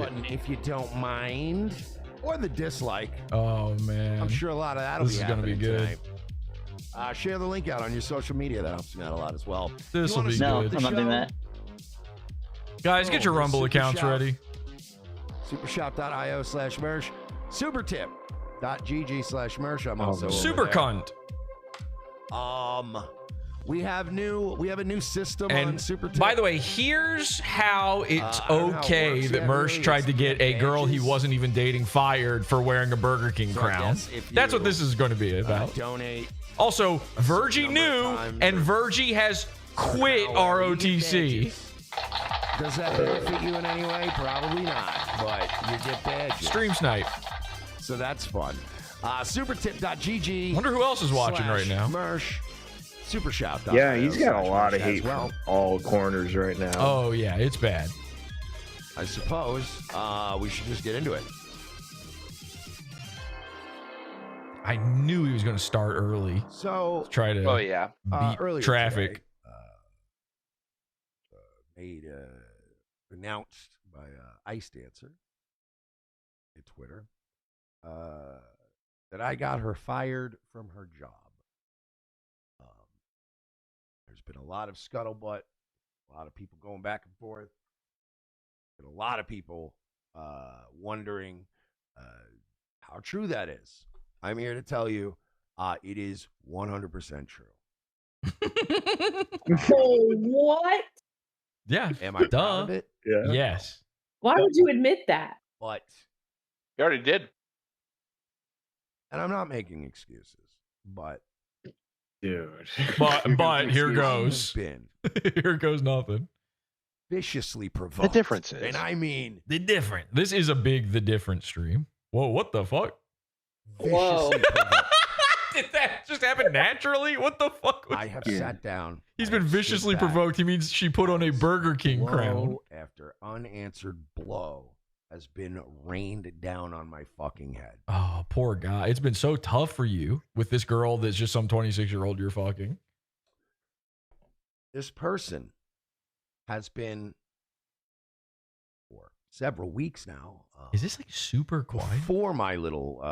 button if you don't mind, or the dislike. Oh man, I'm sure a lot of that'll this is gonna be good. Tonight. Share the link out on your social media. That helps me out a lot as well. This will be No, good. I'm not doing that. Guys, get your Rumble accounts ready. Supershop.io/Mersh. Supertip.gg/Mersh. I'm also Super cunt. We have a new system on Supertip. By the way, here's how it's okay that Mersh tried to get a girl he wasn't even dating fired for wearing a Burger King crown. That's what this is going to be about. Donate. Also, Virgie knew, and Virgie has quit ROTC. Does that benefit you in any way? Probably not, but you get badges. Stream Snipe. So that's fun. Supertip.gg. Wonder who else is watching right now. Mersh. Supershop. Yeah, he's got a lot of hate well. from all corners right now. Oh, yeah, it's bad. I suppose we should just get into it. I knew he was going to start early. So try to beat traffic. Today, made announced by Ice Dancer at Twitter that I got her fired from her job. There's been a lot of scuttlebutt, a lot of people going back and forth, and a lot of people wondering how true that is. I'm here to tell you it is 100% true. What? Yeah. Am I proud of it? Yeah. Yes. Why would you admit that? But you already did. And I'm not making excuses, but Dude. But here goes. Been Here goes nothing. viciously provoked. The difference is, and I mean The different. This is a big The Different stream. Whoa, what the fuck? viciously provoked. Did that just happen naturally? What the fuck? I have sat down. He's I been have stood viciously back. provoked. He means she put on a Burger King crown. Blow after unanswered blow has been rained down on my fucking head. Oh, poor guy. It's been so tough for you with this girl that's just some 26-year-old you're fucking. This person has been for several weeks now. Is this like super quiet? Before my little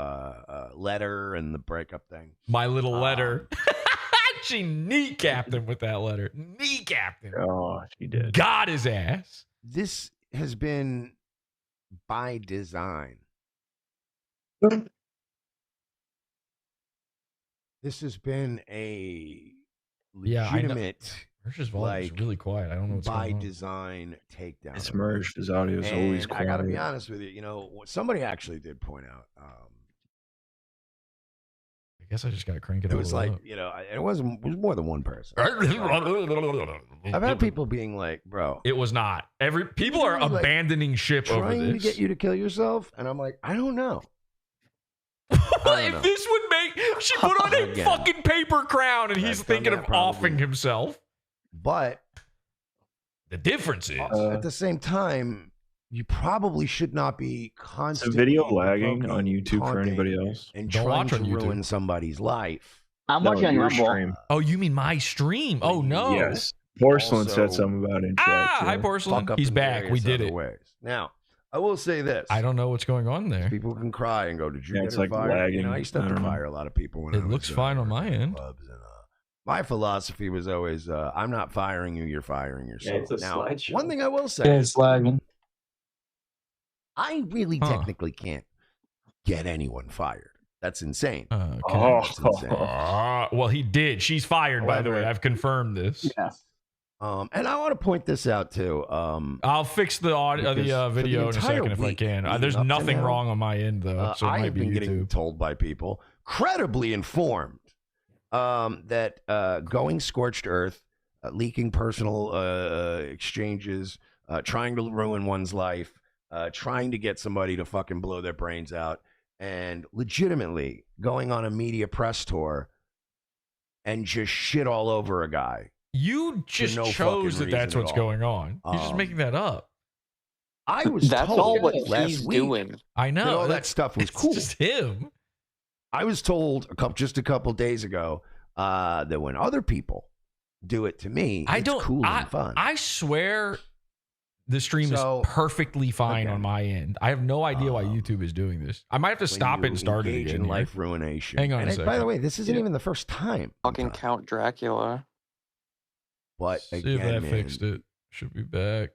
letter and the breakup thing. My little letter. She kneecapped him with that letter. Kneecapped him. Oh, she did. Got his ass. This has been by design. This has been a legitimate, Mersh's volume is really quiet. I don't know what's by going on. design takedown. It's Mersh. His audio is always quiet. I got to be honest with you. You know, somebody actually did point out. I guess I just got to crank it. It was like, you know, it was more than one person. I've had people being like, "Bro, it was not." People are like abandoning ship over trying to this. get you to kill yourself," and I'm like, "I don't know." If this would make, she put on a Again. fucking paper crown, and he's I've done thinking that of probably. offing himself. But The difference is, at the same time, you probably should not be Is the constantly video lagging provoking, on YouTube for taunting, anybody else? and Don't trying watch to on YouTube. ruin somebody's life. I'm No, watching on your Rumble. stream. oh, you mean my stream? Oh no! Yes. Porcelain Also- said something about it in chat. Ah, too. hi Porcelain. Fuck up He's in back. We various did other it. ways. Now, I will say this. I don't know what's going on there. People can cry and go, "Did you Yeah, get it's her like fired?" You lagging. know, I used to I don't know. fire a lot of people when It I was, looks fine on my working in end. clubs and, my philosophy was always, I'm not firing you, you're firing yourself. Now, one thing I will say, it's lagging. I really technically can't get anyone fired. That's insane. Okay. Oh, That's insane. Well, he did. She's fired, by the way. However- I've confirmed this. Yeah. And I want to point this out too. I'll fix the audio, Because the for the video in a entire second if I week can. leading There's up to nothing now, wrong on my end though, so it I might have be been getting YouTube. told by people, credibly informed, that going scorched earth, leaking personal exchanges, trying to ruin one's life, trying to get somebody to fucking blow their brains out, and legitimately going on a media press tour and just shit all over a guy. You just no chose fucking that that's reason what's at all. going on. He's just making that up. I was that's told all what last he's week doing. I know that all that that's stuff was it's cool. just him. I was told just a couple days ago that when other people do it to me, I it's don't. cool and fun. I swear the stream is perfectly fine on my end. I have no idea why YouTube is doing this. I might have to stop it and start it again. In life ruination. Hang on a second. By the way, this isn't even the first time. Fucking Count Dracula. But See again, if that man, fixed it. Should be back.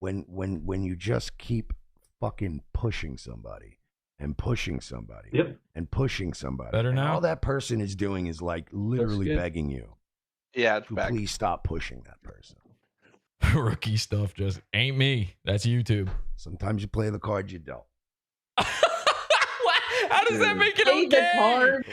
When you just keep fucking pushing somebody and pushing somebody and pushing somebody. Better now? All that person is doing is like literally begging you. Yeah, it's to back. please stop pushing that person. Rookie stuff just ain't me. That's YouTube. Sometimes you play the card you dealt. How does that make it Play the okay? card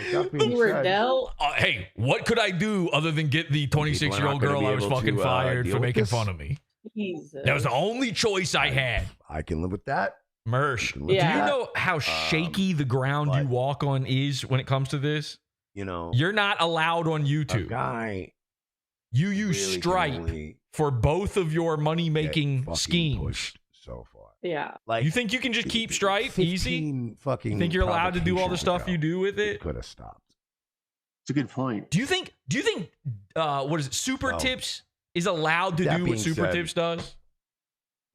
you were dealt. Hey, what could I do other than get the 26-year-old girl I was fucking fired for making fun of me? Jesus. That was the only choice I had. I can live with that. Mersh, do you Yeah. know how shaky the ground you walk on is when it comes to this? You know, You're not allowed on a YouTube. guy You use really can Stripe only for both of your get money-making fucking schemes. pushed so far. Yeah. Like, You think you can just keep Stripe easy? 15 fucking You think you're allowed to do all the provocations stuff ago, you do with it? Could have stopped. It's a good point. Do you think what is it? Super No. Tips is allowed to That do what being Super said, Tips does?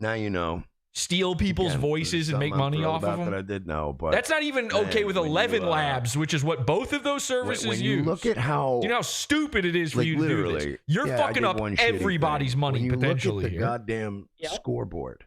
Now you know. Steal people's Again, voices there's and make something I'm money thrilled off of about them? that I did know, but That's not even okay man, with when you, 11 Labs, which is what both of those services when use. you look at how, Do you know how stupid it is for like, you to do this? literally, You're yeah, I fucking did up one shitty everybody's thing. money when you potentially look at the here. goddamn Yep. scoreboard.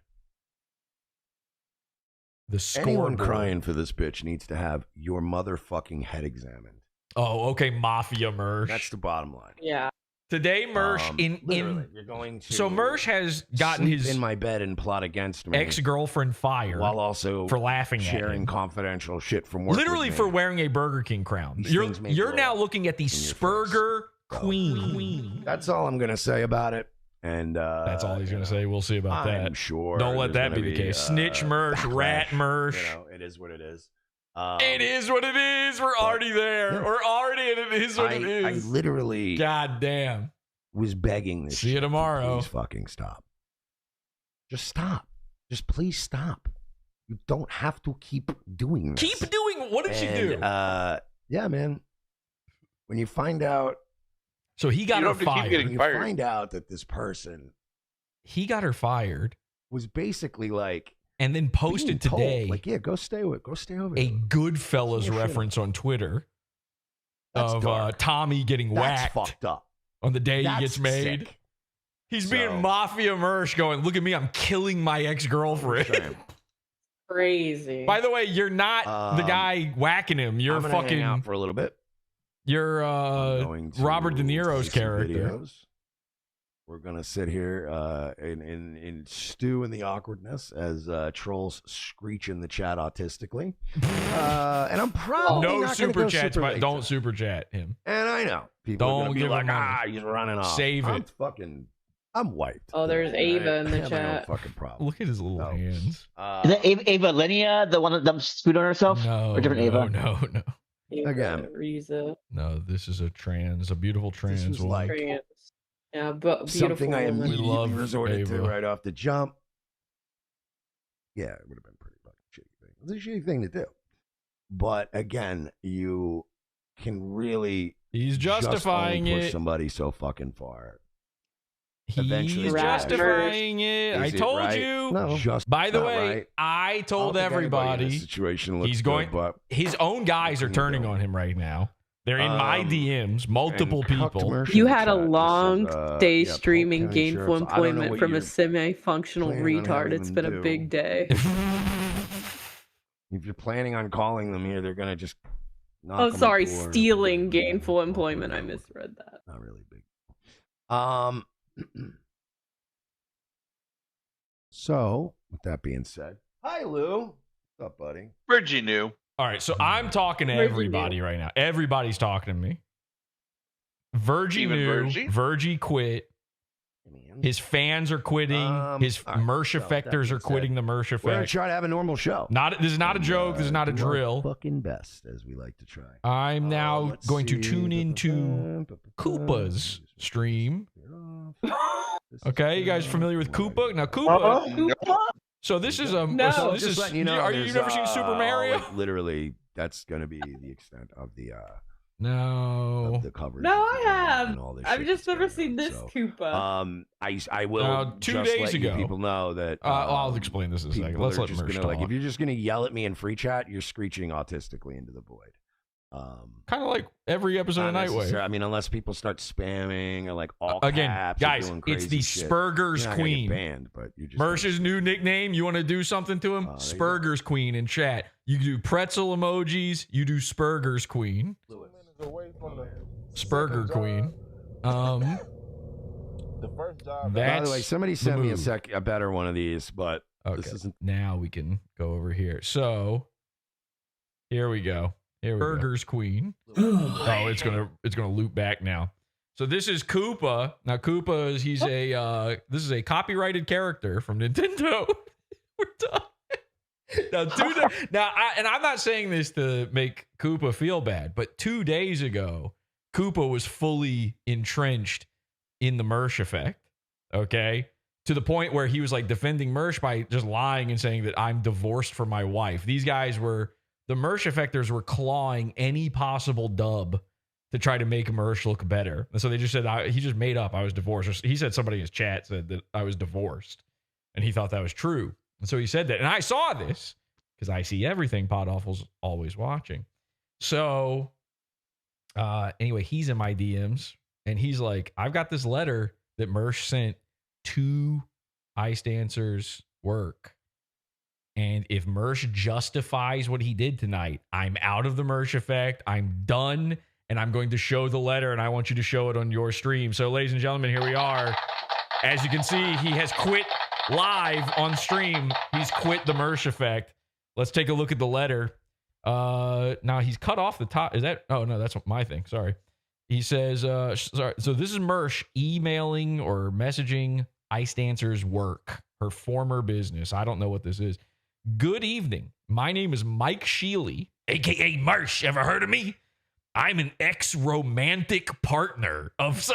The Anyone scoreboard. crying for this bitch needs to have your motherfucking head examined. Oh, okay, Mafia Mersh. That's the bottom line. Yeah. Today, Mersh Literally, you're going to so Mersh has gotten sleep his in my bed and plot against me ex-girlfriend fired while also for laughing at sharing him. confidential shit from work. Literally with for me. wearing a Burger King crown. These You're things may blow now up looking at the in your Spurger face. Queen. That's all I'm gonna say about it. And That's all he's you gonna know, say. We'll see about I'm that. sure. Don't let there's that be gonna the case. Snitch Mersh, backlash. rat Mersh. You know, it is what it is. It is what it is. We're already there. yeah. We're already and it is what it I is. literally God damn. was begging this. See you shit to tomorrow. Please fucking stop. Just stop. Just please stop. You don't have to keep doing this. Keep doing. What did she do? Yeah, man. When you find out, So he got You her don't have to keep fired. getting when you fired. find out that this person He got her fired was basically like and then being posted told, today like, yeah, go stay over a there. Goodfellas Some shit reference on Twitter That's of dark. Tommy getting That's whacked fucked up. on the day That's he gets made. sick. He's So- being Mafia Mersh going, look at me, I'm killing my ex-girlfriend. Same. Crazy. By the way, you're not the guy whacking him. You're I'm gonna hang fucking, out for a little bit. you're I'm going to Robert De play Niro's some character. videos. We're gonna sit here and stew in the awkwardness as trolls screech in the chat autistically, and I'm probably No not super gonna go chats, super but late don't today. super chat him. And I know people are Don't gonna be give like, him money. he's running off. Save I'm it. I'm wiped. Oh, there's Ava in the I have my own chat. fucking problem. Look at his little No. hands. Is that Ava Linnea, the one that dumps food on herself? No, Or different no, Ava? no. Again. Riza. No, this is a beautiful trans was woman. like- Trans. Yeah, but beautiful. Something I woman. immediately love resorted to Ava. right off the jump. Yeah, it would have been a pretty fucking shitty thing. It's a shitty thing to do. But again, you can really He's just justifying only push it. somebody so fucking far. He's Eventually, justifying it. I Is it told right? you. No. Just By the not way, right. I I don't told think anybody in everybody this situation looks he's good, going. but His own guys are Looking turning good. on him right now. They're in my DMs, multiple and cucked people. Mersh You in the had a chat. This long is, day yeah, Polk streaming County gainful Sheriff's. I don't know employment what from a you're semi-functional planning on retard. having It's them been a do. big day. If you're planning on calling them here, they're gonna just. knock Oh, on the sorry, door. stealing gainful employment. I misread that. Not really big. So, with that being said, hi Lou. What's up, buddy? Reggie knew. All right, so I'm talking to Virgie everybody knew. right now. Everybody's talking to me. Virgie Even knew. Virgie? Virgie quit. Man. His fans are quitting. His all right, Mersh so that effectors being are quitting the Mersh We're gonna effect. try to have a normal show. This is not a And, joke. This is not a do our drill. Fucking best, as we like to try. I'm now Let's going to see. tune into Koopa's stream. Okay, you guys familiar with Koopa? Now Koopa. So this is a. No. So this Just is. letting you know, Are you there's, never seen Super Mario? like, literally, that's going to be the extent of the No. of the coverage. No, of I the drama have. and all this I've shit just that's never going seen on. this So, Koopa. I will 2 just days let you ago. people know that. I'll explain this in a second. people Let's are let just Mersh gonna, like, talk. if you're just gonna yell at me in free chat, you're screeching autistically into the void. Kind of like every episode of Not Nightwave. necessarily. I mean, unless people start spamming or like all Again, caps guys, or doing it's crazy the shit, Spurgers you're not gonna get Queen. banned, but you just Mersh's new nickname. You want to do something to him? there you go. Spurgers Queen in chat. You do pretzel emojis. You do Spurgers Queen. Spurger Queen. The first job. By the way, somebody sent me move. a better one of these, but Okay. this isn't. Now we can go over here. So here we go. Burgers Queen. Oh, it's gonna loop back now. So this is Koopa. Now Koopa is this is a copyrighted character from Nintendo. We're done. Now, I'm not saying this to make Koopa feel bad, but 2 days ago, Koopa was fully entrenched in the Mersh effect. Okay. To the point where he was like defending Mersh by just lying and saying that I'm divorced from my wife. These guys the Mersh effectors were clawing any possible dub to try to make Mersh look better. And so they just said, he just made up I was divorced. Or he said somebody in his chat said that I was divorced and he thought that was true. And so he said that. And I saw this because I see everything. PodAwful's always watching. So anyway, he's in my DMs and he's like, I've got this letter that Mersh sent to Ice Dancer's work. And if Mersh justifies what he did tonight, I'm out of the Mersh effect. I'm done. And I'm going to show the letter and I want you to show it on your stream. So ladies and gentlemen, here we are. As you can see, he has quit live on stream. He's quit the Mersh effect. Let's take a look at the letter. Now he's cut off the top. Is that? Oh no, that's my thing. Sorry. He says, sorry. So this is Mersh emailing or messaging Ice Dancer's work, her former business. I don't know what this is. Good evening. My name is Mike Sheely, aka Mersh. Ever heard of me? I'm an ex-romantic partner of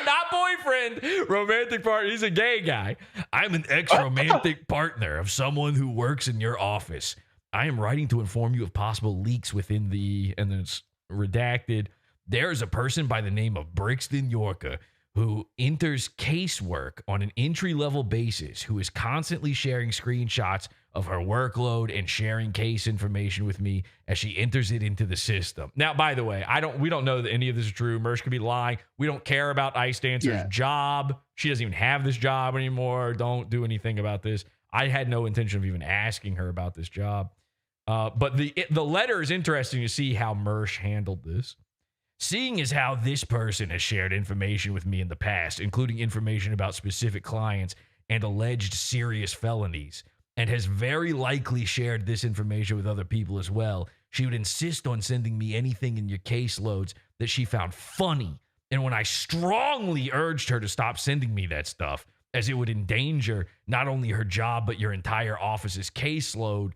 not boyfriend, romantic partner. He's a gay guy. I'm an ex-romantic partner of someone who works in your office. I am writing to inform you of possible leaks within and then it's redacted. There is a person by the name of Brixton Yorka who enters casework on an entry-level basis, who is constantly sharing screenshots of her workload and sharing case information with me as she enters it into the system. Now, by the way, we don't know that any of this is true. Mersh could be lying. We don't care about Ice Dancer's job. She doesn't even have this job anymore. Don't do anything about this. I had no intention of even asking her about this job. But the letter is interesting to see how Mersh handled this. Seeing as how this person has shared information with me in the past, including information about specific clients and alleged serious felonies, and has very likely shared this information with other people as well, she would insist on sending me anything in your caseloads that she found funny. And when I strongly urged her to stop sending me that stuff, as it would endanger not only her job, but your entire office's caseload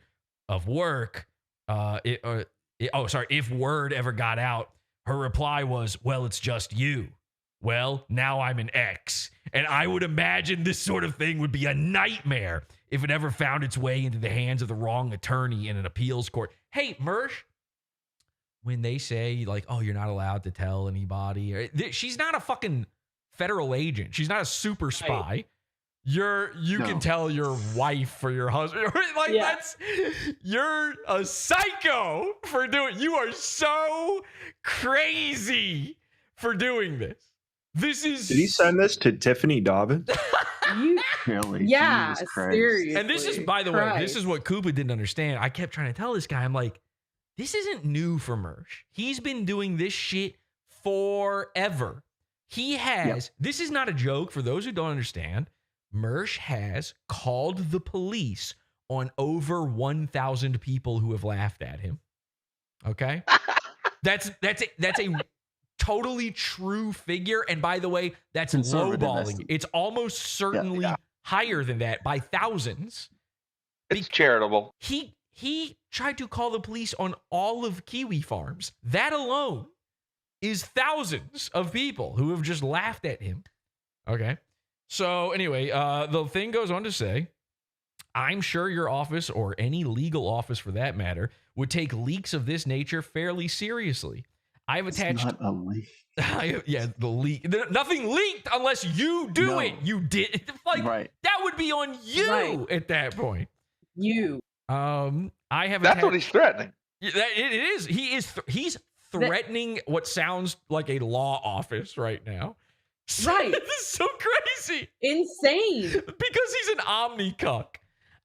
of work, if word ever got out, her reply was, well, it's just you. Well, now I'm an ex. And I would imagine this sort of thing would be a nightmare if it ever found its way into the hands of the wrong attorney in an appeals court. Hey, Mersh, when they say, like, oh, you're not allowed to tell anybody, she's not a fucking federal agent. She's not a super spy. You can tell your wife or your husband. Like, you're a psycho for you are so crazy for doing this. This is. Did he send this to Tiffany Dobbin? Really? Yeah, Jesus Christ. seriously. And this is, by the way, this is what Koopa didn't understand. I kept trying to tell this guy, I'm like, this isn't new for Mersh. He's been doing this shit forever. He has, this is not a joke for those who don't understand. Mersh has called the police on over 1,000 people who have laughed at him. Okay? That's a totally true figure. And by the way, that's lowballing. It's almost certainly higher than that by thousands. It's charitable. He tried to call the police on all of Kiwi Farms. That alone is thousands of people who have just laughed at him. Okay. So anyway, the thing goes on to say, I'm sure your office, or any legal office for that matter, would take leaks of this nature fairly seriously. I've It's attached. not a leak. The leak. Nothing leaked unless you do it. You did. Like Right. that would be on you Right. at that point. You. I have. That's what he's threatening. It is. He's threatening what sounds like a law office right now. Right. This is so crazy. Insane. Because he's an omni-cuck.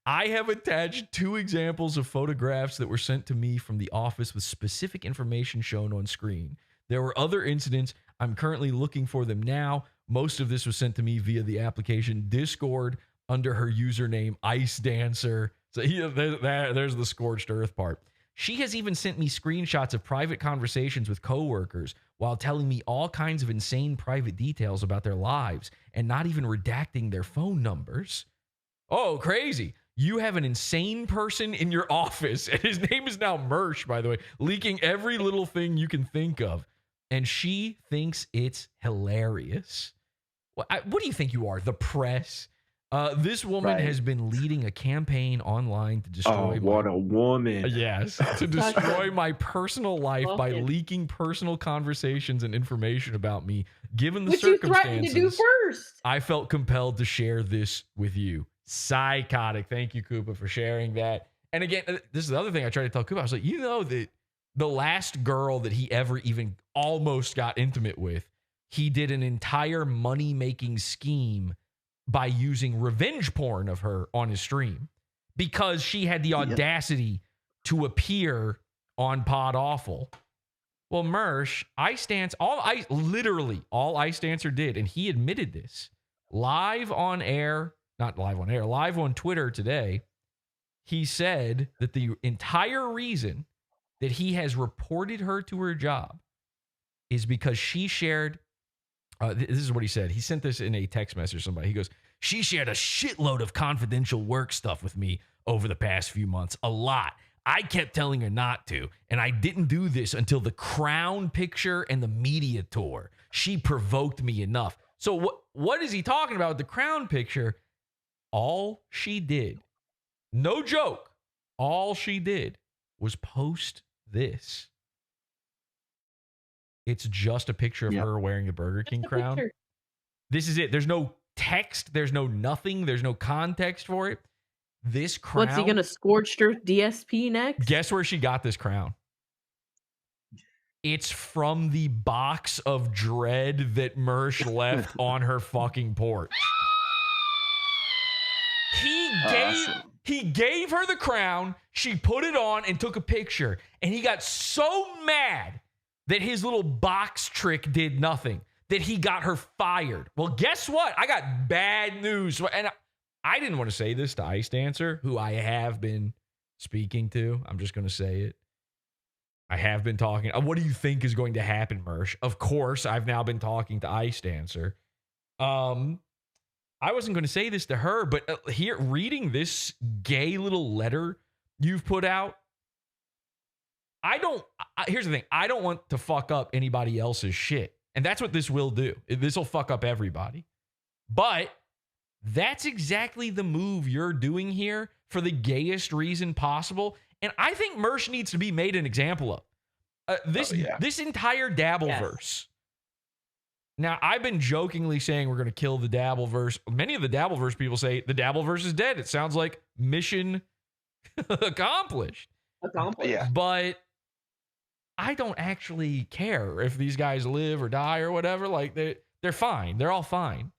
I have attached 2 examples of photographs that were sent to me from the office with specific information shown on screen. There were other incidents. I'm currently looking for them now. Most of this was sent to me via the application Discord under her username Ice Dancer. So there's the scorched earth part. She has even sent me screenshots of private conversations with coworkers while telling me all kinds of insane private details about their lives and not even redacting their phone numbers. Oh, crazy. You have an insane person in your office, and his name is now Mersh, by the way, leaking every little thing you can think of. And she thinks it's hilarious. What do you think you are? The press? This woman has been leading a campaign online to destroy what a woman. Yes, to destroy my personal life by leaking personal conversations and information about me. Given the Which you circumstances, threatened to do first. I felt compelled to share this with you. Psychotic. Thank you, Koopa, for sharing that. And again, this is the other thing I tried to tell Koopa. I was like, you know that the last girl that he ever even almost got intimate with, he did an entire money-making scheme by using revenge porn of her on his stream because she had the audacity to appear on PODAWFUL. Well, Mersh, all Ice Dancer did, and he admitted this, live on Twitter today, he said that the entire reason that he has reported her to her job is because she shared, this is what he said. He sent this in a text message to somebody. He goes, she shared a shitload of confidential work stuff with me over the past few months. A lot. I kept telling her not to, and I didn't do this until the Crown picture and the media tour. She provoked me enough. So what is he talking about with the Crown picture? All she did, no joke, all she did was post this. It's just a picture of her wearing the Burger King crown. Picture. This is it. There's no text. There's no nothing. There's no context for it. This crown. What's he gonna scorched earth DSP next? Guess where she got this crown? It's from the box of dread that Mersh left on her fucking porch. He gave her the crown. She put it on and took a picture. And he got so mad that his little box trick did nothing, that he got her fired. Well, guess what? I got bad news. And I didn't want to say this to Ice Dancer, who I have been speaking to. I'm just going to say it. I have been talking. What do you think is going to happen, Mersh? Of course, I've now been talking to Ice Dancer. I wasn't going to say this to her, but here, reading this gay little letter you've put out, here's the thing. I don't want to fuck up anybody else's shit. And that's what this will do. This will fuck up everybody. But that's exactly the move you're doing here for the gayest reason possible. And I think Mersh needs to be made an example of. This entire Dabbleverse. Now, I've been jokingly saying we're going to kill the Dabbleverse. Many of the Dabbleverse people say the Dabbleverse is dead. It sounds like mission accomplished. Yeah. But I don't actually care if these guys live or die or whatever. Like, they're fine. They're all fine.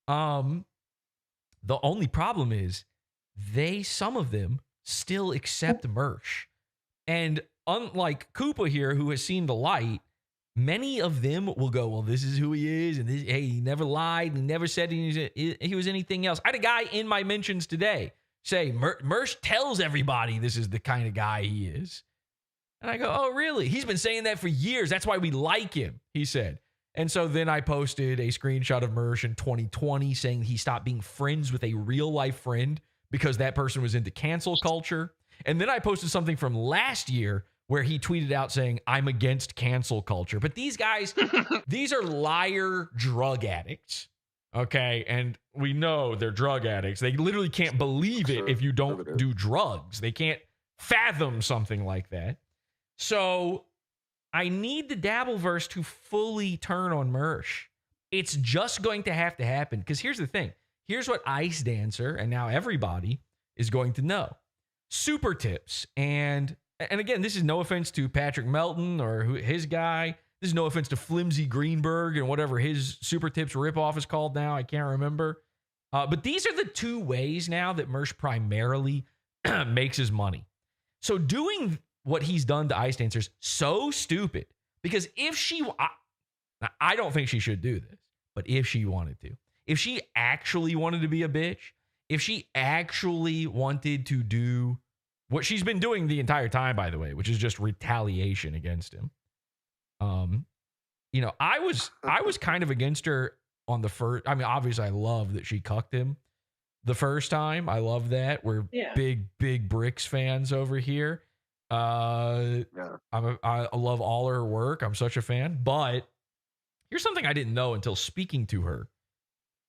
The only problem is some of them still accept Mersh. And unlike Koopa here, who has seen the light, many of them will go, well, this is who he is. And hey, he never lied. He never said he was anything else. I had a guy in my mentions today say, Mersh tells everybody this is the kind of guy he is. And I go, oh, really? He's been saying that for years. That's why we like him, he said. And so then I posted a screenshot of Mersh in 2020 saying he stopped being friends with a real life friend because that person was into cancel culture. And then I posted something from last year where he tweeted out saying, I'm against cancel culture. But these guys, these are liar drug addicts. Okay. And we know they're drug addicts. They literally can't believe it if you don't do drugs. They can't fathom something like that. So I need the Dabbleverse to fully turn on Mersh. It's just going to happen. Because here's the thing. Here's what Ice Dancer, and now everybody, is going to know. Super tips. And again, this is no offense to Patrick Melton or his guy. This is no offense to Flimsy Greenberg and whatever his super tips ripoff is called now. I can't remember. But these are the two ways now that Mersh primarily makes his money. So doing what he's done to Ice Dancers, so stupid. Because if she... I don't think she should do this. But if she wanted to, if she actually wanted to be a bitch, if she actually wanted to do what she's been doing the entire time, by the way, which is just retaliation against him. I was kind of against her on the first. I mean, obviously, I love that she cucked him the first time. I love that. We're big Bricks fans over here. I love all her work. I'm such a fan. But here's something I didn't know until speaking to her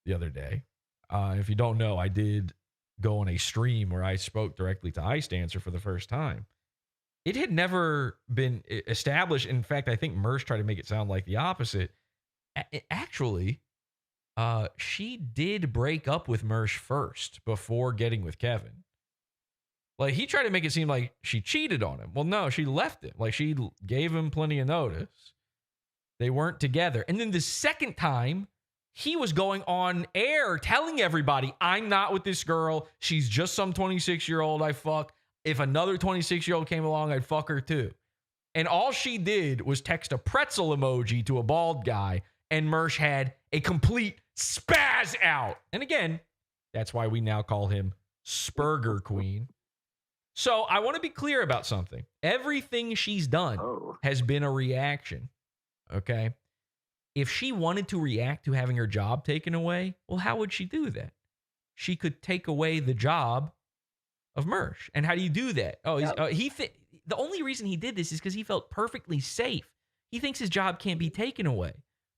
the other day. If you don't know, I did go on a stream where I spoke directly to Ice Dancer for the first time. It had never been established. In fact, I think Mersh tried to make it sound like the opposite. Actually, she did break up with Mersh first before getting with Kevin. Like, he tried to make it seem like she cheated on him. Well, no, she left him. Like, she gave him plenty of notice. They weren't together. And then the second time, he was going on air telling everybody, I'm not with this girl. She's just some 26-year-old I fuck. If another 26-year-old came along, I'd fuck her too. And all she did was text a pretzel emoji to a bald guy, and Mersh had a complete spaz out. And again, that's why we now call him Spurger Queen. So I want to be clear about something. Everything she's done has been a reaction. Okay? If she wanted to react to having her job taken away, well, how would she do that? She could take away the job of Mersh. And how do you do that? The only reason he did this is because he felt perfectly safe. He thinks his job can't be taken away.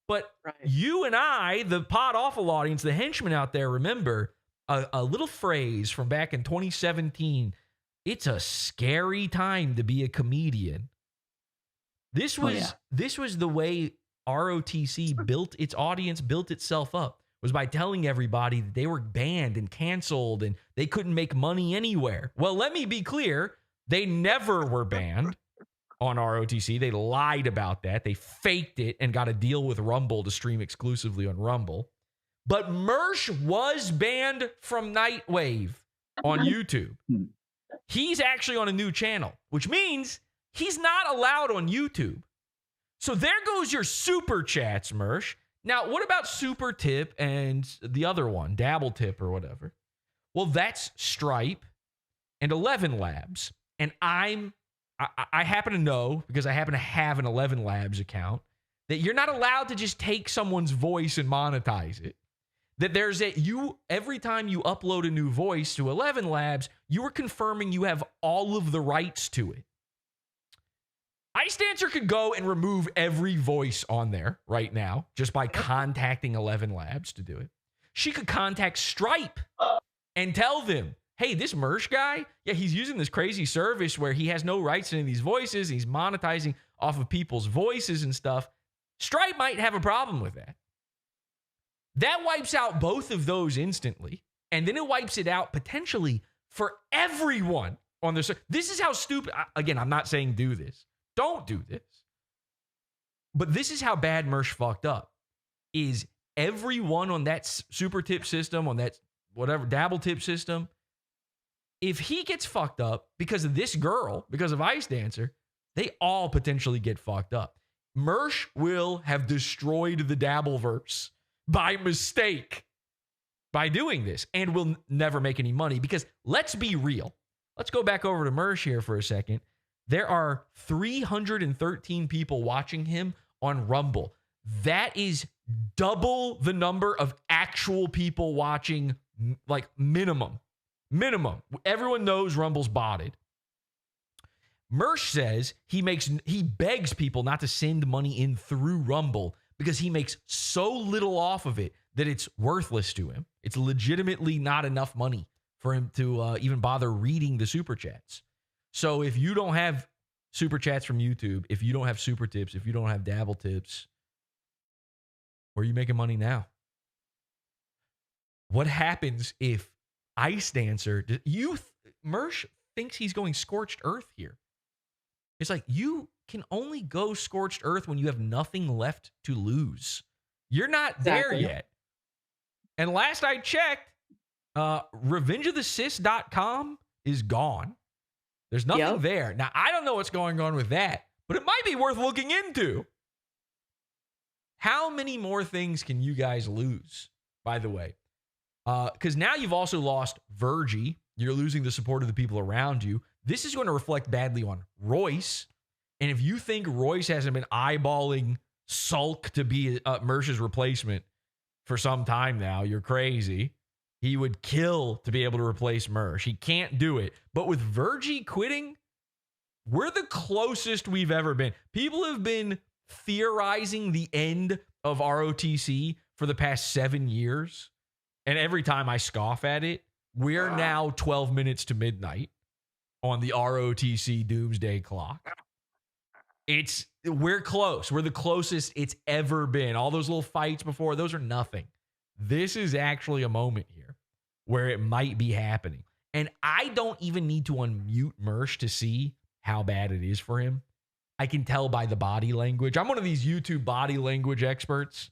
But you and I, the PODAWFUL audience, the henchmen out there, remember a little phrase from back in 2017. It's a scary time to be a comedian. This was the way ROTC built its audience, built itself up, was by telling everybody that they were banned and canceled and they couldn't make money anywhere. Well, let me be clear. They never were banned on ROTC. They lied about that. They faked it and got a deal with Rumble to stream exclusively on Rumble. But Mersh was banned from Nightwave on YouTube. He's actually on a new channel, which means he's not allowed on YouTube. So there goes your super chats, Mersh. Now, what about Super Tip and the other one, Dabble Tip or whatever? Well, that's Stripe and 11 Labs. And I happen to know, because I happen to have an 11 Labs account, that you're not allowed to just take someone's voice and monetize it. That every time you upload a new voice to 11 Labs, you are confirming you have all of the rights to it. Ice Dancer could go and remove every voice on there right now just by contacting 11 Labs to do it. She could contact Stripe and tell them, hey, this Mersh guy, he's using this crazy service where he has no rights to any of these voices. He's monetizing off of people's voices and stuff. Stripe might have a problem with that. That wipes out both of those instantly. And then it wipes it out potentially for everyone on this. This is how stupid. Again, I'm not saying do this. Don't do this. But this is how bad Mersh fucked up. Is everyone on that super tip system, on that whatever dabble tip system, if he gets fucked up because of this girl, because of Ice Dancer, they all potentially get fucked up. Mersh will have destroyed the Dabbleverse by mistake by doing this and will never make any money because let's be real. Let's go back over to Mersh here for a second. There are 313 people watching him on Rumble. That is double the number of actual people watching, like minimum. Everyone knows Rumble's botted. Mersh says he begs people not to send money in through Rumble because he makes so little off of it that it's worthless to him. It's legitimately not enough money for him to even bother reading the super chats. So if you don't have super chats from YouTube, if you don't have super tips, if you don't have dabble tips, where are you making money now? What happens if Ice Dancer, Mersh thinks he's going scorched earth here. It's like, you can only go scorched earth when you have nothing left to lose. You're not there yet. And last I checked, revengeofthesis.com is gone. There's nothing there. Now, I don't know what's going on with that, but it might be worth looking into. How many more things can you guys lose, by the way? Because now you've also lost Virgie. You're losing the support of the people around you. This is going to reflect badly on Royce. And if you think Royce hasn't been eyeballing Sulk to be Mersh's replacement for some time now, you're crazy. He would kill to be able to replace Mersh. He can't do it. But with Virgie quitting, we're the closest we've ever been. People have been theorizing the end of ROTC for the past 7 years. And every time I scoff at it, we're now 12 minutes to midnight on the ROTC doomsday clock. We're close. We're the closest it's ever been. All those little fights before, those are nothing. This is actually a moment here where it might be happening. And I don't even need to unmute Mersh to see how bad it is for him. I can tell by the body language. I'm one of these YouTube body language experts.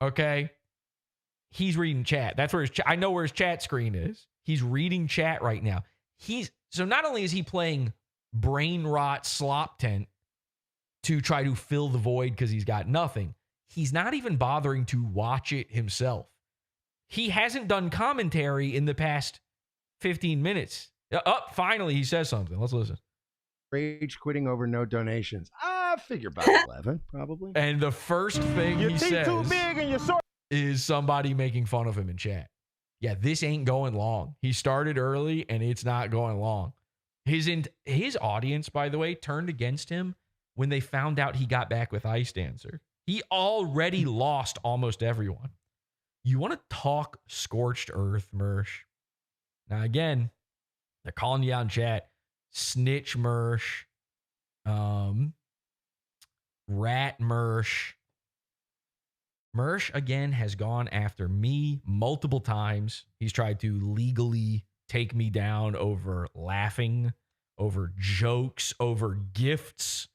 Okay. He's reading chat. That's where I know where his chat screen is. He's reading chat right now. So not only is he playing brain rot slop tent to try to fill the void because he's got nothing, he's not even bothering to watch it himself. He hasn't done commentary in the past 15 minutes. Finally, he says something. Let's listen. Rage quitting over no donations. I figure about 11, probably. And the first thing he says too big and is somebody making fun of him in chat. Yeah, this ain't going long. He started early, and it's not going long. His audience, by the way, turned against him when they found out he got back with Ice Dancer. He already lost almost everyone. You want to talk scorched earth, Mersh? Now, again, they're calling you out in chat. Snitch Mersh. Rat Mersh. Mersh, again, has gone after me multiple times. He's tried to legally take me down over laughing, over jokes, over gifts.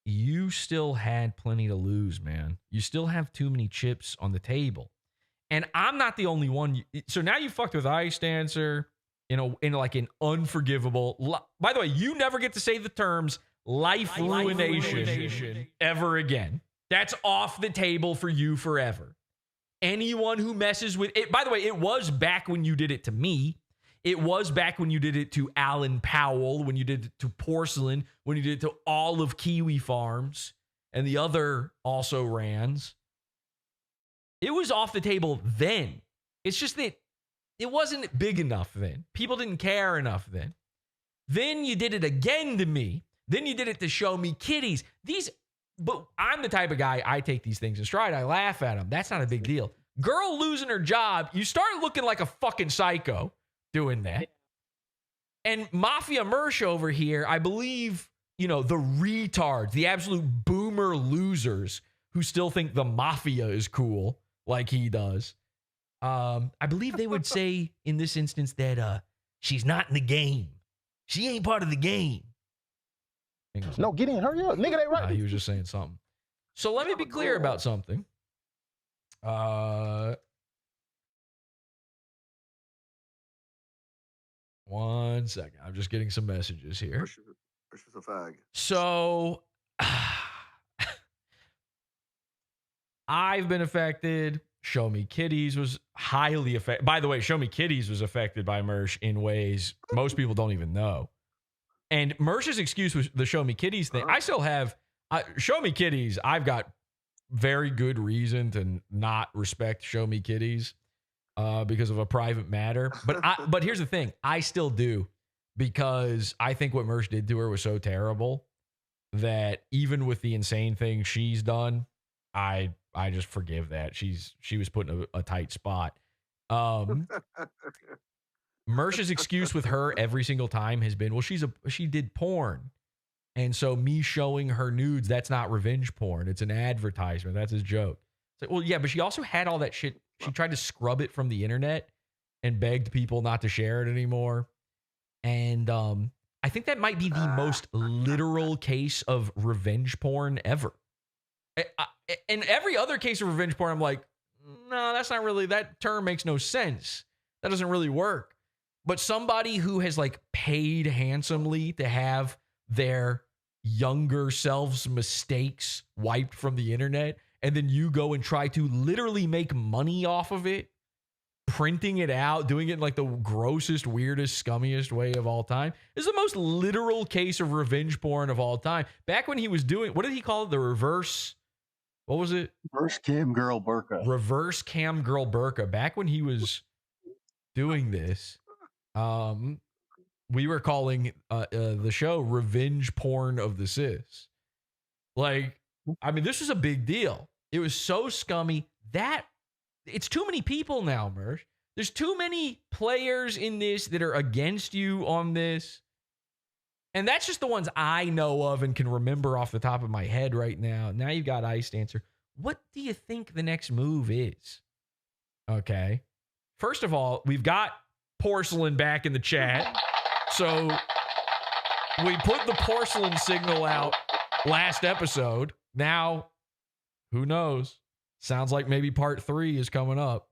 You still had plenty to lose, man. You still have too many chips on the table. And I'm not the only one. So now you fucked with Ice Dancer in like an unforgivable. By the way, you never get to say the terms life ruination ever again. That's off the table for you forever. Anyone who messes with it, by the way, it was back when you did it to me. It was back when you did it to Alan Powell, when you did it to Porcelain, when you did it to all of Kiwi Farms and the other also rans. It was off the table then. It's just that it wasn't big enough then. People didn't care enough then. Then you did it again to me. Then you did it to Show Me Kitties. But I'm the type of guy, I take these things in stride. I laugh at them. That's not a big deal. Girl losing her job, you start looking like a fucking psycho doing that. And Mafia Mersh over here, I believe, the retards, the absolute boomer losers who still think the Mafia is cool like he does. I believe they would say in this instance that she's not in the game. She ain't part of the game. No, get in, hurry up. Nigga, they right. He was just saying something. So let me be clear about something. One second. I'm just getting some messages here. So I've been affected. Show Me Kitties was highly affected. By the way, Show Me Kitties was affected by Mersh in ways most people don't even know. And Mersh's excuse was the Show Me Kitties thing. I still have Show Me Kitties. I've got very good reason to not respect Show Me Kitties because of a private matter. But here's the thing. I still do, because I think what Mersh did to her was so terrible that even with the insane thing she's done, I just forgive that. She was put in a tight spot. Mersh's excuse with her every single time has been, well, she did porn. And so me showing her nudes, that's not revenge porn. It's an advertisement. That's his joke. It's like, well, yeah, but she also had all that shit. She tried to scrub it from the internet and begged people not to share it anymore. And I think that might be the most literal case of revenge porn ever. In every other case of revenge porn, I'm like, no, that's not really, that term makes no sense. That doesn't really work. But somebody who has like paid handsomely to have their younger selves' mistakes wiped from the internet, and then you go and try to literally make money off of it, printing it out, doing it in like the grossest, weirdest, scummiest way of all time, is the most literal case of revenge porn of all time. Back when he was doing, what did he call it? The reverse, what was it? Reverse cam girl burqa. Reverse cam girl burqa. Back when he was doing this, we were calling the show Revenge Porn of the Sis. Like, I mean, this was a big deal. It was so scummy that it's too many people now, Mersh. There's too many players in this that are against you on this. And that's just the ones I know of and can remember off the top of my head right now. Now you've got Ice Dancer. What do you think the next move is? Okay. First of all, we've got Porcelain back in the chat. So we put the porcelain signal out last episode. Now, who knows? Sounds like maybe part 3 is coming up.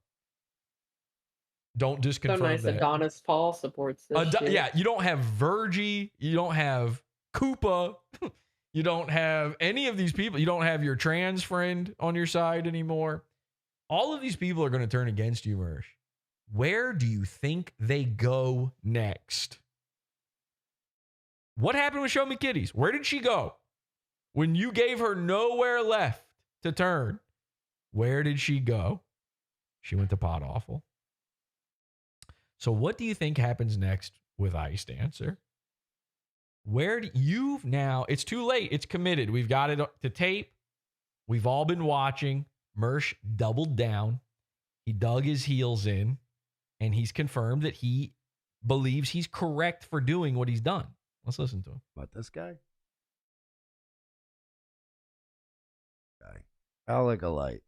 Don't disconfirm So nice that. Adonis Paul supports this shit. Yeah, you don't have Virgie. You don't have Koopa. You don't have any of these people. You don't have your trans friend on your side anymore. All of these people are going to turn against you, Mersh. Where do you think they go next? What happened with Show Me Kitties? Where did she go? When you gave her nowhere left to turn, where did she go? She went to PODAWFUL. So what do you think happens next with Ice Dancer? Where do you now, it's too late. It's committed. We've got it to tape. We've all been watching. Mersh doubled down. He dug his heels in, and he's confirmed that he believes he's correct for doing what he's done. Let's listen to him. About this guy? I like a light.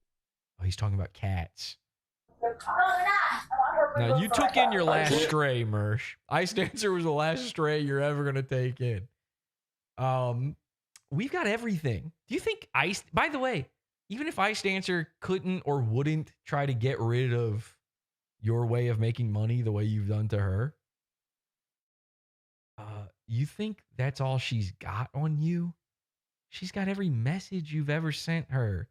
Oh, he's talking about cats. Now, you took in your last stray, Mersh. Ice Dancer was the last stray you're ever going to take in. We've got everything. Do you think Ice... By the way, even if Ice Dancer couldn't or wouldn't try to get rid of your way of making money the way you've done to her, you think that's all she's got on you? She's got every message you've ever sent her.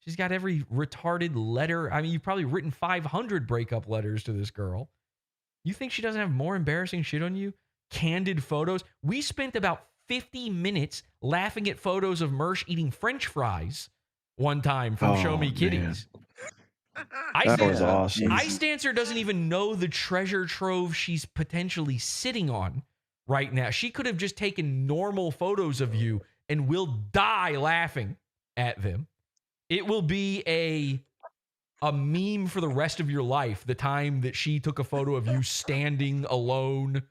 She's got every retarded letter. I mean, you've probably written 500 breakup letters to this girl. You think she doesn't have more embarrassing shit on you? Candid photos. We spent about 50 minutes laughing at photos of Mersh eating French fries one time from Show Me Kitties. That was awesome. Ice Dancer doesn't even know the treasure trove she's potentially sitting on right now. She could have just taken normal photos of you and we'll die laughing at them. It will be a meme for the rest of your life, the time that she took a photo of you standing alone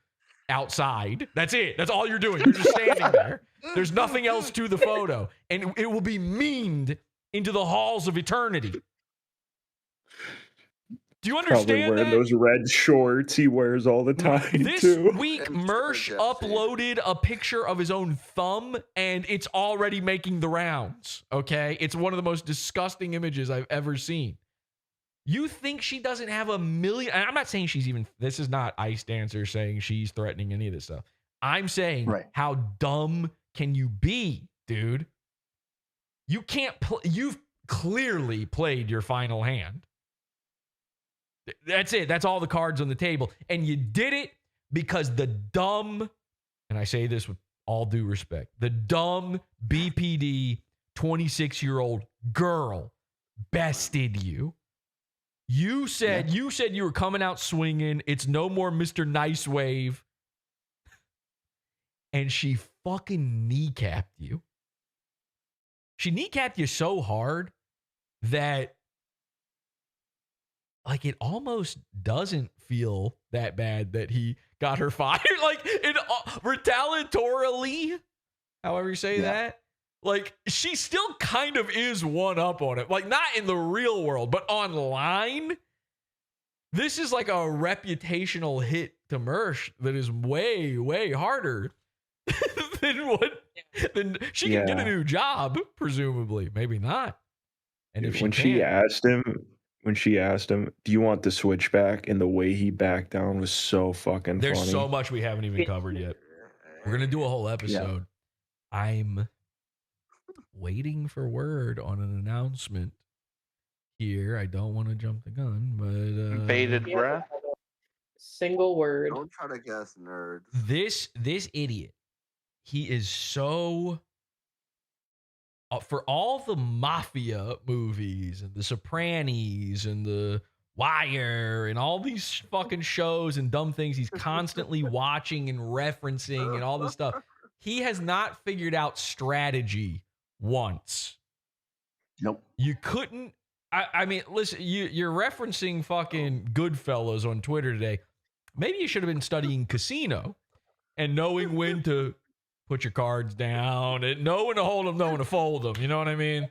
outside. That's it. That's all you're doing. You're just standing there. There's nothing else to the photo. And it will be memed into the halls of eternity. Do you understand Probably wearing that? those red shorts he wears all the time, This too. week, Mersh uploaded a picture of his own thumb, and it's already making the rounds, okay? It's one of the most disgusting images I've ever seen. You think she doesn't have a million... And I'm not saying she's even... This is not Ice Dancer saying she's threatening any of this stuff. I'm saying, how dumb can you be, dude? You can't... You've clearly played your final hand. That's it. That's all the cards on the table. And you did it because the dumb, and I say this with all due respect, the dumb BPD 26-year-old girl bested you. You said you were coming out swinging. It's no more Mr. Nightwave. And she fucking kneecapped you. She kneecapped you so hard that like it almost doesn't feel that bad that he got her fired. Like it retaliatorily, however you say that. Like she still kind of is one up on it. Like not in the real world, but online. This is like a reputational hit to Mersh that is way, way harder than she can get a new job, presumably. Maybe not. And if she asked him, do you want the switch back? And the way he backed down was so fucking There's funny. so much we haven't even covered yet. We're going to do a whole episode. Yeah. I'm waiting for word on an announcement here. I don't want to jump the gun, but bated breath. Single word. Don't try to guess, nerds. This idiot, he is so for all the mafia movies and the Sopranos and the Wire and all these fucking shows and dumb things he's constantly watching and referencing and all this stuff. He has not figured out strategy once. Nope. You couldn't. I mean, listen, you're referencing fucking Goodfellas on Twitter today. Maybe you should have been studying Casino and knowing when to put your cards down and know when to hold them, know when to fold them. You know what I mean?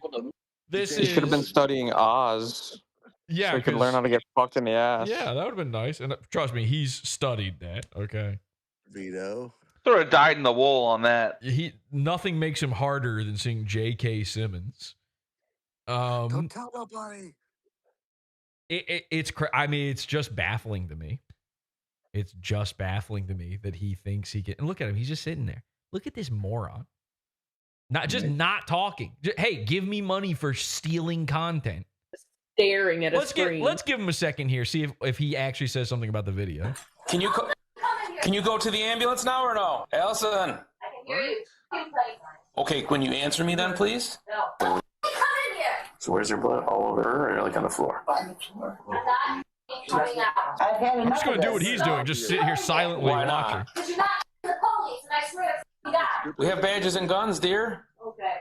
You should have been studying Oz. Yeah. So you could learn how to get fucked in the ass. Yeah, that would have been nice. And trust me, he's studied that. Okay. Vito. Sort of dyed in the wool on that. Nothing makes him harder than seeing J.K. Simmons. Don't tell nobody. I mean, it's just baffling to me. It's just baffling to me that he thinks he can. And look at him. He's just sitting there. Look at this moron. Not talking. Hey, give me money for stealing content. Staring at a screen. Let's give him a second here. See if he actually says something about the video. Can you go to the ambulance now or no? Allison. I can hear you. Okay, when you answer me then, please. No. So where's your blood? All over her or like on the floor? On the floor. I'm just going to do what he's doing. Just sit here silently watching. We have badges and guns, dear. Okay.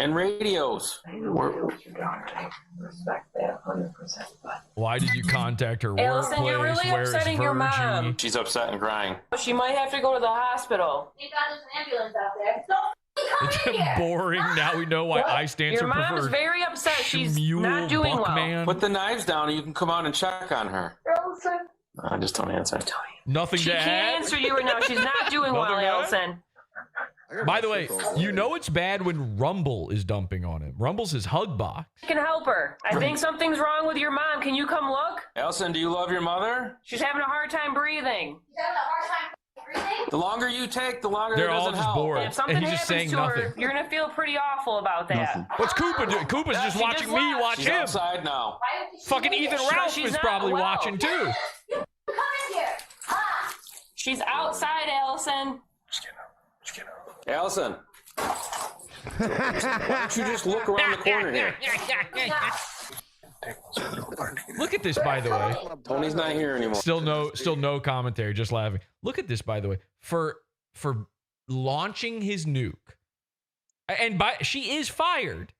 And radios. Why did you contact her Allison, you're really upsetting your mom. She's upset and crying. She might have to go to the hospital. Thank God there's an ambulance out there. It's boring. Now we know why I stand for preferred. Your mom's very upset. She's not doing well. Put the knives down and you can come out and check on her. I just don't answer. Nothing to add? She can't answer you right now. She's not doing well, Allison. By the way, you know it's bad when Rumble is dumping on him. Rumble's his hug box. I can help her. I think something's wrong with your mom. Can you come look? Allison, do you love your mother? She's having a hard time breathing. The longer you take, the longer They're it doesn't all just help. bored. If something and he's just saying happens to nothing. her, you're going to feel pretty awful about that. What's Koopa doing? Koopa's just watching me watch She's him. outside now. Fucking Ethan Ralph is probably watching too. She's outside, Allison. Allison. Why don't you just look around the corner here? Look at this, by the way. Tony's not here anymore. Still no commentary, just laughing. Look at this, by the way. For launching his nuke. And she is fired.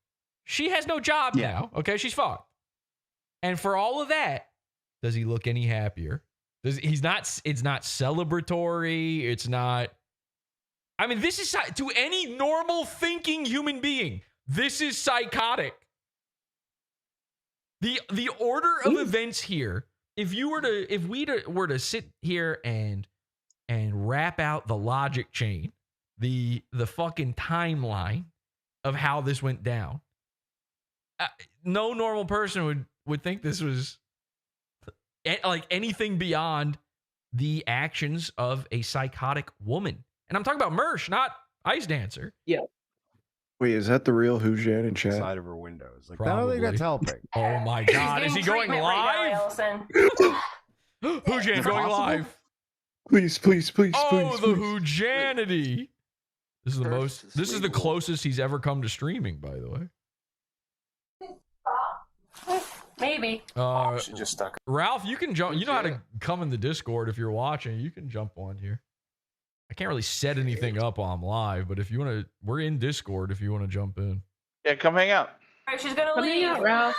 She has no job now. Okay, she's fucked. And for all of that, does he look any happier? It's not celebratory. It's not. I mean, this is to any normal thinking human being. This is psychotic. The order of events here. If we were to sit here and wrap out the logic chain, the fucking timeline of how this went down, no normal person would think this was like anything beyond the actions of a psychotic woman. And I'm talking about Mersh, not Ice Dancer. Yeah. Wait, is that the real Hujan in chat? Side of her windows. Like, Probably. I don't think that's helping. Oh my God. Is he going live? Right Hujan going live. Please. Oh, the Hujanity. This is the closest he's ever come to streaming, by the way. Maybe. She just stuck. Ralph, you can jump. You know how to come in the Discord if you're watching. You can jump on here. I can't really set anything up while I'm live, but if you want to, we're in Discord if you want to jump in. Yeah, come hang out. All right, she's gonna Come leave. here, Ralph.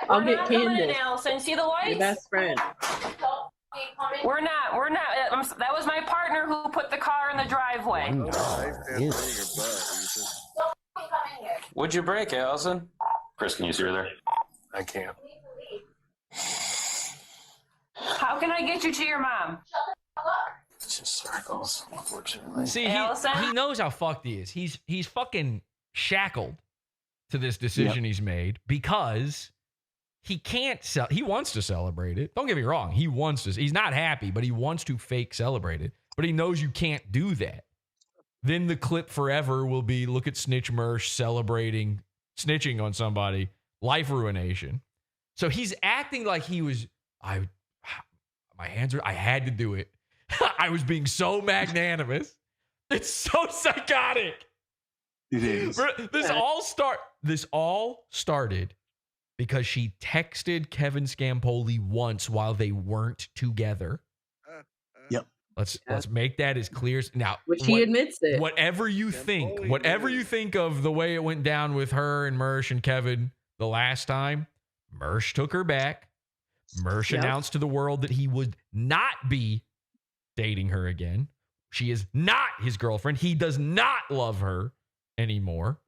I'll We're get not coming in, Candace. Allison. See the lights? Your best friend. We're not. That was my partner who put the car in the driveway. Would you break, Allison? Chris, can you see her there? I can't. How can I get you to your mom? It's just circles, unfortunately. See, Allison? he knows how fucked he is. He's fucking shackled to this decision he's made because he can't he wants to celebrate it. Don't get me wrong. He wants to. He's not happy, but he wants to fake celebrate it. But he knows you can't do that. Then the clip forever will be, look at Snitch Mersh snitching on somebody, life ruination. So he's acting like he was, my hands are, I had to do it. I was being so magnanimous. It's so psychotic. It is. This all started because she texted Kevin Scampoli once while they weren't together. Yep. Let's make that as clear as now. Which he admits it. Whatever you think of the way it went down with her and Mersh and Kevin the last time, Mersh took her back. Mersh announced to the world that he would not be dating her again. She is not his girlfriend. He does not love her anymore.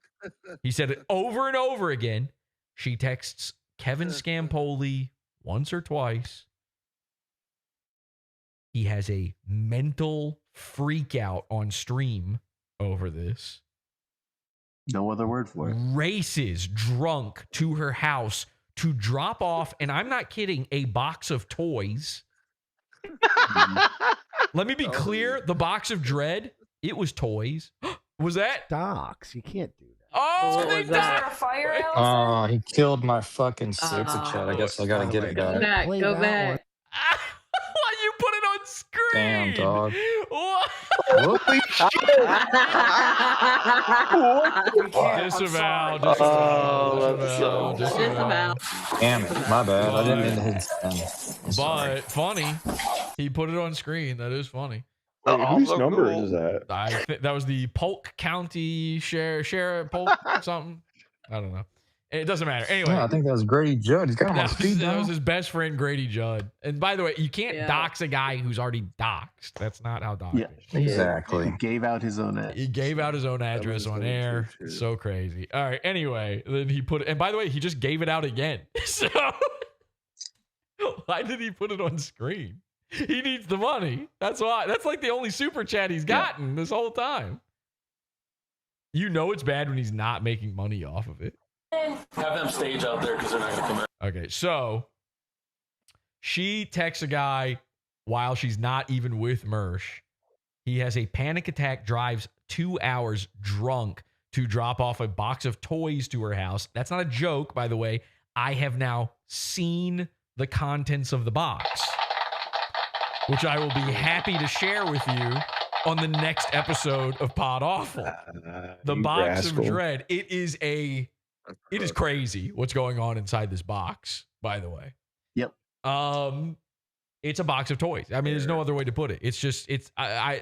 He said it over and over again. She texts Kevin Scampoli once or twice. He has a mental freak out on stream over this. No other word for it. Races drunk to her house to drop off, and I'm not kidding, a box of toys. Let me be clear. The box of dread, it was toys. Was that? Docs. You can't do that. Oh, Was there a fire, Allison? Oh, he killed my fucking super chat. I guess I gotta get it back. Go back. Why you put it on screen? Damn, dog. What? Holy Disavow. Damn it. My bad. I didn't mean to hit But funny. He put it on screen. That is funny. Wait, whose number is that? I think that was the Polk County Sheriff Polk something. I don't know. It doesn't matter. Anyway, I think that was Grady Judd. He's got him on speed that now. was his best friend, Grady Judd. And by the way, you can't dox a guy who's already doxed. That's not how dox is. Exactly. He gave out his own address. He gave out his own address on air. So crazy. All right. Anyway, then he put it, and by the way, he just gave it out again. So why did he put it on screen? He needs the money. That's why. That's like the only super chat he's gotten this whole time. You know it's bad when he's not making money off of it. Have them stage out there because they're not going to come in. Okay, so she texts a guy while she's not even with Mersh. He has a panic attack, drives 2 hours drunk to drop off a box of toys to her house. That's not a joke, by the way. I have now seen the contents of the box, which I will be happy to share with you on the next episode of Pod Awful. The box of dread. It is crazy what's going on inside this box, by the way. Yep. It's a box of toys. I mean, there's no other way to put it. It's just,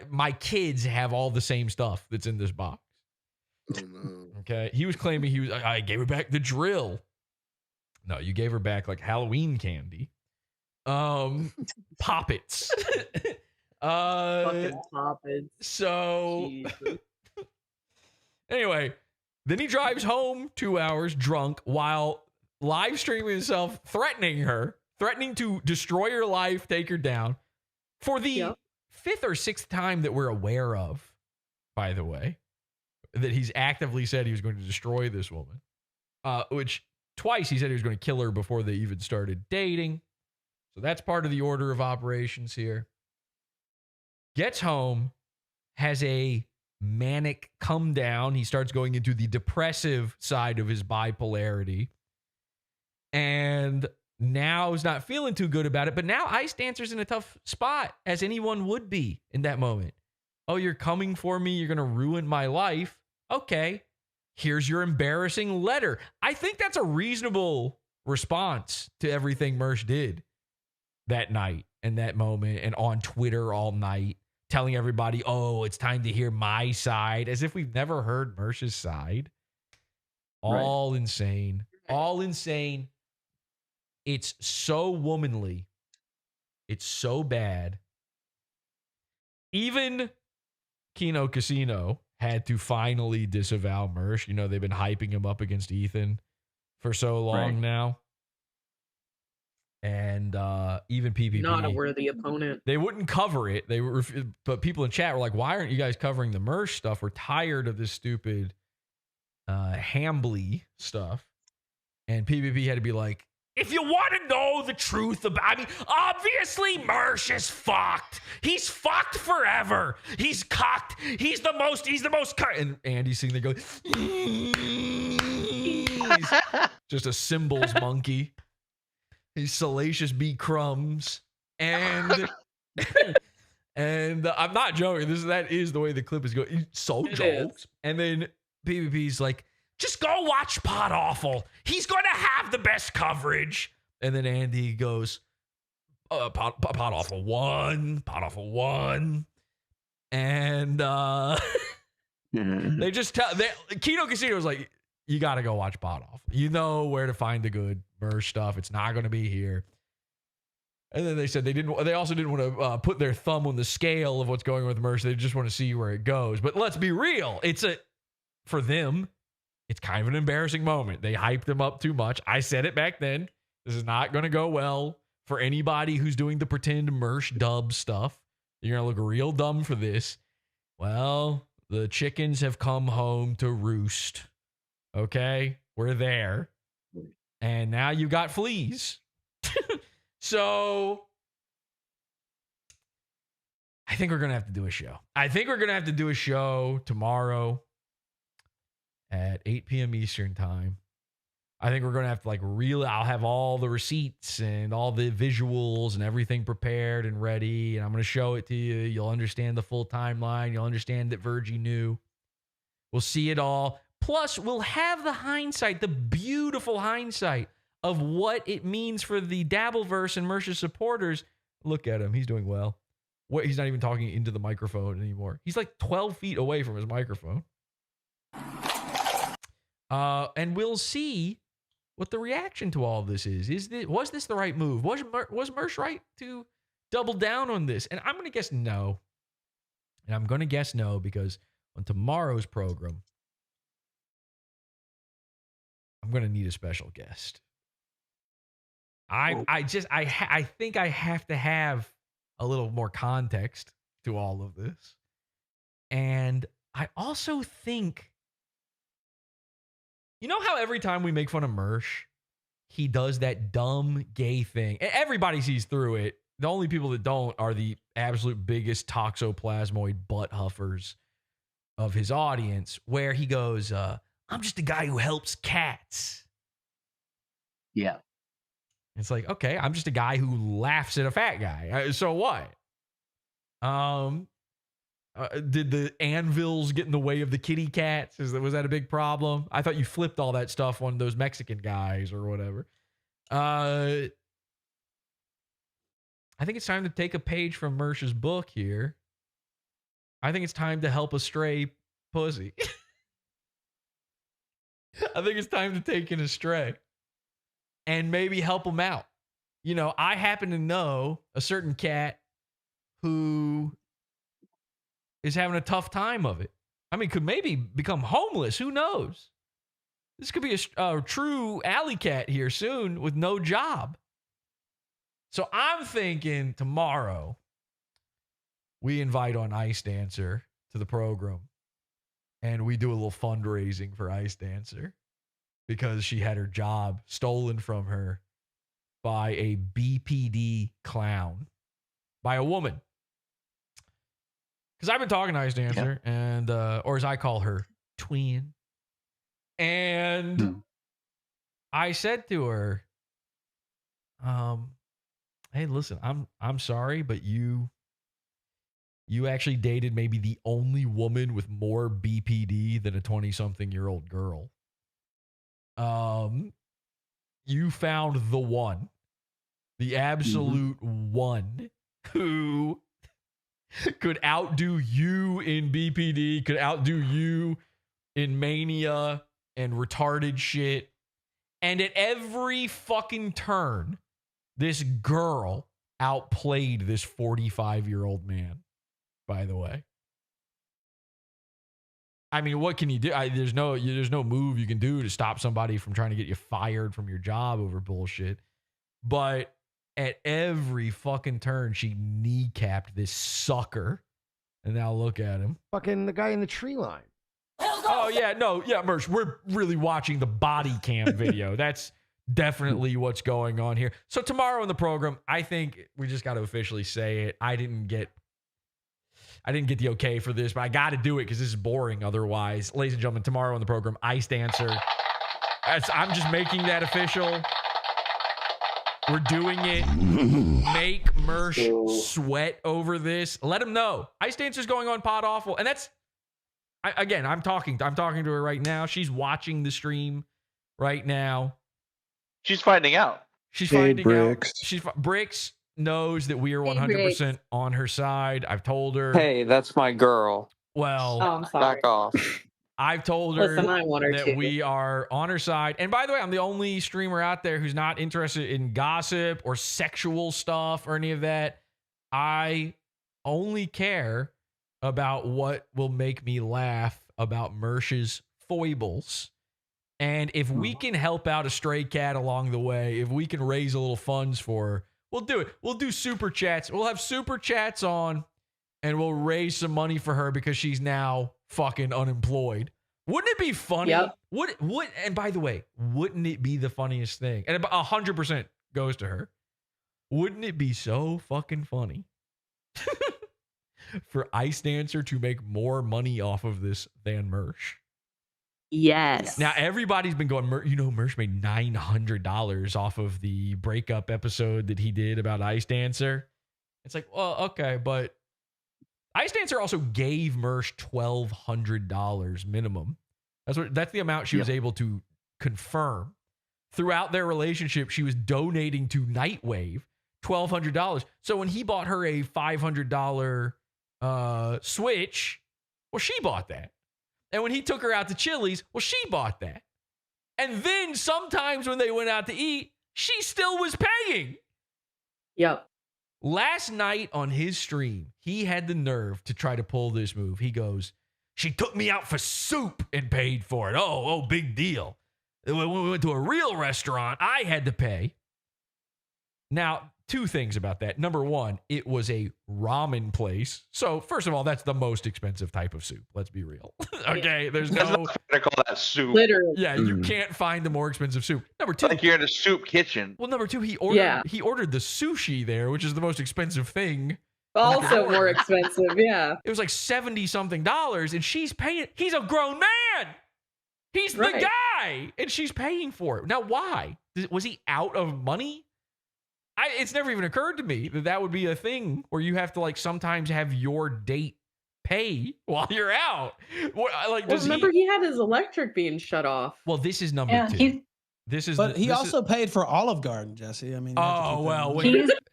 my kids have all the same stuff that's in this box. Okay. He was claiming I gave her back the drill. No, you gave her back like Halloween candy. Poppets. Fucking poppets. So anyway, then he drives home 2 hours drunk while live streaming himself, threatening to destroy her life, take her down for the fifth or sixth time that we're aware of, by the way, that he's actively said he was going to destroy this woman, which twice he said he was going to kill her before they even started dating. So that's part of the order of operations here. Gets home, has a manic come down. He starts going into the depressive side of his bipolarity. And now is not feeling too good about it. But now Ice Dancer's in a tough spot, as anyone would be in that moment. Oh, you're coming for me. You're going to ruin my life. Okay, here's your embarrassing letter. I think that's a reasonable response to everything Mersh did that night and that moment and on Twitter all night, telling everybody, oh, it's time to hear my side, as if we've never heard Mersh's side. All insane. All insane. It's so womanly. It's so bad. Even Kino Casino had to finally disavow Mersh. You know, they've been hyping him up against Ethan for so long now. And even PPP. Not a worthy opponent. They wouldn't cover it. They were, but people in chat were like, why aren't you guys covering the Mersh stuff? We're tired of this stupid Hambly stuff. And PPP had to be like, if you want to know the truth about, I mean, obviously Mersh is fucked. He's fucked forever. He's cocked. He's the most and Andy's sitting there going, he's just a cymbals monkey. He's Salacious B. Crumbs. And and I'm not joking. That is the way the clip is going. He's so jokes. And then PPP's like, just go watch PODAWFUL. He's going to have the best coverage. And then Andy goes, PODAWFUL 1, PODAWFUL 1. And they just tell, Kino Casino was like, you got to go watch PODAWFUL. You know where to find the good Mersh stuff. It's not going to be here. And then they said they also didn't want to put their thumb on the scale of what's going on with Mersh. They just want to see where it goes. But let's be real. For them, it's kind of an embarrassing moment. They hyped him up too much. I said it back then. This is not going to go well for anybody who's doing the pretend Mersh dub stuff. You're going to look real dumb for this. Well, the chickens have come home to roost. Okay? We're there. And now you got fleas. So I think we're going to have to do a show. I think we're going to have to do a show tomorrow at 8 p.m. Eastern time. I think we're going to have to I'll have all the receipts and all the visuals and everything prepared and ready. And I'm going to show it to you. You'll understand the full timeline. You'll understand that Virgie knew. We'll see it all. Plus, we'll have the hindsight, the beautiful hindsight of what it means for the Dabbleverse and Mersh's supporters. Look at him. He's doing well. He's not even talking into the microphone anymore. He's like 12 feet away from his microphone. And we'll see what the reaction to all of this is. Was this the right move? Was Mersh right to double down on this? And I'm going to guess no. And I'm going to guess no because on tomorrow's program, I'm going to need a special guest. I think I have to have a little more context to all of this. And I also think, you know how every time we make fun of Mersh, he does that dumb gay thing. Everybody sees through it. The only people that don't are the absolute biggest toxoplasmoid butt huffers of his audience, where he goes, I'm just a guy who helps cats. Yeah. It's like, okay, I'm just a guy who laughs at a fat guy. So what? Did the anvils get in the way of the kitty cats? Was that a big problem? I thought you flipped all that stuff on those Mexican guys or whatever. I think it's time to take a page from Mersh's book here. I think it's time to help a stray pussy. I think it's time to take in a stray and maybe help him out. You know, I happen to know a certain cat who is having a tough time of it. I mean, could maybe become homeless. Who knows? This could be a true alley cat here soon with no job. So I'm thinking tomorrow we invite on Ice Dancer to the program and we do a little fundraising for Ice Dancer because she had her job stolen from her by a BPD clown, by a woman. Because I've been talking to Ice Dancer, and or as I call her, Twin. And I said to her, hey, listen, I'm sorry, but you actually dated maybe the only woman with more BPD than a 20-something-year-old girl. You found the one, the absolute one who could outdo you in BPD, could outdo you in mania, and retarded shit. And at every fucking turn, this girl outplayed this 45-year-old man, by the way. I mean, what can you do? There's no move you can do to stop somebody from trying to get you fired from your job over bullshit. But at every fucking turn, she kneecapped this sucker. And now look at him. Fucking the guy in the tree line. Oh, yeah. No, yeah, Mersh, we're really watching the body cam video. That's definitely what's going on here. So tomorrow in the program, I think we just got to officially say it. I didn't get the okay for this, but I got to do it because this is boring otherwise. Ladies and gentlemen, tomorrow in the program, Ice Dancer. I'm just making that official. We're doing it. Make Mersh sweat over this. Let him know. Ice Dancer's going on PODAWFUL. And that's, again, I'm talking to her right now. She's watching the stream right now. She's finding out. She's Hey, finding Bricks. out. Bricks knows that we are 100% on her side. I've told her. Hey, that's my girl. Well, Oh, I'm sorry. Back off. I've told her Listen, I want her that to. we are on her side. And by the way, I'm the only streamer out there who's not interested in gossip or sexual stuff or any of that. I only care about what will make me laugh about Mersh's foibles. And if we can help out a stray cat along the way, if we can raise a little funds for her, we'll do it. We'll do super chats. We'll have super chats on and we'll raise some money for her because she's now fucking unemployed. Wouldn't it be funny? Yep. And by the way, wouldn't it be the funniest thing? And 100% goes to her. Wouldn't it be so fucking funny for Ice Dancer to make more money off of this than Mersh? Yes. Now everybody's been going, Mersh made $900 off of the breakup episode that he did about Ice Dancer. It's like, well, okay, but Ice Dancer also gave Mersh $1,200 minimum. That's the amount she was able to confirm. Throughout their relationship, she was donating to Nightwave $1,200. So when he bought her a $500 Switch, well, she bought that. And when he took her out to Chili's, well, she bought that. And then sometimes when they went out to eat, she still was paying. Yep. Last night on his stream, he had the nerve to try to pull this move. He goes, she took me out for soup and paid for it. Oh, big deal. When we went to a real restaurant, I had to pay. Now, two things about that. Number one, it was a ramen place. So, first of all, that's the most expensive type of soup. Let's be real. Okay, there's no... I call that soup. Literally. Yeah, you can't find the more expensive soup. Number two... Like you're in a soup kitchen. Well, number two, he ordered the sushi there, which is the most expensive thing. Also more expensive, yeah. It was like $70-something, and she's paying. He's a grown man. He's the guy, and she's paying for it. Now, why? Was he out of money? It's never even occurred to me that would be a thing where you have to like sometimes have your date pay while you're out. Remember he had his electric being shut off. Well, this is number two. But he also paid for Olive Garden, Jesse. I mean,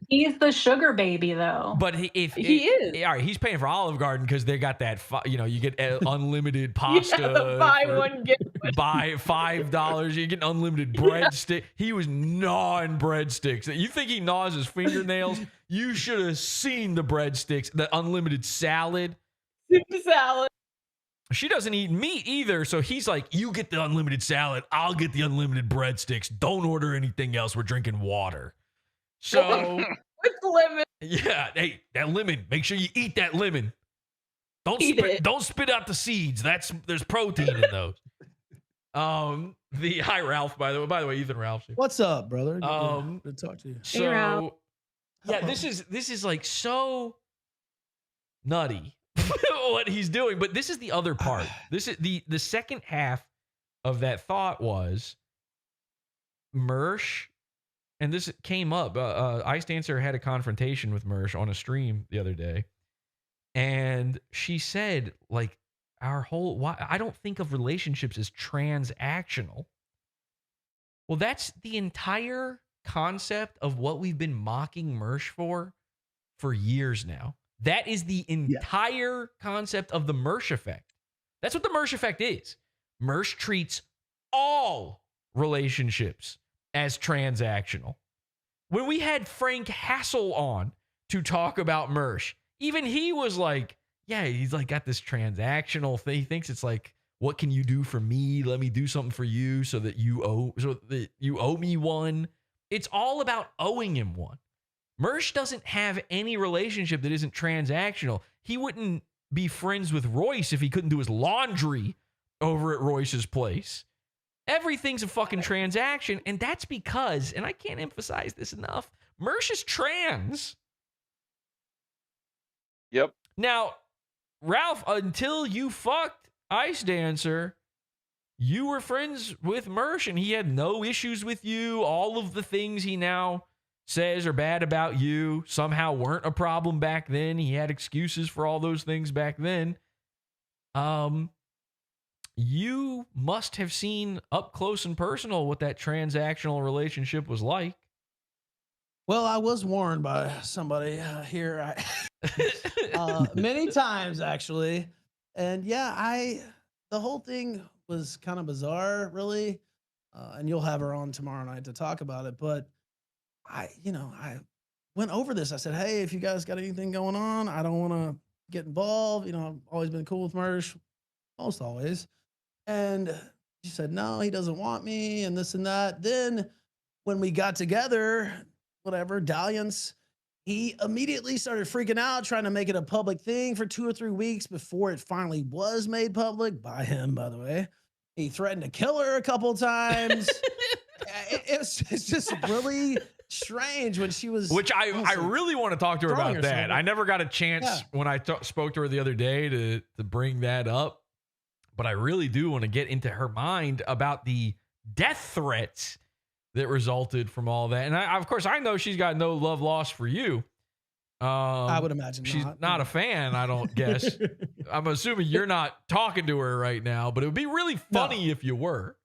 he's the sugar baby though. But he is, all right, he's paying for Olive Garden because they got that. You get unlimited pasta. Buy one get one. Buy $5. You get unlimited breadstick. He was gnawing breadsticks. You think he gnaws his fingernails? You should have seen the breadsticks. The unlimited salad. Soup salad. She doesn't eat meat either, so he's like, you get the unlimited salad, I'll get the unlimited breadsticks. Don't order anything else. We're drinking water. So with lemon. Yeah, hey, that lemon. Make sure you eat that lemon. Don't spit out the seeds. There's protein in those. Hi Ralph, by the way, Ethan Ralph. What's up, brother? Good to talk to you. So hey, Ralph. Yeah, this is like so nutty. What he's doing, but this is the other part. This is the second half of that thought was Mersh, and this came up. Ice Dancer had a confrontation with Mersh on a stream the other day, and she said, like, I don't think of relationships as transactional. Well, that's the entire concept of what we've been mocking Mersh for years now. That is the entire concept of the Mersh effect. That's what the Mersh effect is. Mersh treats all relationships as transactional. When we had Frank Hassel on to talk about Mersh, even he was like, yeah, he's like got this transactional thing. He thinks it's like, what can you do for me? Let me do something for you so that you owe me one. It's all about owing him one. Mersh doesn't have any relationship that isn't transactional. He wouldn't be friends with Royce if he couldn't do his laundry over at Royce's place. Everything's a fucking transaction, and that's because, and I can't emphasize this enough, Mersh is trans. Yep. Now, Ralph, until you fucked Ice Dancer, you were friends with Mersh, and he had no issues with you. All of the things he now says are bad about you somehow weren't a problem back then. He had excuses for all those things back then. You must have seen up close and personal what that transactional relationship was like. Well, I was warned by somebody here many times, actually. And yeah, the whole thing was kind of bizarre, really. And you'll have her on tomorrow night to talk about it. But I went over this. I said, hey, if you guys got anything going on, I don't want to get involved. I've always been cool with Mersh, most always. And she said, no, he doesn't want me and this and that. Then when we got together, whatever, dalliance, he immediately started freaking out, trying to make it a public thing for 2 or 3 weeks before it finally was made public by him, by the way. He threatened to kill her a couple times. It's just really strange when she was... Which I really want to talk to her about that. I never got a chance when I spoke to her the other day to bring that up. But I really do want to get into her mind about the death threats that resulted from all that. And of course, I know she's got no love lost for you. I would imagine she's not a fan, I don't guess. I'm assuming you're not talking to her right now, but it would be really funny if you were.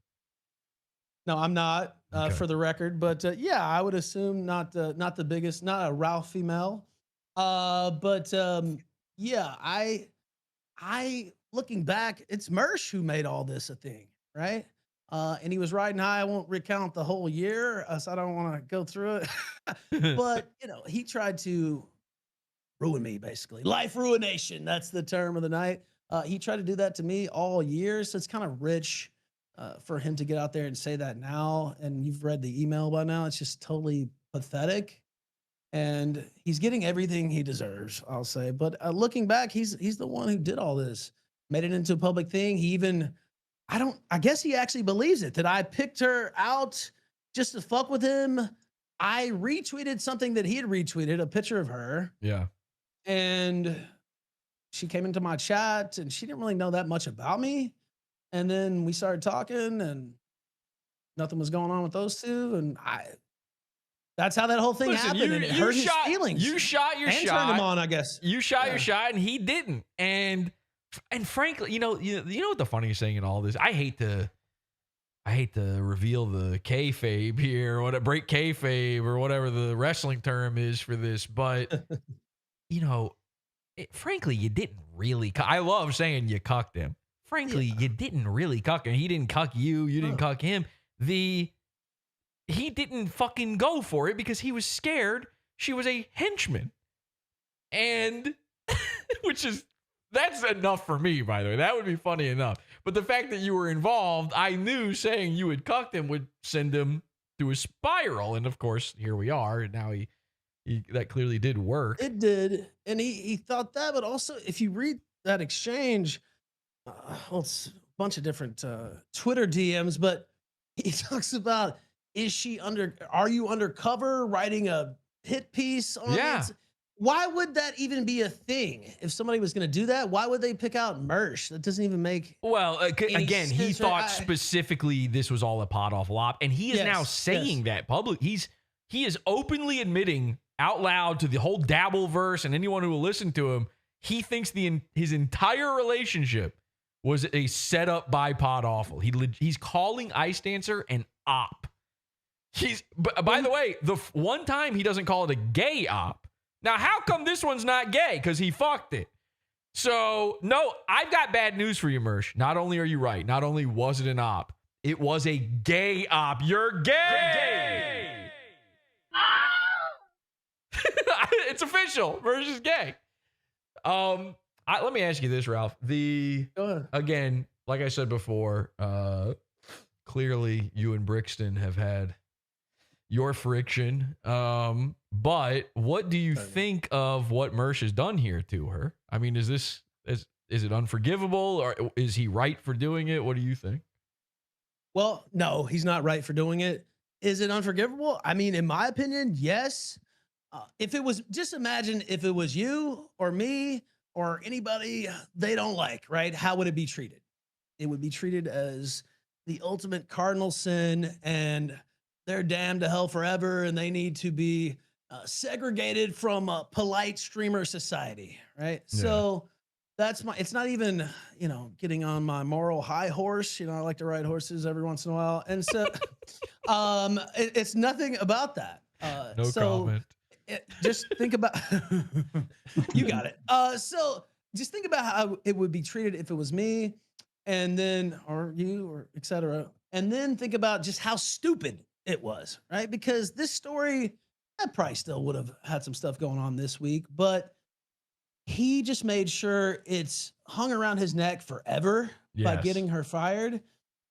No, I'm not, for the record. But yeah, I would assume not the biggest, not a Ralph female. But yeah, I looking back, it's Mersh who made all this a thing, right? And he was riding high. I won't recount the whole year, so I don't want to go through it. But he tried to ruin me, basically. Life ruination. That's the term of the night. He tried to do that to me all year, so it's kind of rich for him to get out there and say that now. And you've read the email by now. It's just totally pathetic. And he's getting everything he deserves, I'll say. But looking back, he's the one who did all this, made it into a public thing. He even, I guess he actually believes it, that I picked her out just to fuck with him. I retweeted something that he had retweeted, a picture of her. Yeah. And she came into my chat and she didn't really know that much about me. And then we started talking and nothing was going on with those two. And that's how that whole thing happened. And it hurt his feelings. You shot your shot. Turned him on, I guess. You shot your shot, and he didn't. And frankly, you know what the funniest thing in all this? I hate to reveal the kayfabe here, or break kayfabe, or whatever the wrestling term is for this. But frankly, you didn't really. I love saying you cucked him. Frankly, you didn't really cuck him. He didn't cuck you. You didn't cuck him. He didn't fucking go for it because he was scared she was a henchman. And that's enough for me, by the way. That would be funny enough. But the fact that you were involved, I knew saying you had cucked him would send him through a spiral. And of course, here we are. And now he that clearly did work. It did. And he thought that, but also if you read that exchange, it's a bunch of different Twitter DMs, but he talks about, are you undercover writing a hit piece on it? Why would that even be a thing? If somebody was going to do that, why would they pick out Mersh? That doesn't even make again, he thought specifically this was all a PODAWFUL op, and he is now saying that public. He is openly admitting out loud to the whole Dabbleverse and anyone who will listen to him, he thinks his entire relationship was a setup by PODAWFUL. He's calling Ice Dancer an op. By the way, the one time he doesn't call it a gay op. Now, how come this one's not gay? Because he fucked it. So, no, I've got bad news for you, Mersh. Not only are you right, not only was it an op, It was a gay op. You're gay. It's official. Mersh is gay. Let me ask you this, Ralph. Again, like I said before, clearly you and Brixton have had your friction. But what do you think of what Mersh has done here to her? I mean, is it unforgivable, or is he right for doing it? What do you think? Well, no, he's not right for doing it. Is it unforgivable? I mean, in my opinion, yes. If it was, just imagine if it was you or me or anybody they don't like, right? How would it be treated? It would be treated as the ultimate cardinal sin, and they're damned to hell forever, and they need to be segregated from a polite streamer society, right? Yeah. So that's it's not even, getting on my moral high horse. I like to ride horses every once in a while. And so it's nothing about that. No comment. Just think about, you got it. So just think about how it would be treated if it was me, and then, or you, or et cetera. And then think about just how stupid it was, right? Because this story, I probably still would have had some stuff going on this week, but he just made sure it's hung around his neck forever by getting her fired.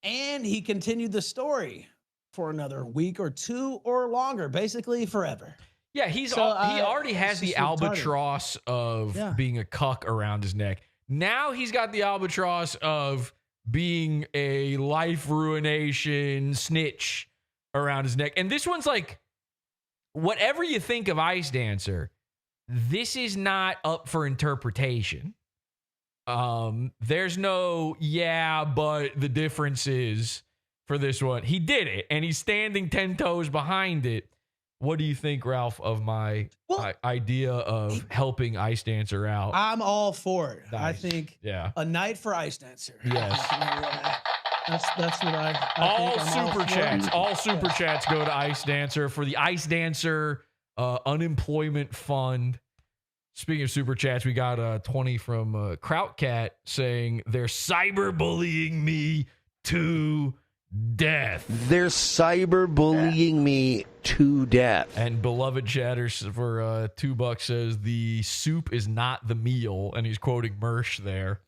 And he continued the story for another week or two or longer, basically forever. Yeah, he already has the albatross of being a cuck around his neck. Now he's got the albatross of being a life ruination snitch around his neck. And this one's like, whatever you think of Ice Dancer, this is not up for interpretation. There's no, but the difference is for this one. He did it, and he's standing 10 toes behind it. What do you think, Ralph, of my idea of helping Ice Dancer out? I'm all for it. Nice. I think a night for Ice Dancer. Yes. That's what I all think. All super chats go to Ice Dancer for the Ice Dancer unemployment fund. Speaking of super chats, we got 20 from Krautcat saying they're cyberbullying me to death. They're cyberbullying me to death. And beloved chatters for $2 says the soup is not the meal, and he's quoting Mersh there.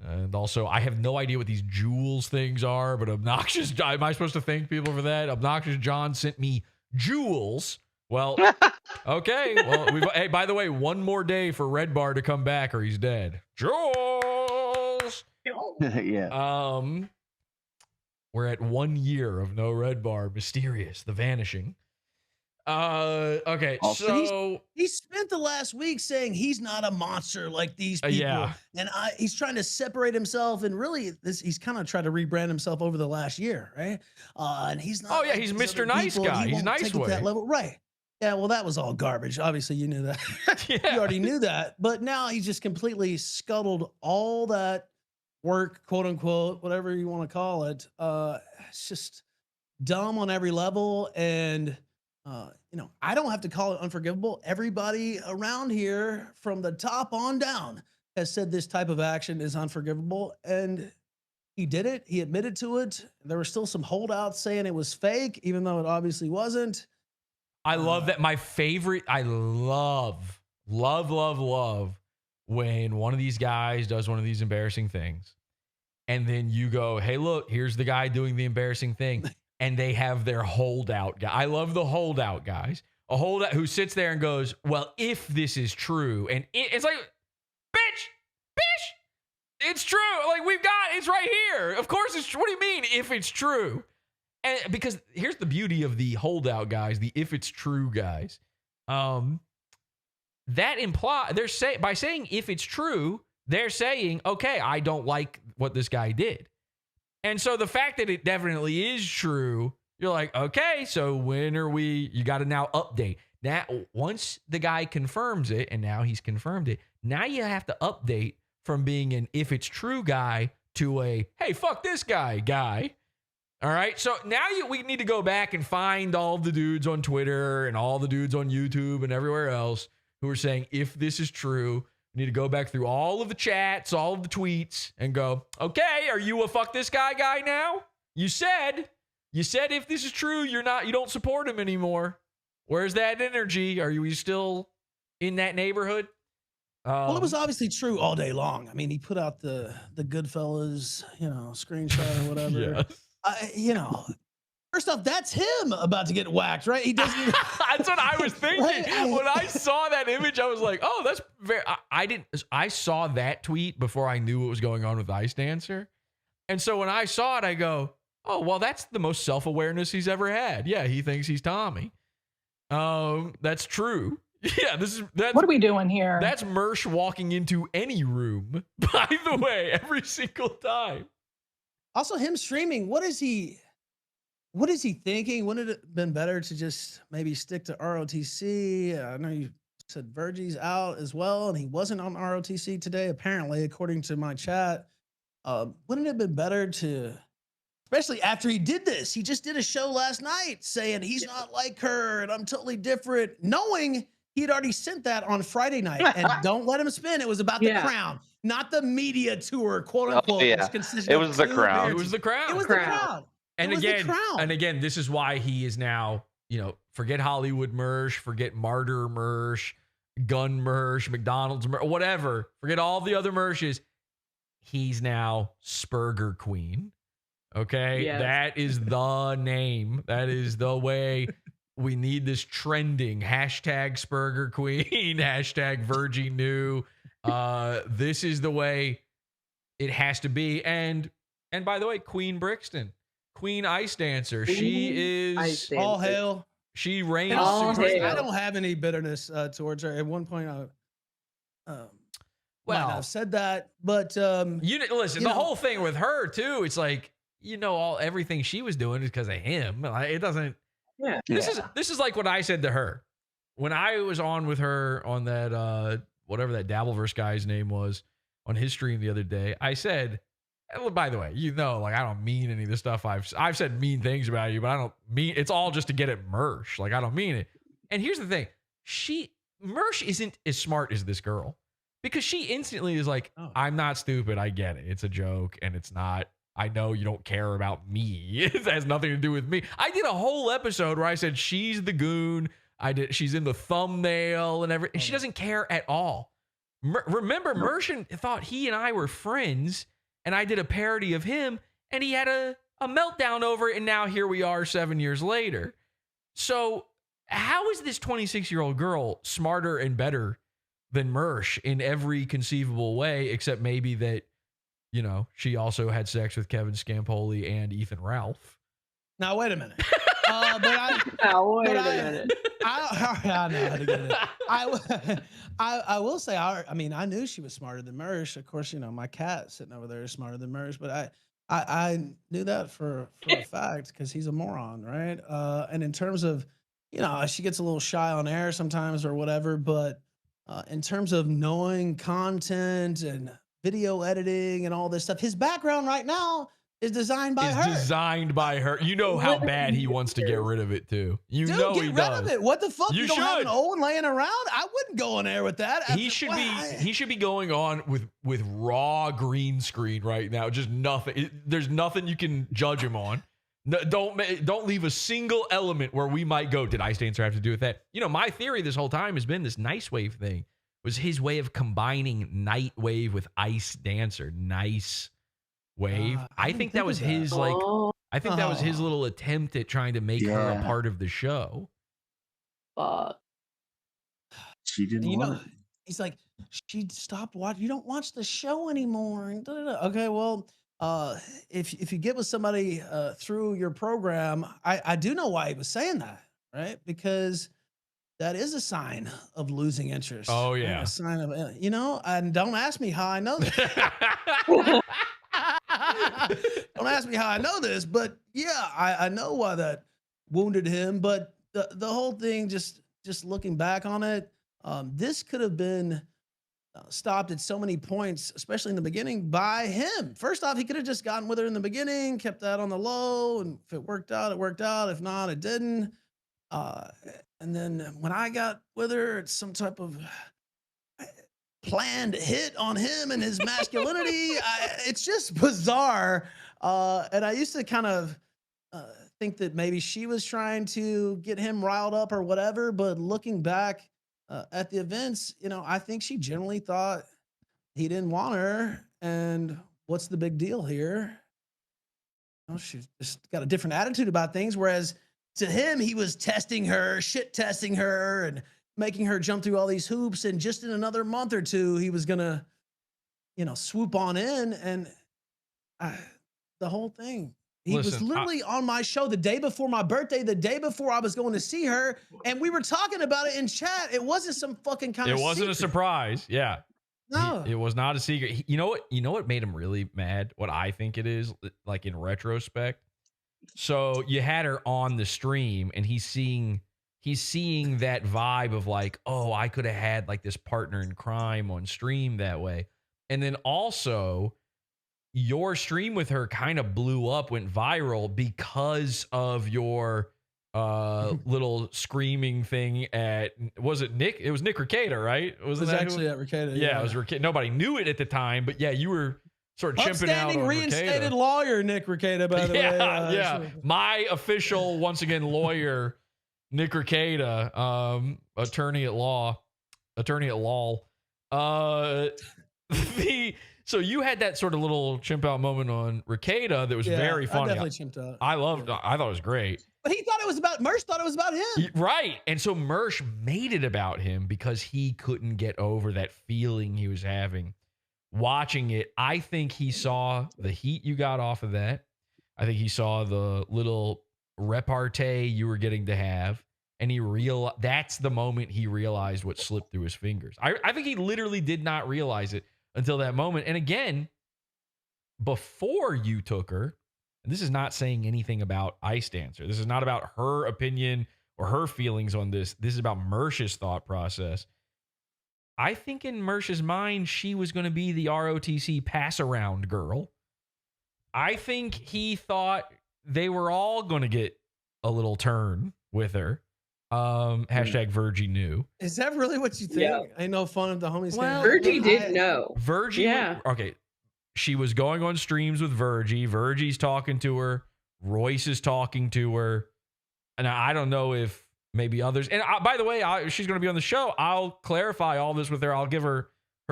And also, I have no idea what these jewels things are, but obnoxious. Am I supposed to thank people for that? Obnoxious John sent me jewels. Well, okay. Well, hey, by the way, one more day for Red Bar to come back, or he's dead. Jewels. Yeah. We're at 1 year of no Red Bar. Mysterious, the vanishing. Okay, so he spent the last week saying he's not a monster like these people, and he's trying to separate himself, and really, he's kind of tried to rebrand himself over the last year, right? And he's not. Oh yeah, he's Mr. Nice Guy. He's nice way. That level, right? Yeah, well, that was all garbage. Obviously, you knew that. You already knew that, but now he's just completely scuttled all that work, quote unquote, whatever you want to call it. It's just dumb on every level, and I don't have to call it unforgivable. Everybody around here, from the top on down, has said this type of action is unforgivable, and he did it. He admitted to it. There were still some holdouts saying it was fake, even though it obviously wasn't. I love that. My favorite, I love when one of these guys does one of these embarrassing things, and then you go, hey, look, here's the guy doing the embarrassing thing. And they have their holdout guy. I love the holdout guys. A holdout who sits there and goes, well, if this is true, and it's like, bitch, it's true. Like, it's right here. Of course it's true. What do you mean if it's true? And because here's the beauty of the holdout guys, the if it's true guys. That imply by saying if it's true, they're saying, okay, I don't like what this guy did. And so the fact that it definitely is true, you're like, okay, so when are you got to now update. Now, once the guy confirms it, and now he's confirmed it, now you have to update from being an if it's true guy to a, hey, fuck this guy. All right, so now we need to go back and find all the dudes on Twitter and all the dudes on YouTube and everywhere else who are saying, if this is true, we need to go back through all of the chats, all of the tweets, and go, okay, are you a fuck this guy now? You said if this is true, you don't support him anymore. Where's that energy? Are you still in that neighborhood? Well, it was obviously true all day long. I mean, he put out the Goodfellas, screenshot or whatever. Yeah. First off, that's him about to get whacked, right? He doesn't even. That's what I was thinking. When I saw that image, I was like, oh, that's very. I saw that tweet before I knew what was going on with Ice Dancer. And so when I saw it, I go, oh, well, that's the most self-awareness he's ever had. Yeah, he thinks he's Tommy. That's true. Yeah, what are we doing here? That's Mersh walking into any room, by the way, every single time. Also, him streaming, what is he thinking? Wouldn't it have been better to just maybe stick to ROTC? I know you said Virgie's out as well, and he wasn't on ROTC today, apparently, according to my chat. Wouldn't it have been better to, especially after he did this, he just did a show last night saying he's not like her and I'm totally different, knowing he'd already sent that on Friday night. And don't let him spin. It was about the crown, not the media tour, quote unquote. It was the crown. It was the crown. It was the crown. And again, this is why he is now, forget Hollywood Mersh, forget Martyr Mersh, Gun Mersh, McDonald's Mersh, whatever. Forget all the other Mershes. He's now Spurger Queen. Okay. Yes. That is the name. That is the way we need this trending. Hashtag Spurger Queen, hashtag Virgie New. This is the way it has to be. And by the way, Queen Brixton, Queen Ice Dancer. She is all hail. She reigns. I don't have any bitterness towards her. At one point, might not have said that, but listen. The whole thing with her too. It's like everything she was doing is because of him. It doesn't. Yeah. This is like what I said to her when I was on with her on that whatever that Dabbleverse guy's name was on his stream the other day. I said, by the way, I don't mean any of the stuff I've said mean things about you, but I don't mean it's all just to get at Mersh. Like I don't mean it. And here's the thing: Mersh isn't as smart as this girl because she instantly is like, I'm not stupid. I get it. It's a joke, and it's not. I know you don't care about me. It has nothing to do with me. I did a whole episode where I said she's the goon. She's in the thumbnail and everything. She doesn't care at all. Remember, Mersh thought he and I were friends, and I did a parody of him, and he had a meltdown over it, and now here we are 7 years later. So how is this 26-year-old girl smarter and better than Mersh in every conceivable way, except maybe that, she also had sex with Kevin Scampoli and Ethan Ralph. Now, wait a minute. Wait a minute. I know how to get it. I will say, I knew she was smarter than Mersh. Of course, my cat sitting over there is smarter than Mersh, but I knew that for a fact because he's a moron, right? And in terms of, she gets a little shy on air sometimes or whatever, but in terms of knowing content and video editing and all this stuff, his background right now is designed by her. Designed by her. You know how bad he wants to get rid of it too. Dude, get rid of it. What the fuck? You don't have an Owen laying around? I wouldn't go on air with that. He should be going on with raw green screen right now. Just nothing. There's nothing you can judge him on. No, don't leave a single element where we might go, did Ice Dancer have to do with that? My theory this whole time has been this Nightwave thing was his way of combining Nightwave with Ice Dancer. Nice Wave. I think that was his I think that was his little attempt at trying to make her a part of the show. She didn't want it. He's like, she stopped watching. You don't watch the show anymore. Okay, well, if you get with somebody through your program, I do know why he was saying that, right? Because that is a sign of losing interest. Oh yeah, a sign of And don't ask me how I know this. Don't ask me how I know this, but yeah, I know why that wounded him. But the whole thing, just looking back on it, this could have been stopped at so many points, especially in the beginning, by him. First off, he could have just gotten with her in the beginning, kept that on the low, and if it worked out, it worked out. If not, it didn't. And then when I got with her, it's some type of planned hit on him and his masculinity. It's just bizarre. And I used to kind of think that maybe she was trying to get him riled up or whatever. But looking back at the events, you know, I think she generally thought he didn't want her. And what's the big deal here? You know, she's just got a different attitude about things. Whereas to him, he was testing her, shit testing her, and making her jump through all these hoops. And just in another month or two, he was going to, you know, swoop on in. And the whole thing. He was literally on my show the day before my birthday, the day before I was going to see her. And we were talking about it in chat. It wasn't some fucking kind of It wasn't a surprise. Yeah. No. It was not a secret. You know what made him really mad? What I think it is, like in retrospect. So you had her on the stream and he's seeing that vibe of like, oh, I could have had like this partner in crime on stream that way. And then also your stream with her kind of blew up, went viral because of your little screaming thing at, was it Nick? It was Nick Rekieta, right? It was actually at Rekieta. Yeah, it was Rekieta. Nobody knew it at the time, but yeah, you were sort of chimping out on reinstated Rekieta. lawyer Nick Rekieta, by the way. Yeah. My official, once again, lawyer, Nick Rekieta, attorney at law. So you had that sort of little chimp out moment on Rekieta that was very funny. I definitely chimped out. I thought it was great. But he thought it was about, Mersh thought it was about him. Right. And so Mersh made it about him because he couldn't get over that feeling he was having watching it. I think he saw the heat you got off of that. I think he saw the little repartee you were getting to have. And that's the moment he realized what slipped through his fingers. I think he literally did not realize it until that moment. And again, before you took her, and this is not saying anything about Ice Dancer. This is not about her opinion or her feelings on this. This is about Mersh's thought process. I think in Mersh's mind, she was going to be the ROTC pass-around girl. I think he thought they were all going to get a little turn with her. Hashtag Virgie knew. Is that really what you think? Yeah. Ain't no fun if the homies. Well, Virgie did know. Virgie, yeah. Okay. She was going on streams with Virgie. Virgie's talking to her. Royce is talking to her. And I don't know if maybe others. And by the way, she's going to be on the show. I'll clarify all this with her. I'll give her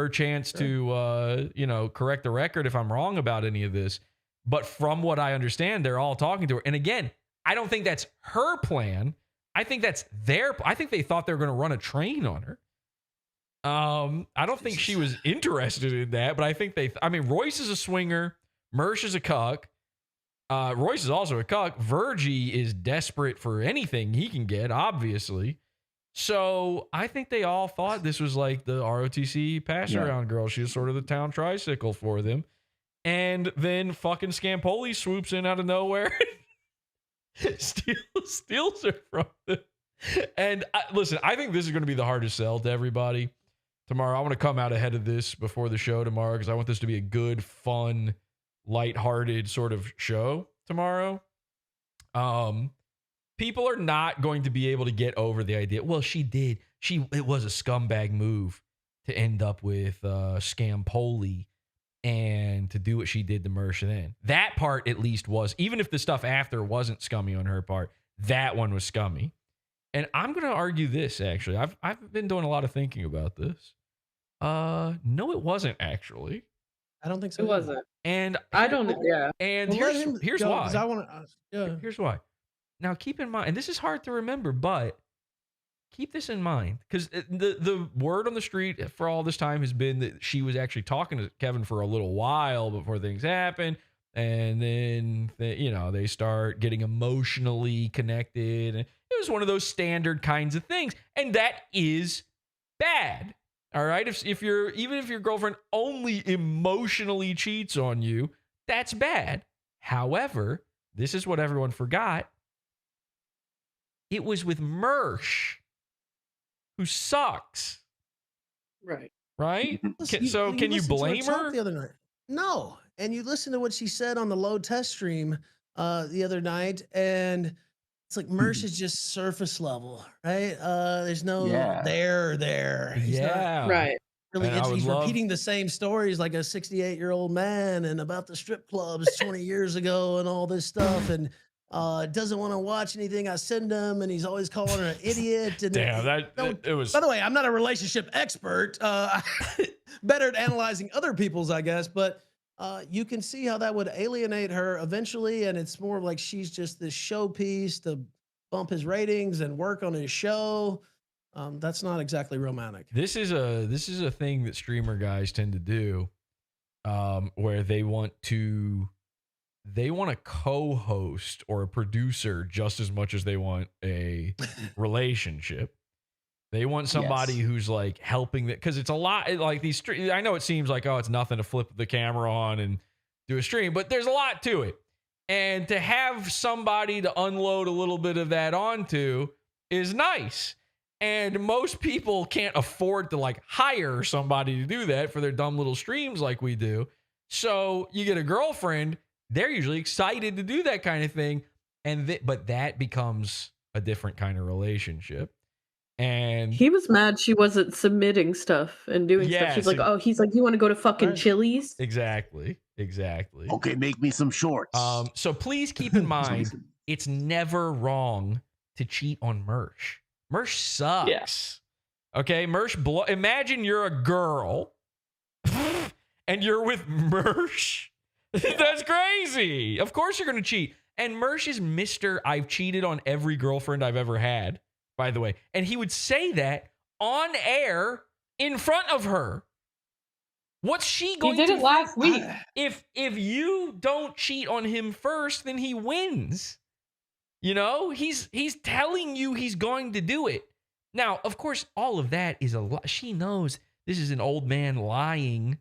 chance to, correct the record if I'm wrong about any of this. But from what I understand, they're all talking to her. And again, I don't think that's her plan. I think that's I think they thought they were going to run a train on her. I don't think she was interested in that, but I think Royce is a swinger. Mersh is a cuck. Royce is also a cuck. Virgie is desperate for anything he can get, obviously. So I think they all thought this was like the ROTC pass around girl. She was sort of the town tricycle for them. And then fucking Scampoli swoops in out of nowhere. steals her from them. And listen, I think this is going to be the hardest sell to everybody tomorrow. I want to come out ahead of this before the show tomorrow because I want this to be a good, fun, lighthearted sort of show tomorrow. People are not going to be able to get over the idea. Well, it was a scumbag move to end up with Scampoli and to do what she did to Mersh then. That part at least was, even if the stuff after wasn't scummy on her part, that one was scummy. And I'm going to argue this, actually. I've been doing a lot of thinking about this. No, it wasn't, actually. I don't think so. It wasn't. And I don't, yeah. And Well, here's why. I want to, Here's why. Now, keep in mind, and this is hard to remember, but keep this in mind, because the word on the street for all this time has been that she was actually talking to Kevin for a little while before things happened. And then, they start getting emotionally connected. And it was one of those standard kinds of things. And that is bad. All right. Even if your girlfriend only emotionally cheats on you, that's bad. However, this is what everyone forgot. It was with Mersh, who sucks. Right. Right? Listen, can you blame her? The other night? No. And you listen to what she said on the low test stream the other night, and it's like Mersh is just surface level, right? There's no there or there. He's not, right. really And I would he's love- repeating the same stories like a 68-year-old man and about the strip clubs 20 years ago and all this stuff, and doesn't want to watch anything I send him, and he's always calling her an idiot. And Damn, it was. By the way, I'm not a relationship expert. Better at analyzing other people's, I guess, but you can see how that would alienate her eventually, and it's more like she's just this showpiece to bump his ratings and work on his show. That's not exactly romantic. This is a thing that streamer guys tend to do, where they want to co-host or a producer just as much as they want a relationship. They want somebody who's like helping that, because it's a lot like these. I know it seems like, oh, it's nothing to flip the camera on and do a stream, but there's a lot to it. And to have somebody to unload a little bit of that onto is nice. And most people can't afford to like hire somebody to do that for their dumb little streams like we do. So you get a girlfriend, they're usually excited to do that kind of thing. But that becomes a different kind of relationship. And he was mad she wasn't submitting stuff and doing stuff. She's like, he's like, you want to go to fucking Chili's? Exactly. Okay, make me some shorts. So please keep in mind, it's never wrong to cheat on Mersh. Mersh sucks. Okay, Mersh. Imagine you're a girl and you're with Mersh. That's crazy. Of course you're going to cheat. And Mersh is Mr. I've cheated on every girlfriend I've ever had, by the way. And he would say that on air in front of her. What's she going to do? He did it last week. If you don't cheat on him first, then he wins. You know, he's telling you he's going to do it. Now, of course, all of that is a lie. She knows this is an old man lying,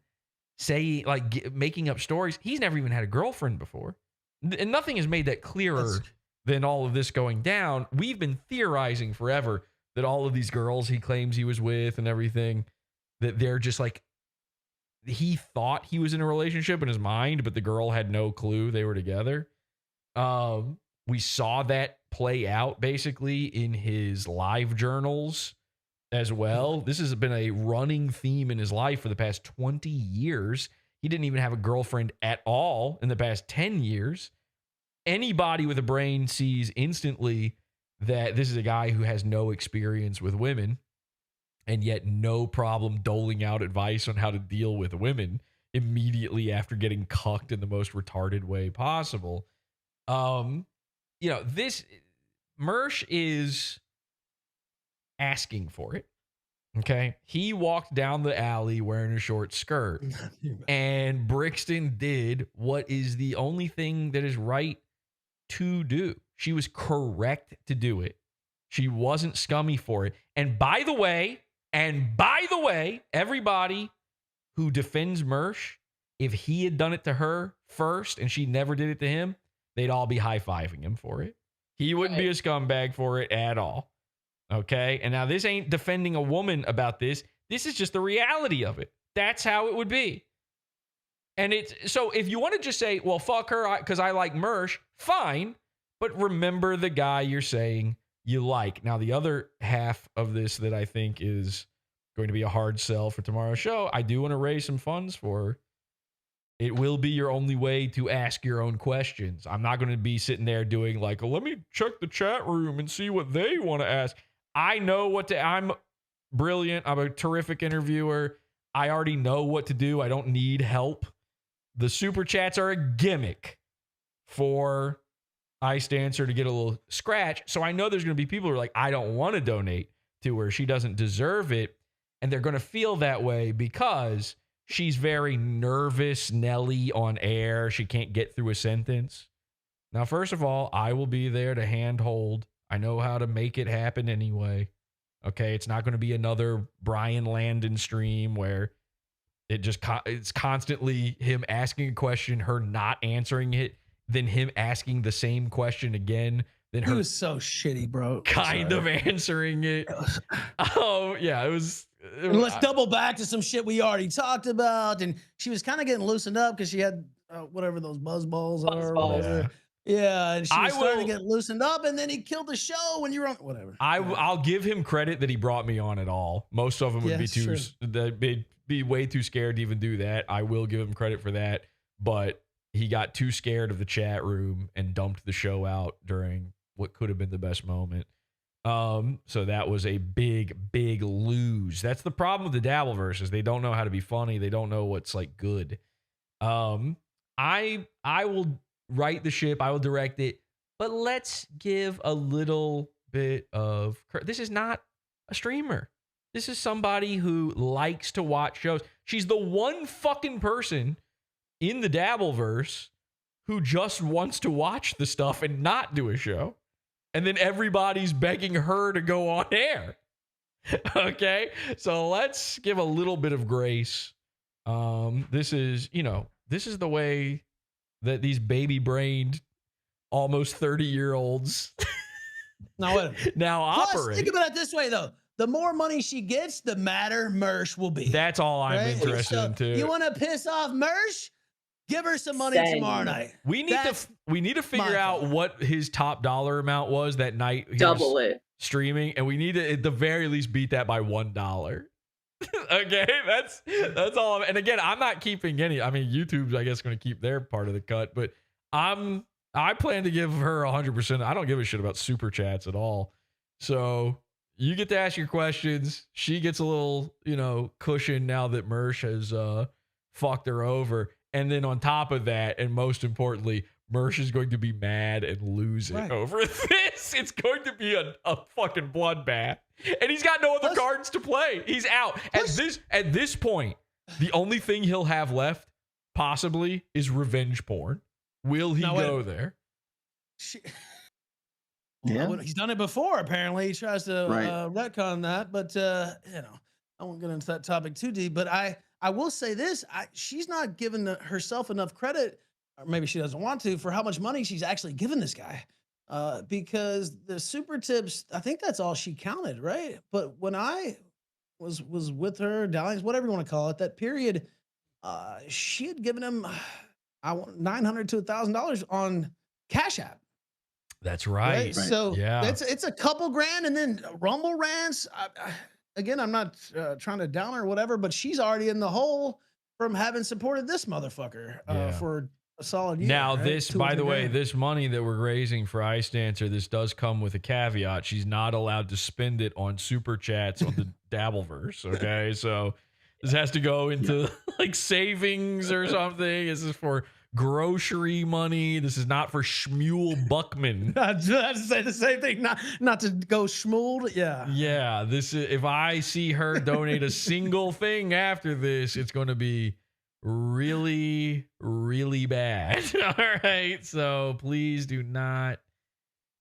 saying, like, making up stories. He's never even had a girlfriend before. And nothing has made that clearer than all of this going down. We've been theorizing forever that all of these girls he claims he was with and everything, that they're just like, he thought he was in a relationship in his mind, but the girl had no clue they were together. We saw that play out basically in his live journals as well. This has been a running theme in his life for the past 20 years. He didn't even have a girlfriend at all in the past 10 years. Anybody with a brain sees instantly that this is a guy who has no experience with women, and yet no problem doling out advice on how to deal with women immediately after getting cucked in the most retarded way possible. You know, this Mersh is asking for it. Okay. He walked down the alley wearing a short skirt, and Brixton did what is the only thing that is right to do. She was correct to do it. She wasn't scummy for it. And by the way, everybody who defends Mersh, if he had done it to her first and she never did it to him, they'd all be high-fiving him for it. He wouldn't be a scumbag for it at all. Okay? And now this ain't defending a woman about this. This is just the reality of it. That's how it would be. And it's so if you want to just say, well, fuck her because I like Mersh, fine. But remember the guy you're saying you like. Now, the other half of this that I think is going to be a hard sell for tomorrow's show, I do want to raise some funds for her. It will be your only way to ask your own questions. I'm not going to be sitting there doing like, let me check the chat room and see what they want to ask. I know what to, I'm brilliant. I'm a terrific interviewer. I already know what to do. I don't need help. The super chats are a gimmick for Ice Dancer to get a little scratch. So I know there's going to be people who are like, I don't want to donate to her. She doesn't deserve it. And they're going to feel that way because she's very nervous, Nelly on air. She can't get through a sentence. Now, first of all, I will be there to handhold. I know how to make it happen anyway. Okay, it's not going to be another Brian Landon stream where it's constantly him asking a question, her not answering it, then him asking the same question again, then her He was so shitty, bro. kind of answering it. Oh, yeah, it was. And let's double back to some shit we already talked about. And she was kind of getting loosened up because she had whatever those buzz balls are. Whatever. Yeah, and she was starting to get loosened up, and then he killed the show when you were on whatever. I'll give him credit that he brought me on at all. Most of them would be too. They'd be way too scared to even do that. I will give him credit for that, but he got too scared of the chat room and dumped the show out during what could have been the best moment. So that was a big lose. That's the problem with the Dabbleverse is they don't know how to be funny. They don't know what's like good. I will write the ship. I will direct it, but let's give a little bit of, this is not a streamer. This is somebody who likes to watch shows. She's the one fucking person in the Dabbleverse who just wants to watch the stuff and not do a show. And then everybody's begging her to go on air. Okay? So let's give a little bit of grace. This is the way that these baby-brained, almost 30-year-olds now operate. Think about it this way, though. The more money she gets, the madder Mersh will be. That's all I'm interested in, too. You want to piss off Mersh? Give her some money tomorrow night. We need to figure out what his top dollar amount was that night. Double it. Streaming, and we need to at the very least beat that by $1. Okay, that's all. And again, I'm not keeping any. I mean, YouTube's I guess going to keep their part of the cut, but I plan to give her 100%. I don't give a shit about super chats at all. So you get to ask your questions. She gets a little, cushion now that Mersh has fucked her over. And then on top of that, and most importantly, Mersh is going to be mad and lose it over this. It's going to be a fucking bloodbath. And he's got no other cards to play. He's out. At this point, the only thing he'll have left, possibly, is revenge porn. Will he go there? He's done it before, apparently. He tries to retcon that, but I won't get into that topic too deep. But I will say this: she's not giving herself enough credit, or maybe she doesn't want to, for how much money she's actually given this guy. Because the super tips, I think that's all she counted, right? But when I was with her, dalliance, whatever you want to call it, that period, she had given him $900 to $1,000 on Cash App. That's right. So it's a couple grand, and then Rumble rants. Again, I'm not trying to down her or whatever, but she's already in the hole from having supported this motherfucker for a solid year. Now, by the way, this money that we're raising for Ice Dancer, this does come with a caveat. She's not allowed to spend it on super chats on the Dabbleverse. Okay, so this has to go into like savings or something. This is for grocery money. This is not for Shmuel Buckman. I was to say the same thing. Not to go Shmuel. Yeah. This is, if I see her donate a single thing after this, it's going to be really, really bad. All right. So please do not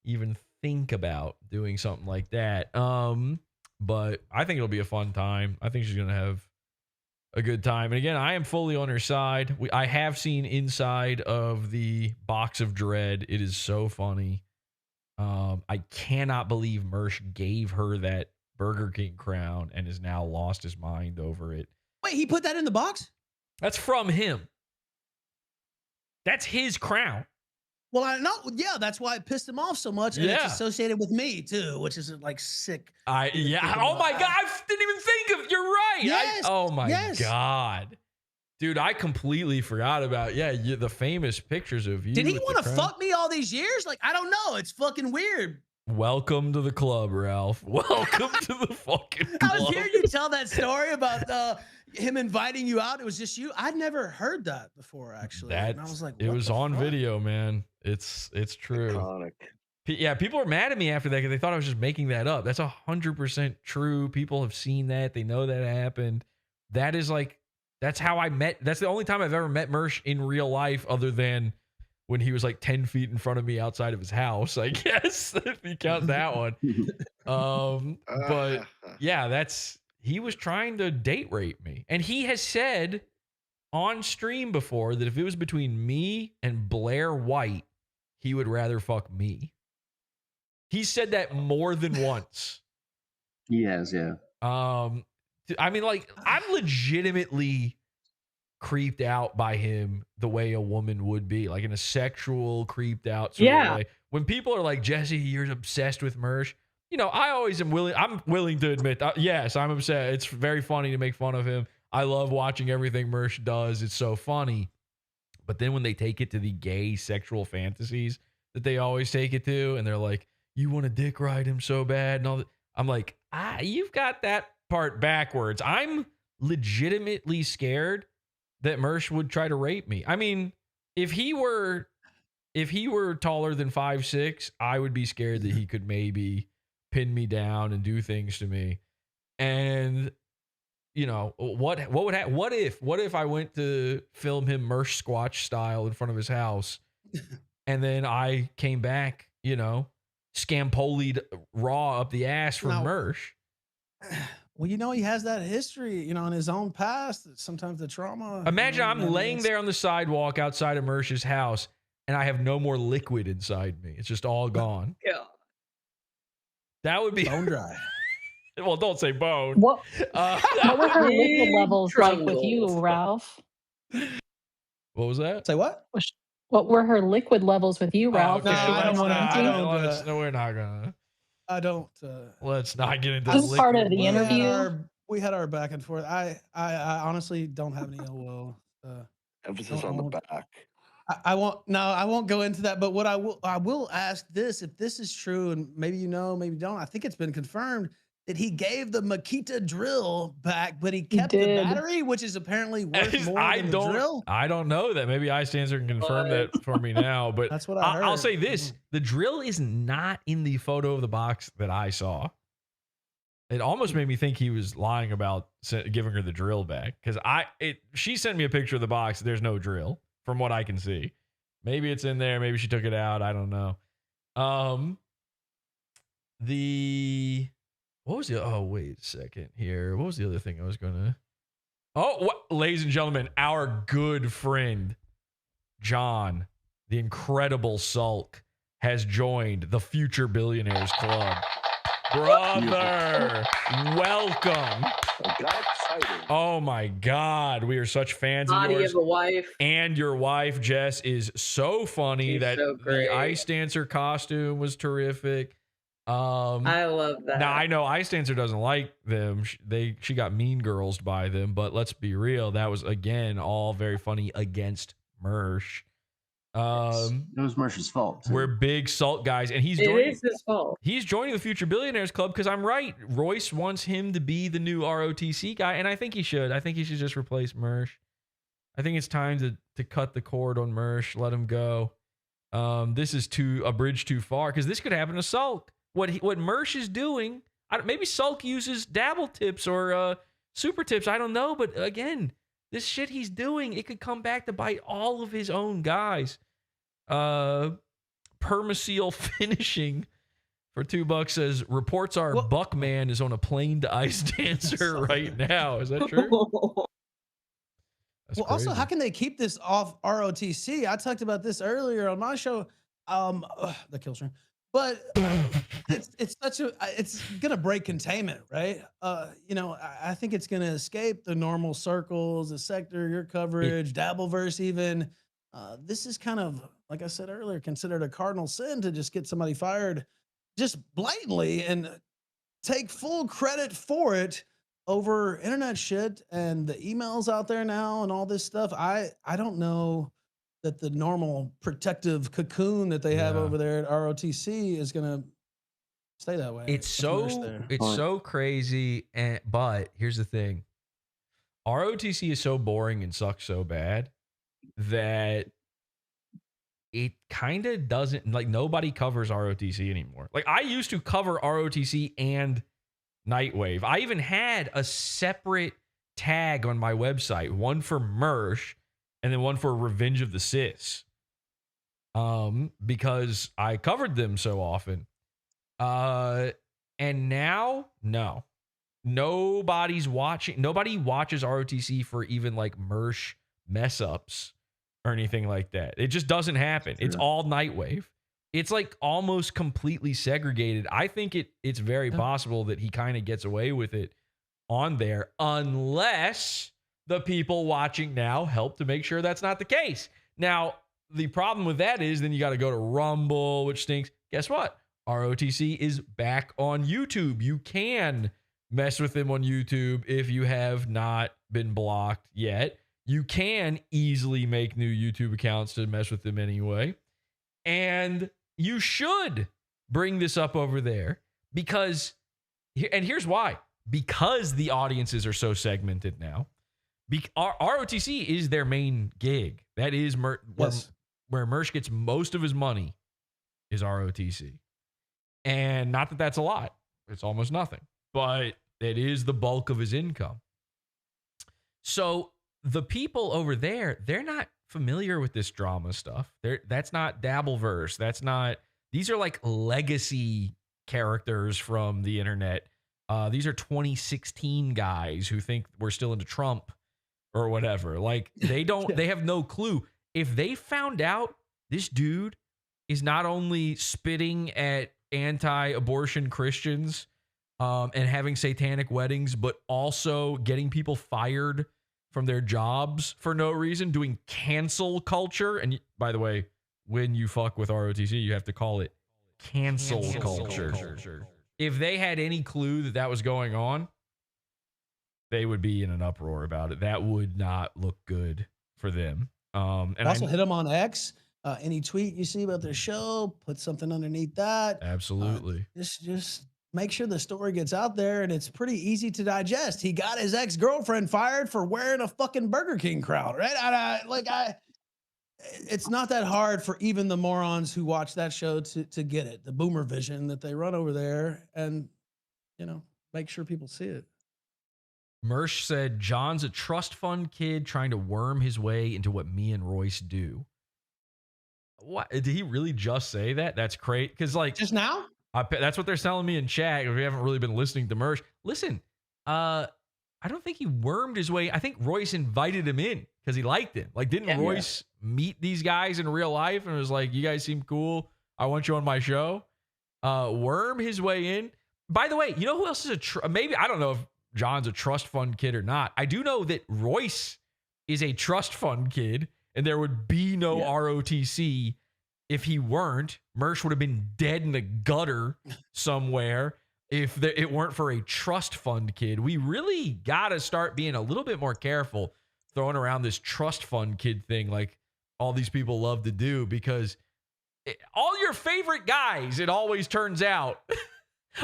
even think about doing something like that. But I think it'll be a fun time. I think she's going to have a good time. And again, I am fully on her side. I have seen inside of the box of dread. It is so funny. I cannot believe Mersh gave her that Burger King crown and has now lost his mind over it. Wait, he put that in the box? That's from him. That's his crown. Well, I know. Yeah, that's why it pissed him off so much. And it's associated with me too, which is like sick. Oh my God. I didn't even think of, you're right. Yes. Oh my God. Dude, I completely forgot about, the famous pictures of you. Did he want to fuck me all these years? Like, I don't know. It's fucking weird. Welcome to the club, Ralph. Welcome to the fucking club. I was hearing you tell that story about him inviting you out. It was just you. I'd never heard that before, actually. And I was like, it was on video, man. It's true. Iconic. Yeah, people were mad at me after that because they thought I was just making that up. That's 100% true. People have seen that. They know that happened. That's how I met. That's the only time I've ever met Mersh in real life, other than when he was like 10 feet in front of me outside of his house, I guess, if you count that one. But yeah, he was trying to date rape me. And he has said on stream before that if it was between me and Blair White, he would rather fuck me. He said that more than once. He has, yeah. I mean, like, I'm legitimately creeped out by him the way a woman would be, like in a sexual creeped out sort of way. When people are like, Jesse, you're obsessed with Mersh, I always am willing. I'm willing to admit, yes, I'm obsessed. It's very funny to make fun of him. I love watching everything Mersh does. It's so funny. But then when they take it to the gay sexual fantasies that they always take it to, and they're like, you want to dick ride him so bad and all that. I'm like, you've got that part backwards. I'm legitimately scared that Mersh would try to rape me. I mean, if he were taller than 5'6", I would be scared that he could maybe pin me down and do things to me. And you know, what if I went to film him Mersh Squatch style in front of his house, and then I came back, you know, scampolied raw up the ass from Mersh? Well, you know, he has that history, you know, in his own past. Sometimes the trauma. Imagine I'm laying there on the sidewalk outside of Mersh's house, and I have no more liquid inside me. It's just all gone. Yeah. That would be bone dry. Well, don't say bone. What were her liquid levels like with you, Ralph? What was that? Say what? What were her liquid levels with you, Ralph? No, we're not gonna. I don't. Let's not get into this is part of the interview. We had our back and forth. I honestly don't have any ill will. Emphasis on the back. I won't go into that. But what I will ask this: if this is true, and maybe you know, maybe you don't. I think it's been confirmed that he gave the Makita drill back, but he kept the battery, which is apparently worth more than the drill. I don't know that. Maybe iStancer can confirm that for me now. But that's what I heard. I'll say this: the drill is not in the photo of the box that I saw. It almost made me think he was lying about giving her the drill back, because she sent me a picture of the box. There's no drill from what I can see. Maybe it's in there. Maybe she took it out. I don't know. What was the? Oh, wait a second here. What was the other thing I was gonna? Ladies and gentlemen, our good friend John, the Incredible Sulk, has joined the Future Billionaires Club. Brother, welcome. I got excited. Oh my God, we are such fans of yours. Of a wife. And your wife Jess is so funny. She's that so great. the ice dancer costume was terrific. I love that. Now I know iStancer doesn't like them. She got mean girls by them, but let's be real. That was again all very funny against Mersh. It was Mersh's fault. We're big Salt guys, and It is his fault. He's joining the Future Billionaires Club because I'm right. Royce wants him to be the new ROTC guy, and I think he should. I think he should just replace Mersh. I think it's time to cut the cord on Mersh. Let him go. This is a bridge too far, because this could happen to Sulk. What Mersh is doing, maybe Sulk uses dabble tips or super tips. I don't know, but again, this shit he's doing, it could come back to bite all of his own guys. Permaseal Finishing for $2 says reports are Buckman is on a plane to Ice Dancer right now. Is that true? Well, also, how can they keep this off ROTC? I talked about this earlier on my show, the kill stream. But it's gonna break containment, right? I think it's gonna escape the normal circles, the sector, your coverage, Dabbleverse even. This is kind of, like I said earlier, considered a cardinal sin to just get somebody fired just blatantly and take full credit for it over internet shit and the emails out there now and all this stuff. I don't know that the normal protective cocoon that they have over there at ROTC is gonna stay that way. It's so crazy, but here's the thing: ROTC is so boring and sucks so bad that it kind of doesn't, like, nobody covers ROTC anymore. Like, I used to cover ROTC and Nightwave. I even had a separate tag on my website, one for Mersh and then one for Revenge of the Sis, because I covered them so often. And now, no. Nobody's watching. Nobody watches ROTC for even like Mersh mess ups or anything like that. It just doesn't happen. It's all Nightwave. It's like almost completely segregated. I think it's very possible that he kind of gets away with it on there, unless the people watching now help to make sure that's not the case. Now, the problem with that is then you got to go to Rumble, which stinks. Guess what? ROTC is back on YouTube. You can mess with them on YouTube if you have not been blocked yet. You can easily make new YouTube accounts to mess with them anyway. And you should bring this up over there because, and here's why. Because the audiences are so segmented now. ROTC is their main gig. That is where Mersh gets most of his money is ROTC. And not that that's a lot. It's almost nothing. But it is the bulk of his income. So the people over there, they're not familiar with this drama stuff. That's not Dabbleverse. That's not, these are like legacy characters from the internet. These are 2016 guys who think we're still into Trump or whatever. Like they don't, they have no clue. If they found out this dude is not only spitting at anti-abortion Christians and having satanic weddings, but also getting people fired from their jobs for no reason, doing cancel culture. And by the way, when you fuck with ROTC, you have to call it cancel culture. If they had any clue that that was going on, they would be in an uproar about it. That would not look good for them. And also hit them on X. Any tweet you see about their show, put something underneath that. Absolutely. Just make sure the story gets out there, and it's pretty easy to digest. He got his ex-girlfriend fired for wearing a fucking Burger King crowd, right? It's not that hard for even the morons who watch that show to get it, the boomer vision that they run over there, and make sure people see it. Mersh said, John's a trust fund kid trying to worm his way into what me and Royce do. What? Did he really just say that? That's great. Because just now? That's what they're telling me in chat. If we haven't really been listening to Mersh. Listen, I don't think he wormed his way. I think Royce invited him in because he liked him. Didn't Royce meet these guys in real life and was like, you guys seem cool. I want you on my show. Worm his way in. By the way, you know who else is maybe, I don't know if John's a trust fund kid or not. I do know that Royce is a trust fund kid, and there would be no ROTC if he weren't. Mersh would have been dead in the gutter somewhere if it weren't for a trust fund kid. We really got to start being a little bit more careful throwing around this trust fund kid thing like all these people love to do, because all your favorite guys, it always turns out,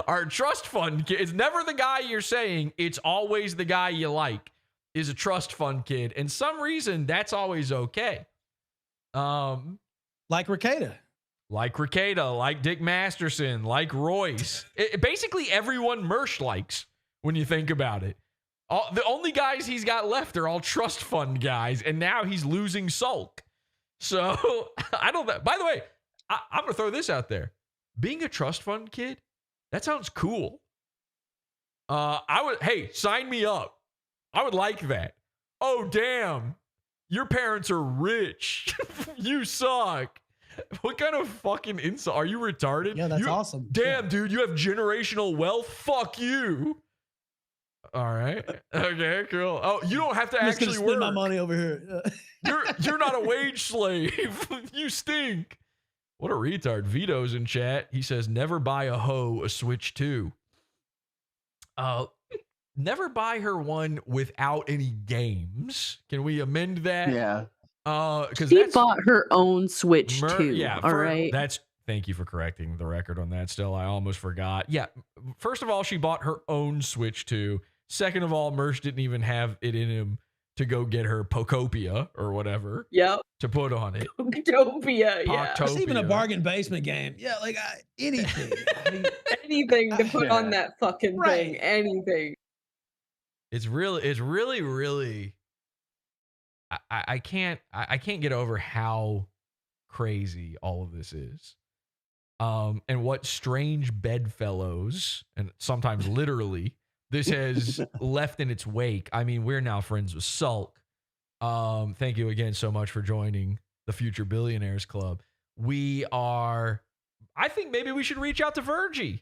are trust fund kids. It's never the guy you're saying. It's always the guy you like is a trust fund kid. And some reason that's always okay. Like Ricada. Like Dick Masterson, like Royce. Basically everyone Mersh likes when you think about it. The only guys he's got left are all trust fund guys, and now he's losing Sulk. So I don't know. By the way, I'm going to throw this out there. Being a trust fund kid, that sounds cool. Hey, sign me up. I would like that. Oh, damn. Your parents are rich. You suck. What kind of fucking insult? Are you retarded? Yeah, that's awesome. Damn, dude, you have generational wealth. Fuck you. All right. Okay, cool. Oh, you don't have to actually spend work. my money over here. You're not a wage slave. You stink. What a retard. Vito's in chat. He says, never buy a hoe a Switch 2. Never buy her one without any games. Can we amend that? Yeah. Because she bought her own Switch too. Yeah. All right. Thank you for correcting the record on that. Still, I almost forgot. Yeah. First of all, she bought her own Switch 2. Second of all, Mersh didn't even have it in him to go get her Pokopia or whatever. Yep. To put on it. Pokopia, yeah. It's even a bargain basement game. Yeah, like anything. Anything to put on that fucking thing. Anything. It's really. I can't get over how crazy all of this is. And what strange bedfellows, and sometimes literally, this has left in its wake. I mean, we're now friends with Sulk. Thank you again so much for joining the Future Billionaires Club. I think maybe we should reach out to Virgie.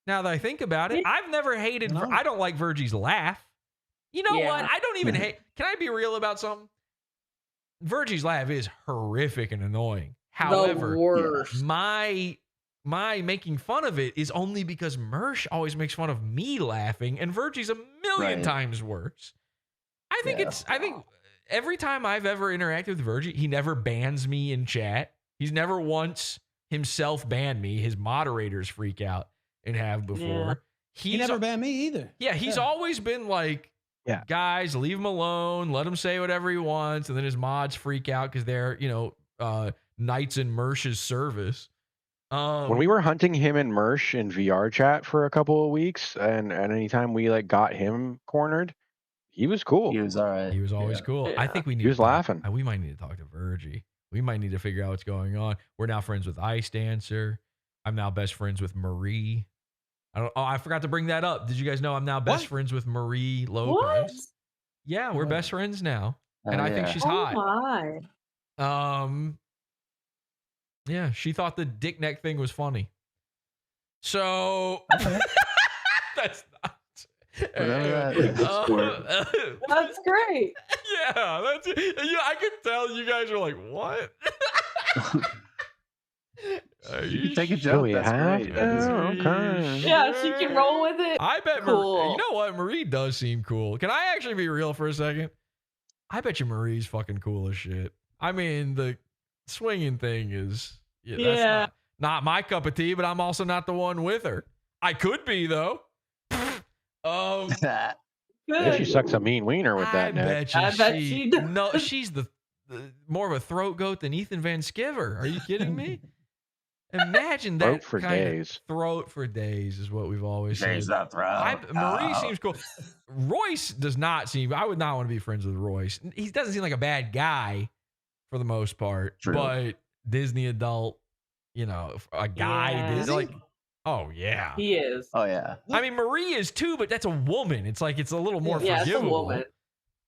Now that I think about it, I've never hated, I don't like Virgie's laugh. You know what? I don't even hate, can I be real about something? Virgie's laugh is horrific and annoying. However, my making fun of it is only because Mersh always makes fun of me laughing, and Virgie's a million times worse. I think every time I've ever interacted with Virgie, he never bans me in chat. He's never once himself banned me. His moderators freak out and have before. Yeah. He never banned me either. Yeah, he's always been like, guys, leave him alone. Let him say whatever he wants. And then his mods freak out because they're, knights in Mersh's service. When we were hunting him and Mersh in VR chat for a couple of weeks, and anytime we like got him cornered, he was cool. He was all right. He was always cool. I think we need. He was laughing. We might need to talk to Virgie. We might need to figure out what's going on. We're now friends with Ice Dancer. I'm now best friends with Marie. I forgot to bring that up. Did you guys know I'm now best friends with Marie Lopez? What? Yeah, we're best friends now, and I think she's hot. My. Yeah, she thought the dick neck thing was funny. So that's not. That's great. Yeah, that's it. Yeah, I could tell you guys are like, what? You take a joke. That's great. Okay. Yeah, she can roll with it. I bet. Cool. You know what? Marie does seem cool. Can I actually be real for a second? I bet you Marie's fucking cool as shit. I mean, the swinging thing is that's not my cup of tea, but I'm also not the one with her. I could be though. Yeah, she sucks a mean wiener with that neck. I bet she does. No, she's the more of a throat goat than Ethan Van Sciver. Are you kidding me? Imagine that Throat for kind days. of throat for days is what we've always said. Days that throat. Marie seems cool. Royce does not seem. I would not want to be friends with Royce. He doesn't seem like a bad guy for the most part. True. But Disney adult, a guy. Yeah. Like, oh yeah, He is. Oh yeah. I mean, Marie is too, but that's a woman. It's like it's a little more Yeah, it's a forgivable. woman.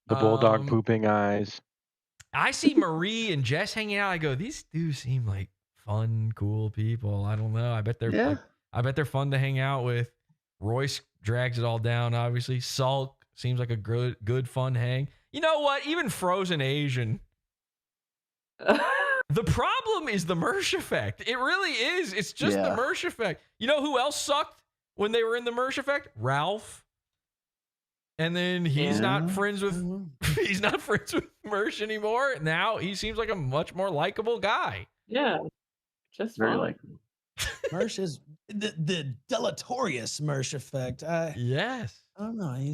The bulldog pooping eyes. I see Marie and Jess hanging out. I go, these dudes seem like fun, cool people. I don't know. I bet they're fun to hang out with. Royce drags it all down. Obviously, Sulk seems like a good fun hang. You know what? Even Frozen Asian. The problem is the Mersh effect. It really is. It's just the Mersh effect. You know who else sucked when they were in the Mersh effect? Ralph. And then he's not friends with Mersh anymore. Now he seems like a much more likable guy. Yeah. Just Very fine. likely. Mersh is the deleterious Mersh effect. Yes. I don't know.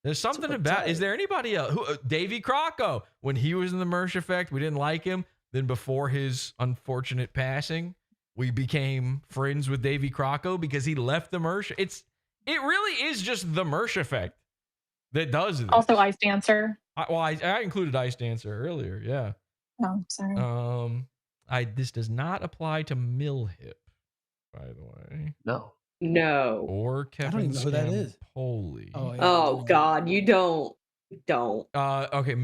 There's something about. Is there anybody else? Davy Crocco. When he was in the Mersh effect, we didn't like him. Then before his unfortunate passing, we became friends with Davy Crocco because he left the Mersh. It really is just the Mersh effect that does this. Also, Ice Dancer. I included Ice Dancer earlier. Yeah. Oh, sorry. This does not apply to Millhip, by the way. No. Or Kevin. I don't even know who that is. Scampoli. Oh God, you don't. Okay,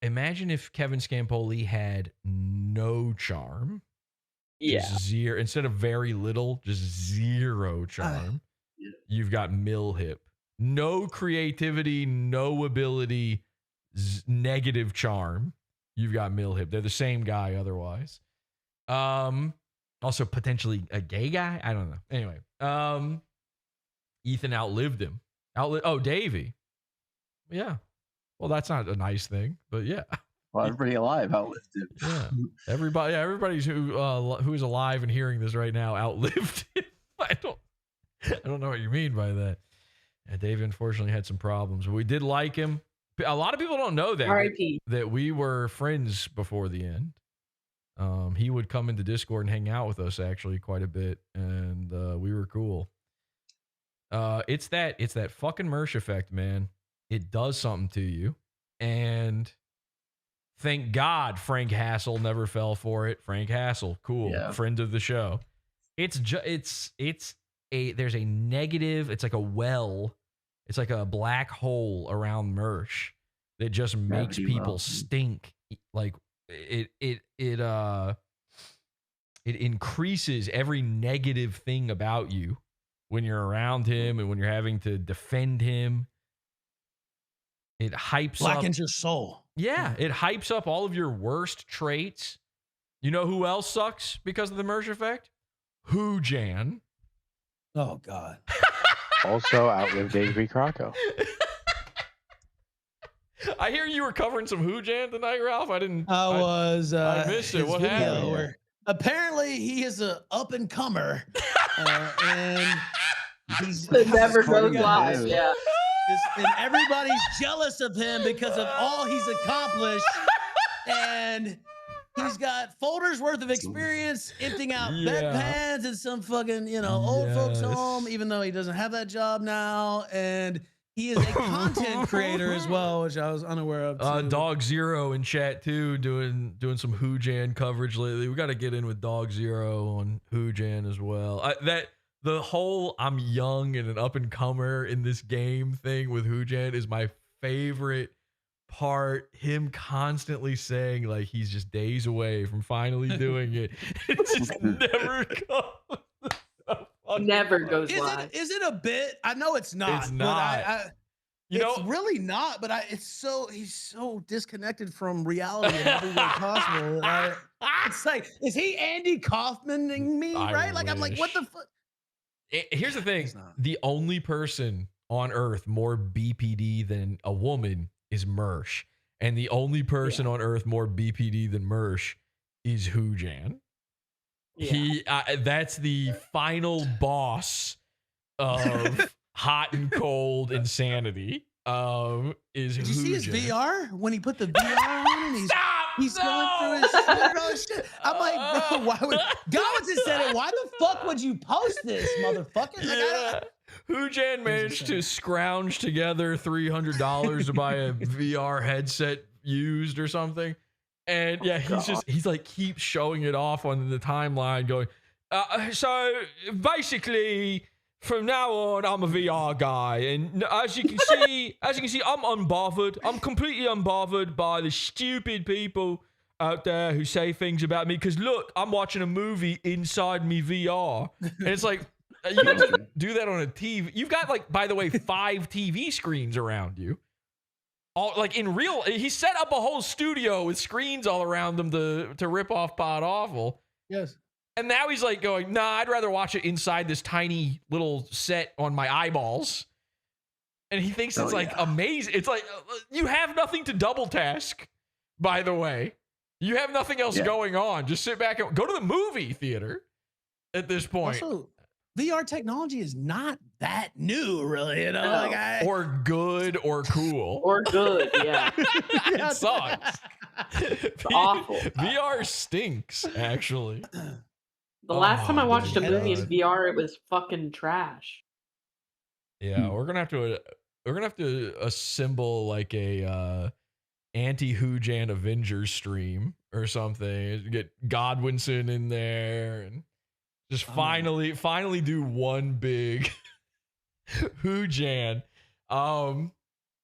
Imagine if Kevin Scampoli had no charm. Yeah. Zero instead of very little, just zero charm. You've got Millhip. No creativity, no ability, negative charm. You've got Millhip. They're the same guy otherwise. Also potentially a gay guy. I don't know. Anyway, Ethan outlived him. Davey. Yeah. Well, that's not a nice thing, but yeah. Well, everybody alive outlived him. Yeah. Everybody's who's alive and hearing this right now outlived him. I don't know what you mean by that. Yeah, Dave unfortunately had some problems. We did like him. A lot of people don't know that we were friends before the end. He would come into Discord and hang out with us actually quite a bit, and we were cool. It's that fucking Mersh effect, man. It does something to you, and thank God Frank Hassel never fell for it. Frank Hassel, cool, friend of the show. There's a negative. It's like a well. It's like a black hole around Mersh that just makes people stink. Like it increases every negative thing about you when you're around him and when you're having to defend him. It hypes blackens up your soul. Yeah, it hypes up all of your worst traits. You know who else sucks because of the Mersh effect? Hoojan. Oh God. Also outlived Davey Crocco. I hear you were covering some Hoojan tonight, Ralph. I was. I missed it. his What video happened? where apparently he is a up and comer, and he's It never goes Yeah. live. Yeah. And everybody's jealous of him because of all he's accomplished, and he's got folders worth of experience emptying out bedpans in some fucking old folks home, even though he doesn't have that job now, and he is a content creator as well, which I was unaware of too. Dog Zero in chat too, doing some Hoojan coverage lately. We got to get in with Dog Zero on Hoojan as well. The whole I'm young and an up and comer in this game thing with Hoojan is my favorite part. Him constantly saying like he's just days away from finally doing it. It just never comes. Never goes live. Is it a bit? I know it's not. It's not. But it's really not. But he's so disconnected from reality in every way possible. It's like, is he Andy Kaufmaning me? Right? Like I'm like, what the fuck? Here's the thing: the only person on Earth more BPD than a woman is Mersh, and the only person on Earth more BPD than Mersh is Hoojan. That's the final boss of hot and cold insanity. Is Did you see his Hoojan. VR when he put the VR on and he's going through his shit? I'm like, bro, why would Godwinson said it? Why the fuck would you post this, motherfucker? Like, Hoojan managed to scrounge together $300 to buy a VR headset used or something. And he's like keeps showing it off on the timeline going, so basically from now on I'm a VR guy, and as you can see I'm unbothered. I'm completely unbothered by the stupid people out there who say things about me because look, I'm watching a movie inside me VR. And it's like, you can just do that on a TV. You've got like, by the way, 5 TV screens around you. All like in real, he set up a whole studio with screens all around them to rip off PODAWFUL. Yes. And now he's like going, nah, I'd rather watch it inside this tiny little set on my eyeballs. And he thinks it's like amazing. It's like, you have nothing to double task, by the way. You have nothing else going on. Just sit back and go to the movie theater at this point. Also, VR technology is not that new, really. Or good or cool. Or good, yeah. It sucks. It's awful. VR stinks, actually. The last time I watched a movie in VR, it was fucking trash. Yeah, we're gonna have to assemble like a anti-Hoojan Avengers stream or something. Get Godwinson in there and just finally do one big Hoojan. I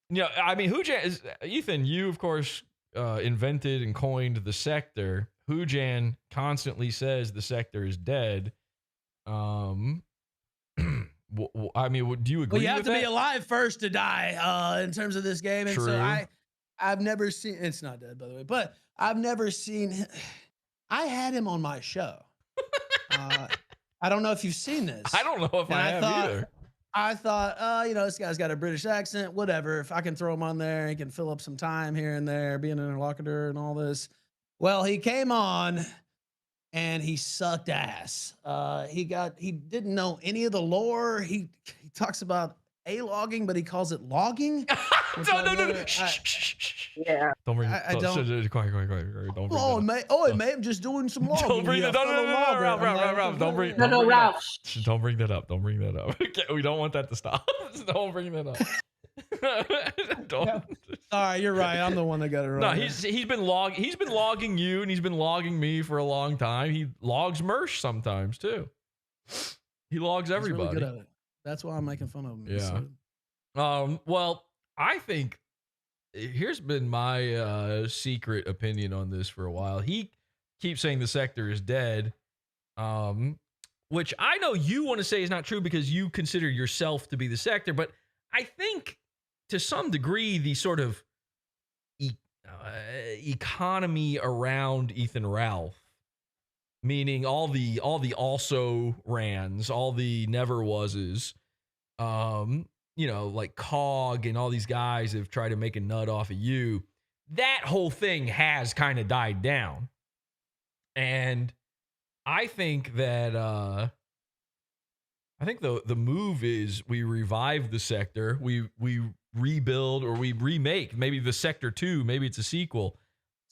mean, Hoojan is Ethan. You of course invented and coined the sector. Hoojan constantly says the sector is dead. I mean, do you agree? Well, you have with to that? be alive first to die in terms of this game. And True. so I've never seen, it's not dead, by the way, but I've never seen, I had him on my show. I don't know if you've seen this. I don't know if I have either. I thought, this guy's got a British accent, whatever. If I can throw him on there, he can fill up some time here and there, be an interlocutor and all this. Well, he came on and he sucked ass. He didn't know any of the lore. He talks about logging, but he calls it logging. No. Yeah. Don't bring. I don't. Quiet. Don't bring. Oh, mate. Oh, mate. I'm just doing some logging. Don't bring that. No, Ralph. Don't bring. No, Ralph. Don't bring that up. Don't bring that up. We don't want that to stop. Don't bring that up. Don't. All right, you're right. I'm the one that got it wrong. No, he's been logging you, and he's been logging me for a long time. He logs Mersh sometimes too. He logs everybody. He's really good at it. That's why I'm making fun of him. Yeah. Well, I think here's been my secret opinion on this for a while. He keeps saying the sector is dead, which I know you want to say is not true because you consider yourself to be the sector, but I think to some degree the sort of economy around Ethan Ralph, meaning all the also rans, all the never wases, you know, like Cog and all these guys have tried to make a nut off of you, that whole thing has kind of died down. And I think that I think the move is we revive the sector, we rebuild or we remake maybe the Sector 2, maybe it's a sequel.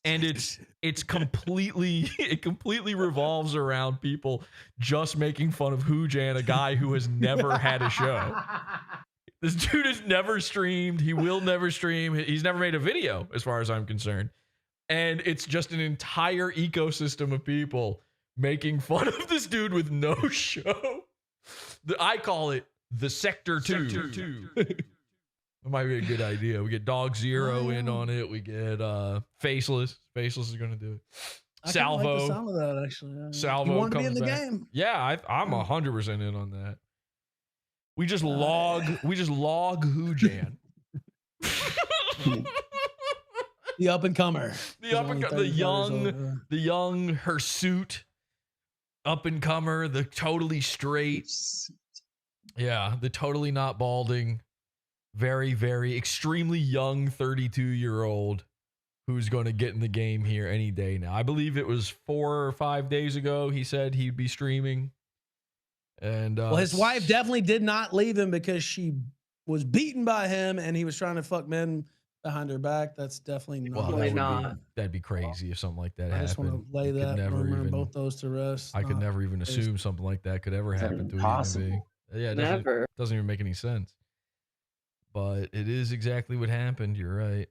And it's completely it completely revolves around people just making fun of Hoojan, a guy who has never had a show. This dude has never streamed. He will never stream. He's never made a video, as far as I'm concerned. And it's just an entire ecosystem of people making fun of this dude with no show. I call it the Sector 2. That might be a good idea. We get Dog Zero in on it. We get Faceless. Faceless is going to do it. Salvo. I like the sound of that, actually. Salvo you want to be comes in the back. game. Yeah, I'm 100% in on that. We just log Hoojan. The up and comer. The young hirsute up and comer, the totally straight. Yeah, the totally not balding. Very, very extremely young 32-year-old who's going to get in the game here any day now. I believe it was 4 or 5 days ago he said he'd be streaming. And well, his wife definitely did not leave him because she was beaten by him and he was trying to fuck men behind her back. That's definitely not. That'd be crazy if something like that happened. I just want to lay that rumor and both those to rest. I could never even assume something like that could ever happen to a human being. Yeah, it doesn't even make any sense. But it is exactly what happened. You're right.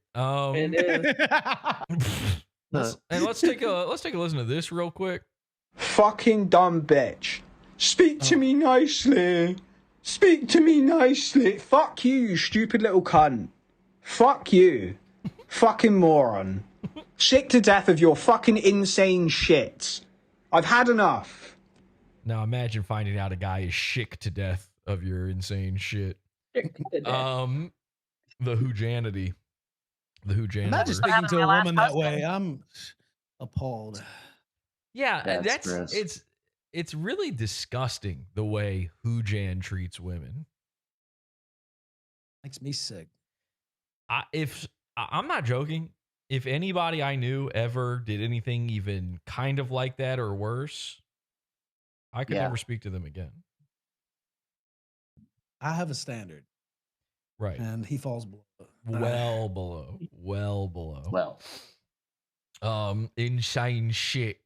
It is. Let's take a listen to this real quick. Fucking dumb bitch. Speak to me nicely. Speak to me nicely. Fuck you, you stupid little cunt. Fuck you. Fucking moron. Sick to death of your fucking insane shit. I've had enough. Now imagine finding out a guy is sick to death of your insane shit. The Hoojanity. Imagine speaking to a woman that way. I'm appalled. Yeah, it's really disgusting the way Hoojan treats women. Makes me sick. I'm not joking. If anybody I knew ever did anything even kind of like that or worse, I could never speak to them again. I have a standard. Right. And he falls below. Well below. Insane shit.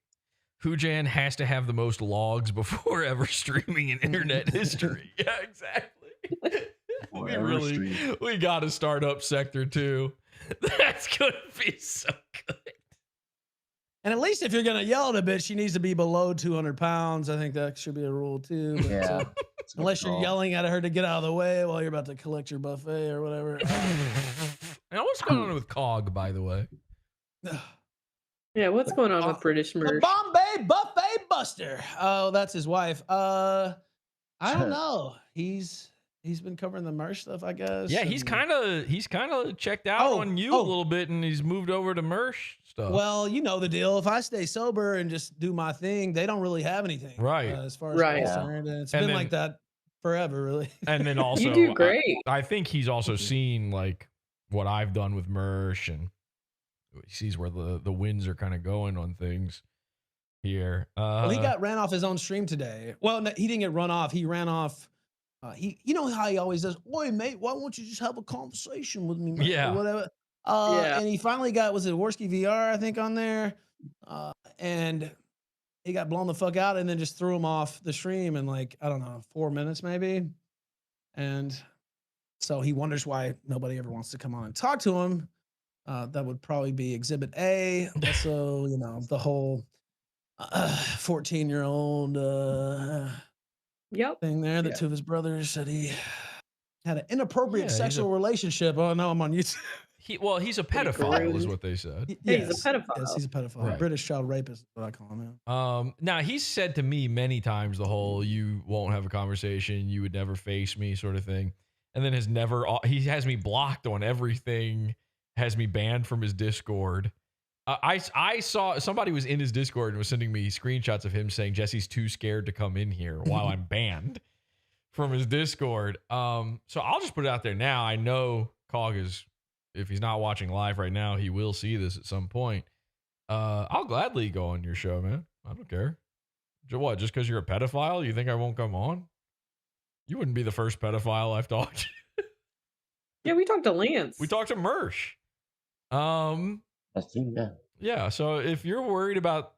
Hoojan has to have the most logs before ever streaming in internet history. Yeah, exactly. We got to start up Sector 2. That's going to be so good. And at least if you're going to yell at a bitch, she needs to be below 200 pounds. I think that should be a rule too. But, Yeah. Unless you're yelling at her to get out of the way while you're about to collect your buffet or whatever. Now, what's going on with Cog, by the way? Yeah, what's going on with British Mersh? The Bombay Buffet Buster. Oh, that's his wife. I don't know. He's been covering the Mersh stuff, I guess. Yeah, he's kind of checked out on you a little bit, and he's moved over to Mersh stuff. Well, you know the deal. If I stay sober and just do my thing, they don't really have anything, right? As far as I'm concerned, and it's been like that forever, really. And then also, you do great. I think he's also seen like what I've done with Mersh, and he sees where the winds are kind of going on things here. Well, he got ran off his own stream today. Well, no, he didn't get run off. He ran off. You know how he always does. Oi, mate, why won't you just have a conversation with me, mate? Yeah. Or whatever. And he finally got, was it Worski VR, I think, on there. And he got blown the fuck out and then just threw him off the stream in like, I don't know, 4 minutes maybe. And so he wonders why nobody ever wants to come on and talk to him. That would probably be Exhibit A. Also, you know, the whole 14-year-old thing there that two of his brothers said he had an inappropriate sexual relationship. Oh, no, I'm on YouTube. He's a pedophile, is what they said. Yes, he's a pedophile. Yes, he's a pedophile. Right. British child rapist is what I call him. Now he's said to me many times the whole "you won't have a conversation, you would never face me" sort of thing, and then he has me blocked on everything, has me banned from his Discord. I saw somebody was in his Discord and was sending me screenshots of him saying Jesse's too scared to come in here while I'm banned. from his Discord. So I'll just put it out there now. I know Cog is, if he's not watching live right now, he will see this at some point. I'll gladly go on your show, man. I don't care. What, just because you're a pedophile, you think I won't come on? You wouldn't be the first pedophile I've talked to. Yeah, we talked to Lance. We talked to Mersh. That's true, yeah. Yeah, so if you're worried about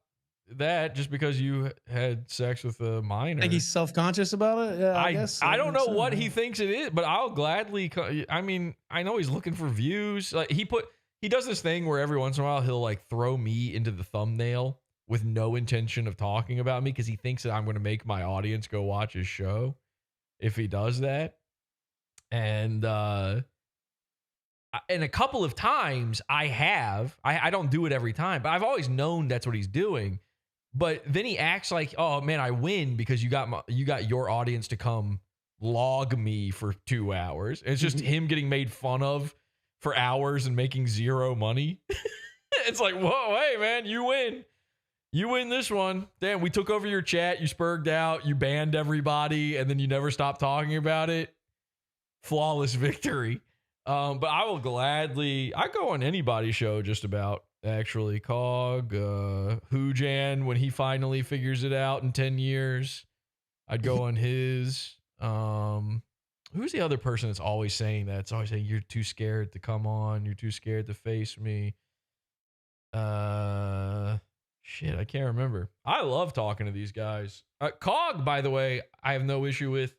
that just because you had sex with a minor, Think he's self-conscious about it? Yeah, I guess. I don't know what he thinks it is, but I'll gladly. I mean, I know he's looking for views. Like he does this thing where every once in a while he'll like throw me into the thumbnail with no intention of talking about me because he thinks that I'm going to make my audience go watch his show if he does that. And a couple of times I don't do it every time, but I've always known that's what he's doing. But then he acts like, oh man, I win because you got your audience to come log me for 2 hours. And it's just him getting made fun of for hours and making zero money. It's like, whoa, hey man, you win. You win this one. Damn, we took over your chat. You spurged out. You banned everybody, and then you never stopped talking about it. Flawless victory. But I will gladly. I go on anybody's show just about. Actually, Cog, Hoojan, when he finally figures it out in 10 years, I'd go on his. Who's the other person that's always saying that? It's always saying, you're too scared to come on. You're too scared to face me. Shit, I can't remember. I love talking to these guys. Cog, by the way, I have no issue with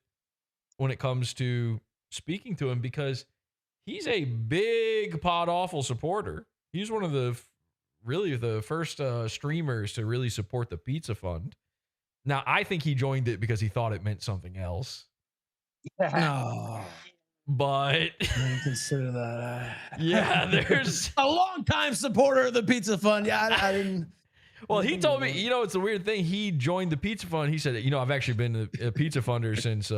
when it comes to speaking to him because he's a big PODAWFUL supporter. He's one of the first streamers to really support the Pizza Fund. Now, I think he joined it because he thought it meant something else. No. But I didn't consider that. Yeah, there's a long-time supporter of the Pizza Fund. Yeah, I didn't. Well, he told me, it's a weird thing. He joined the Pizza Fund. He said, I've actually been a Pizza Funder since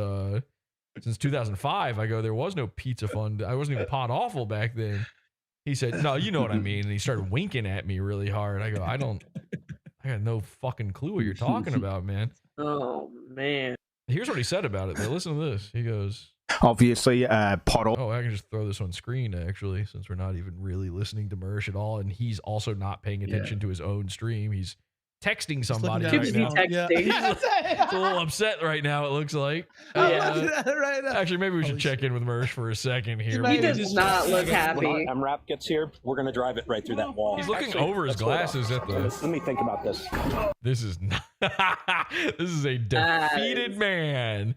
2005. I go, there was no Pizza Fund. I wasn't even PODAWFUL back then. He said, no, you know what I mean. And he started winking at me really hard. I go, I got no fucking clue what you're talking about, man. Oh, man. Here's what he said about it, though. Listen to this. He goes, obviously, PODAWFUL. Oh, I can just throw this on screen, actually, since we're not even really listening to Mersh at all. And he's also not paying attention to his own stream. He's texting somebody right now. Texting. He's a little upset right now, it looks like. Right now. Actually, maybe we should check in with Mersh for a second here. He does not look happy. When MRAP gets here, we're going to drive it right through that wall. He's looking over his glasses at the... Let me think about this. This is not... This is a defeated man.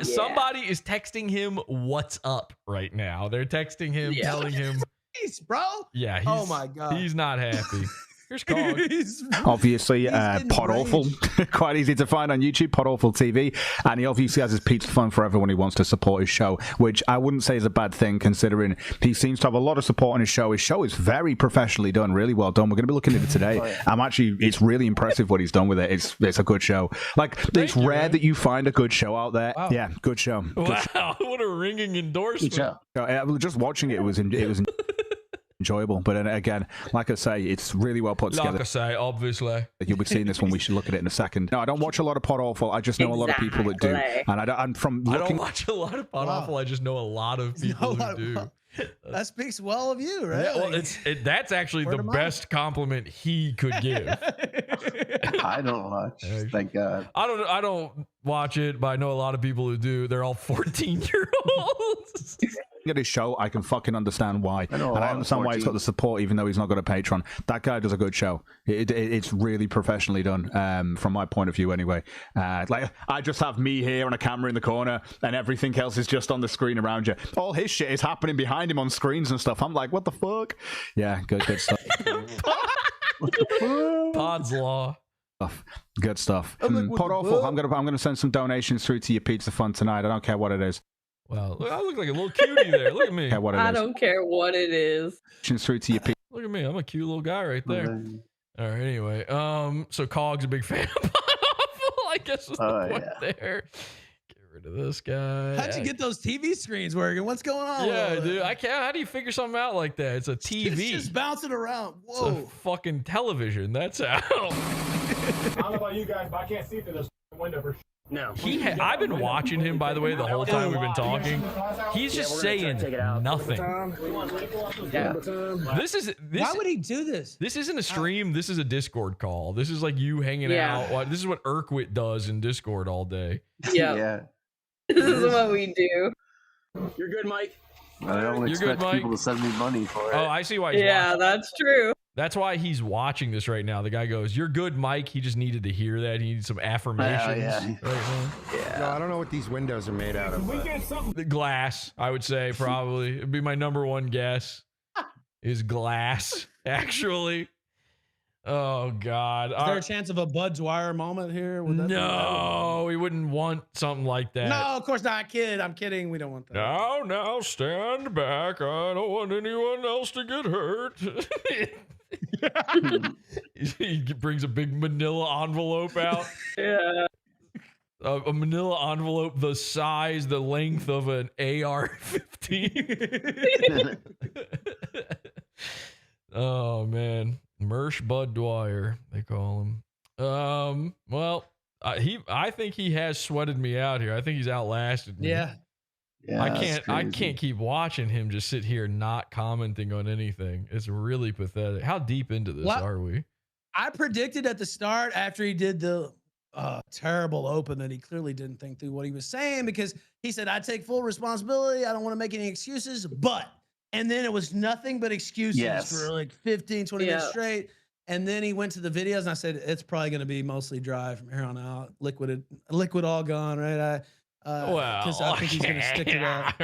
Somebody is texting him what's up right now. They're texting him, telling him... Peace, bro. Yeah, oh my God. He's not happy. Here's Cog. Obviously, PODAWFUL, quite easy to find on YouTube, PODAWFUL TV, and he obviously has his Pizza Fund for everyone who wants to support his show, which I wouldn't say is a bad thing considering he seems to have a lot of support on his show. His show is very professionally done, really well done. We're going to be looking at it today. It's really impressive what he's done with it. It's a good show. It's rare that you find a good show out there. Wow. Yeah, good show. Wow, what a ringing endorsement. Just watching it was enjoyable, but again, like I say, it's really well put together. Like I say, obviously, you'll be seeing this when we should look at it in a second. No, I don't watch a lot of PODAWFUL. I just know a lot of people that do, and I don't watch a lot of PODAWFUL. Wow. I just know a lot I do. That speaks well of you, right? Yeah, well, that's actually the best compliment he could give. I don't watch. Thank God. I don't watch it, but I know a lot of people who do. They're all 14-year-olds. At his show, I can fucking understand why, and I understand why he's got the support, even though he's not got a Patreon. That guy does a good show. It's really professionally done, from my point of view, anyway. I just have me here and a camera in the corner, and everything else is just on the screen around you. All his shit is happening behind him on screens and stuff. I'm like, what the fuck? Yeah, good stuff. Pod's Law. Good stuff. PODAWFUL. I'm gonna send some donations through to your Pizza Fund tonight. I don't care what it is. Wow, I look like a little cutie there. Look at me. I don't care what it is. Through to your Look at me. I'm a cute little guy right there. All right. Anyway, so Cog's a big fan of PODAWFUL. I guess was the point there. Get rid of this guy. How'd you get those TV screens working? What's going on? Yeah, dude. I can't. How do you figure something out like that? It's a TV. It's just bouncing around. Whoa. It's a fucking television. That's how. I don't know about you guys, but I can't see through this window for No. I've been watching him, by the way, the whole time we've been talking. He's just saying nothing. Yeah. Why would he do this? This isn't a stream. This is a Discord call. This is like you hanging out. This is what Urquit does in Discord all day. Yeah. This is what we do. You're good, Mike. I don't expect people to send me money for it. Oh, I see why he's watching. That's true. That's why he's watching this right now. The guy goes, "You're good, Mike." He just needed to hear that. He needs some affirmations. No, I don't know what these windows are made out of. The glass, I would say, probably. It'd be my number one guess. Is glass, actually. Oh, God. Is there a chance of a Bud Dwyer moment here? Would that No, we wouldn't want something like that. No, of course not, kid. I'm kidding. We don't want that. Now, stand back. I don't want anyone else to get hurt. He brings a big manila envelope out. Yeah. A manila envelope the size, the length of an AR-15. Oh, man. Mersh Bud Dwyer, they call him. Well, I think he has sweated me out here. I think he's outlasted me. Yeah. I can't keep watching him just sit here not commenting on anything. It's really pathetic. How deep into this are we? I predicted at the start after he did the terrible open that he clearly didn't think through what he was saying, because he said, I take full responsibility. I don't want to make any excuses, and then it was nothing but excuses for like 15, 20 minutes straight. And then he went to the videos and I said, it's probably going to be mostly dry from here on out. Liquid all gone, right? Because I think he's going to stick to that.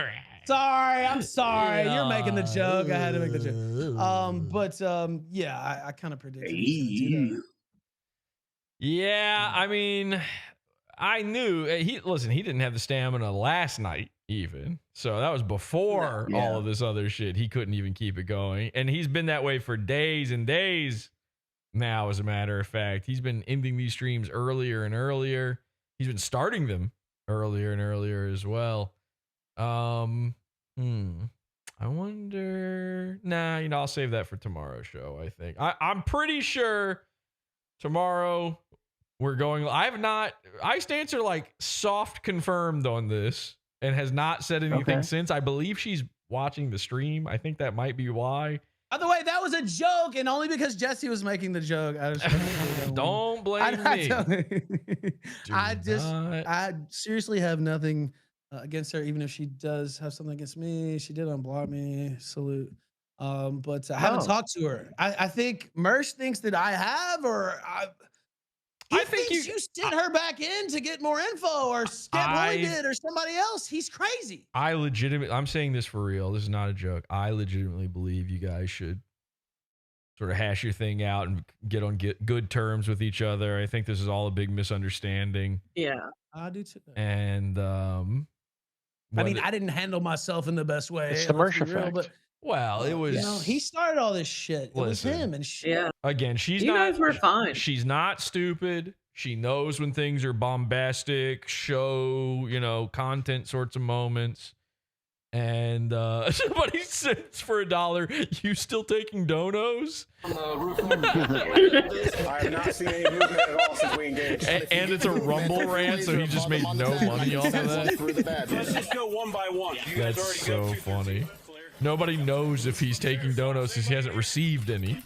Sorry, I'm sorry. You're making the joke. I had to make the joke. I kind of predicted he was gonna do that. Yeah, I mean, I knew he didn't have the stamina last night even. So that was before all of this other shit. He couldn't even keep it going. And he's been that way for days and days now, as a matter of fact. He's been ending these streams earlier and earlier. He's been starting them earlier and earlier as well. I wonder. Nah, I'll save that for tomorrow's show, I think. I'm pretty sure tomorrow we're going. Iced Answer like soft confirmed on this and has not said anything since. I believe she's watching the stream. I think that might be why. By the way, that was a joke, and only because Jesse was making the joke. Don't blame me. I seriously have nothing against her, even if she does have something against me. She did unblock me. Salute. But I haven't talked to her. I think Mersh thinks that I have, or I think you sent her back in to get more info, or Scott Boy did, or somebody else. He's crazy. I'm saying this for real. This is not a joke. I legitimately believe you guys should sort of hash your thing out and get on good terms with each other. I think this is all a big misunderstanding. Yeah, I do too. And I didn't handle myself in the best way. It's the Mersh effect. It was. He started all this shit. It was him and shit. Yeah. Again, you guys were fine. She's not stupid. She knows when things are bombastic, show, content sorts of moments. And somebody says for $1, you still taking donos? I have not seen any movement at all since we engaged. And it's a Rumble rant, so he just made no money off of that. Let's just go one by one. That's so funny. Nobody knows if he's taking donos since he hasn't received any.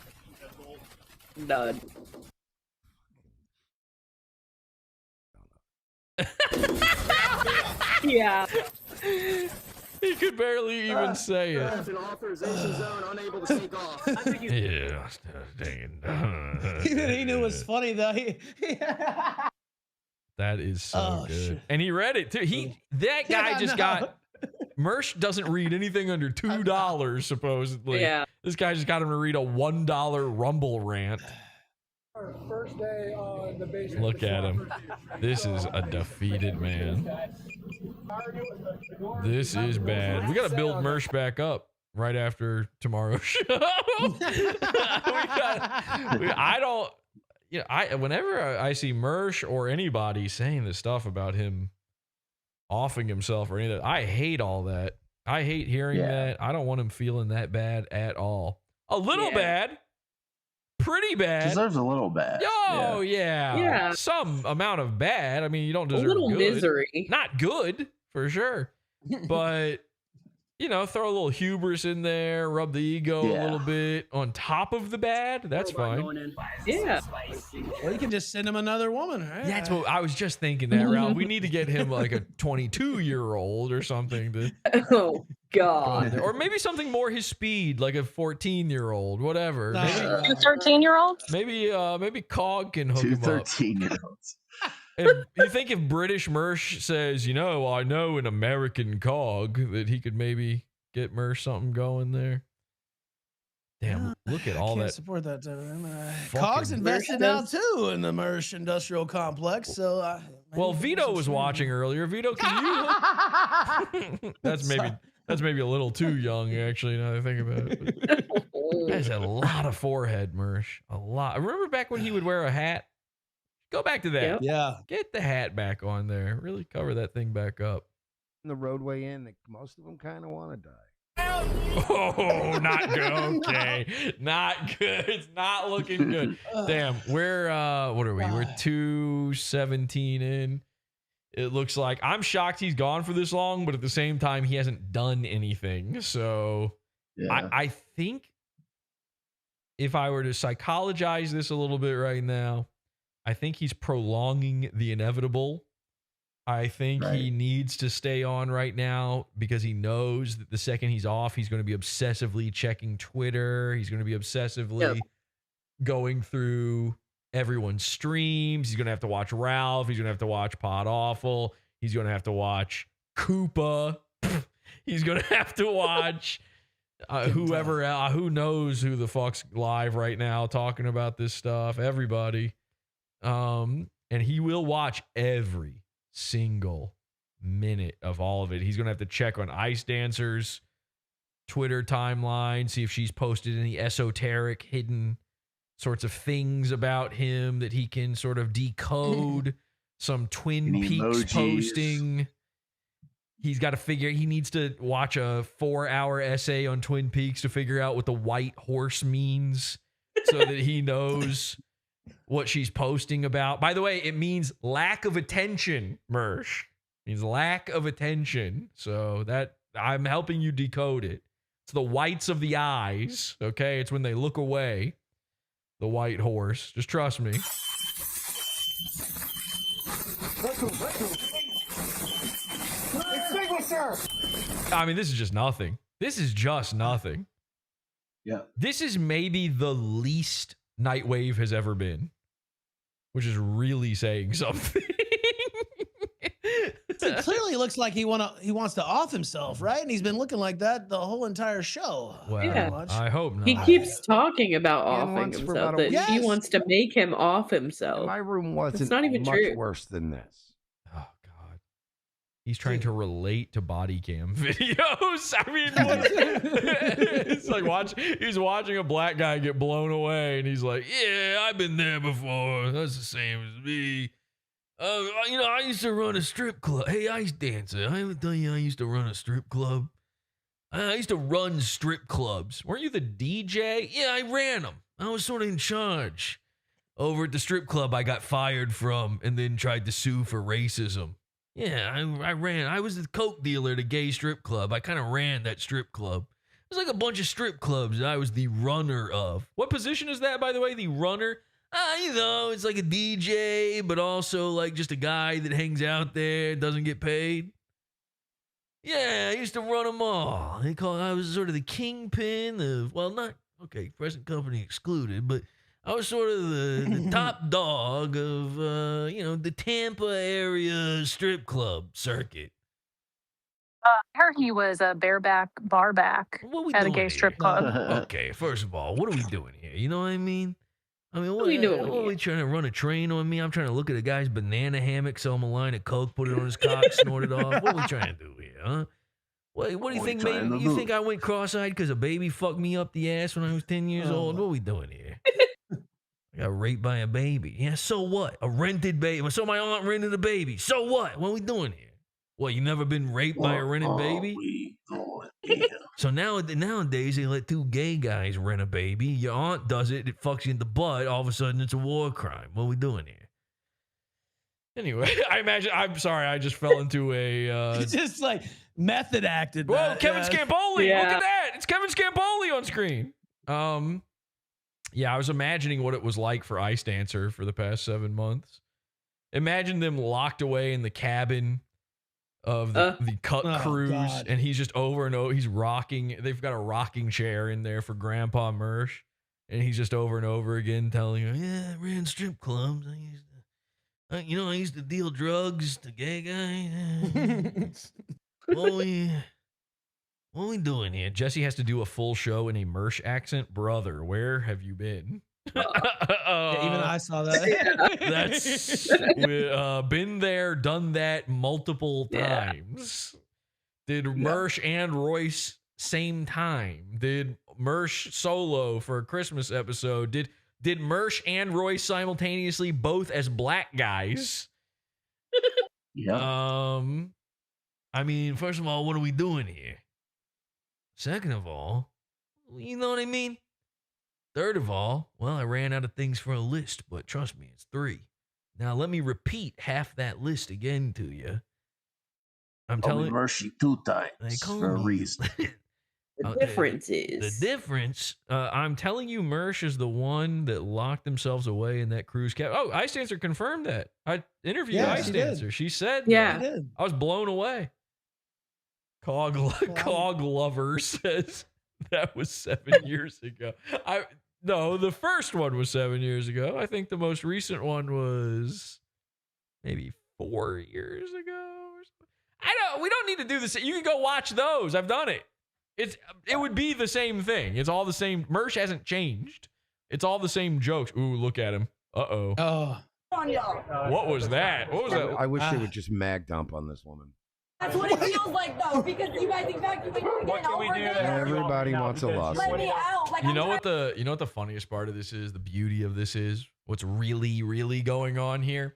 None. Yeah. He could barely even say it. An authorization zone, unable to take off. Yeah, dang it. Even he knew it was funny though. That is so good. Shit. And he read it too. That guy got. Mersh doesn't read anything under $2, supposedly. Yeah. This guy just got him to read a $1 Rumble rant. First day on the basement. Look at him. This is a defeated man. This is bad. We got to build Mersh back up right after tomorrow's show. Whenever I see Mersh or anybody saying this stuff about him offing himself or anything, I hate all that. I hate hearing that. I don't want him feeling that bad at all. A little bad, pretty bad. Deserves a little bad. Oh yeah. Yeah. Some amount of bad. I mean, you don't A deserve little good. misery. Not good for sure, but you know, throw a little hubris in there, rub the ego a little bit on top of the bad. That's fine. Yeah. Well, you can just send him another woman, right? That's what I was just thinking. That Ralph, we need to get him like a 22-year-old or something to. Oh God. Or maybe something more his speed, like a 14-year-old, whatever. Maybe 13-year-olds? maybe Cog can hook him up. 13-year-olds. You think if British Mersh says, you know, I know an American Cog, that he could maybe get Mersh something going there? Damn, look at all Can't that. support that. fucking- Cog's invested now too in the Mersh industrial complex. So, Well, Vito was watching earlier. Vito, can you? That's maybe a little too young, actually. Now that I think about it, but that's a lot of forehead, Mersh. A lot. Remember back when he would wear a hat? Go back to that. Yep. Yeah. Get the hat back on there. Really cover that thing back up. In the roadway in, most of them kind of want to die. Oh, not good. Okay, not good. It's not looking good. Damn, we're what are we? We're 2:17 in. It looks like I'm shocked he's gone for this long, but at the same time, he hasn't done anything. So I think if I were to psychologize this a little bit right now, I think he's prolonging the inevitable. I think he needs to stay on right now because he knows that the second he's off, he's going to be obsessively checking Twitter. He's going to be obsessively going through everyone's streams. He's going to have to watch Ralph. He's going to have to watch PodAWFUL. He's going to have to watch Koopa. He's going to have to watch whoever, who knows who the fuck's live right now talking about this stuff. Everybody. And he will watch every single minute of all of it. He's going to have to check on Ice Dancer's Twitter timeline, see if she's posted any esoteric, hidden sorts of things about him that he can sort of decode. Some Twin Peaks posting. He's got to figure, he needs to watch a 4-hour essay on Twin Peaks to figure out what the white horse means so that he knows what she's posting about. By the way, it means lack of attention, Mersh. It means lack of attention. So that I'm helping you decode it. It's the whites of the eyes, okay? It's when they look away. The white horse. Just trust me. I mean, this is just nothing. This is just nothing. Yeah. This is maybe the least Nightwave has ever been, which is really saying something. It clearly looks like he wants to off himself, right? And he's been looking like that the whole entire show. Well, I hope not. He keeps talking about offing once for himself. about a That he week. wants to make him off himself. My room wasn't It's not even much true. worse than this. He's trying to relate to body cam videos. I mean, it's like he's watching a black guy get blown away, and he's like, "Yeah, I've been there before. That's the same as me. You know, I used to run a strip club. Hey, Ice Dancer, I ever tell you I used to run a strip club? I used to run strip clubs. Weren't you the DJ? Yeah, I ran them. I was sort of in charge. Over at the strip club I got fired from and then tried to sue for racism. Yeah, I was the coke dealer at a gay strip club. I kind of ran that strip club. It was like a bunch of strip clubs that I was the runner of. What position is that, by the way? The runner? You know, it's like a DJ, but also like just a guy that hangs out there, doesn't get paid. Yeah, I used to run them all. I was sort of the kingpin of, well, not, okay, present company excluded, but I was sort of the top dog of, the Tampa area strip club circuit. I heard he was a barback at a gay strip club. Okay, first of all, what are we doing here? You know what I mean? What are we doing What are we trying to run a train on me? I'm trying to look at a guy's banana hammock, sell him a line of coke, put it on his cock, snort it off. What are we trying to do here, huh? What do you think? Maybe you think I went cross-eyed because a baby fucked me up the ass when I was 10 years old? What are we doing here? I got raped by a baby. Yeah, so what? A rented baby. So my aunt rented a baby. So what? What are we doing here? What, you never been raped by a rented baby? So nowadays they let two gay guys rent a baby. Your aunt does it. It fucks you in the butt. All of a sudden it's a war crime. What are we doing here? Anyway, I'm sorry. I just fell into a. It's just like method acted. Whoa, Kevin Scampoli! Yeah. Look at that! It's Kevin Scampoli on screen. Yeah, I was imagining what it was like for Ice Dancer for the past 7 months. Imagine them locked away in the cabin of the cut cruise, God. and he's just over and over. He's rocking. They've got a rocking chair in there for Grandpa Mersh, and he's just over and over again telling her, "Yeah, I ran strip clubs. I used to deal drugs to gay guys. What we doing here?" Jesse has to do a full show in a Mersh accent. Brother, where have you been? Yeah, even I saw that. That's been there, done that multiple times. Did Mersh and Royce same time? Did Mersh solo for a Christmas episode? Did Mersh and Royce simultaneously both as black guys? Yeah. I mean, first of all, what are we doing here? Second of all, you know what I mean? Third of all, well, I ran out of things for a list, but trust me, it's 3. Now, let me repeat half that list again to you. I'm telling you. Mercy 2 times for a reason. The difference is. The difference, I'm telling you, Mersh is the one that locked themselves away in that cruise cabin. Oh, Ice Dancer confirmed that. I interviewed Ice Dancer. She said, yeah. I was blown away. Cog Lover says that was 7 years ago. No, the first one was 7 years ago. I think the most recent one was maybe 4 years ago. We don't need to do this. You can go watch those. I've done it. It would be the same thing. It's all the same. Mersh hasn't changed. It's all the same jokes. Ooh, look at him. Uh-oh. Oh. What was that? What was that? I wish they would just mag dump on this woman. That's what it feels like, though, because you guys evacuate again over again. Everybody wants a lawsuit. Let me out. Like, You know what the funniest part of this is? The beauty of this is what's really, really going on here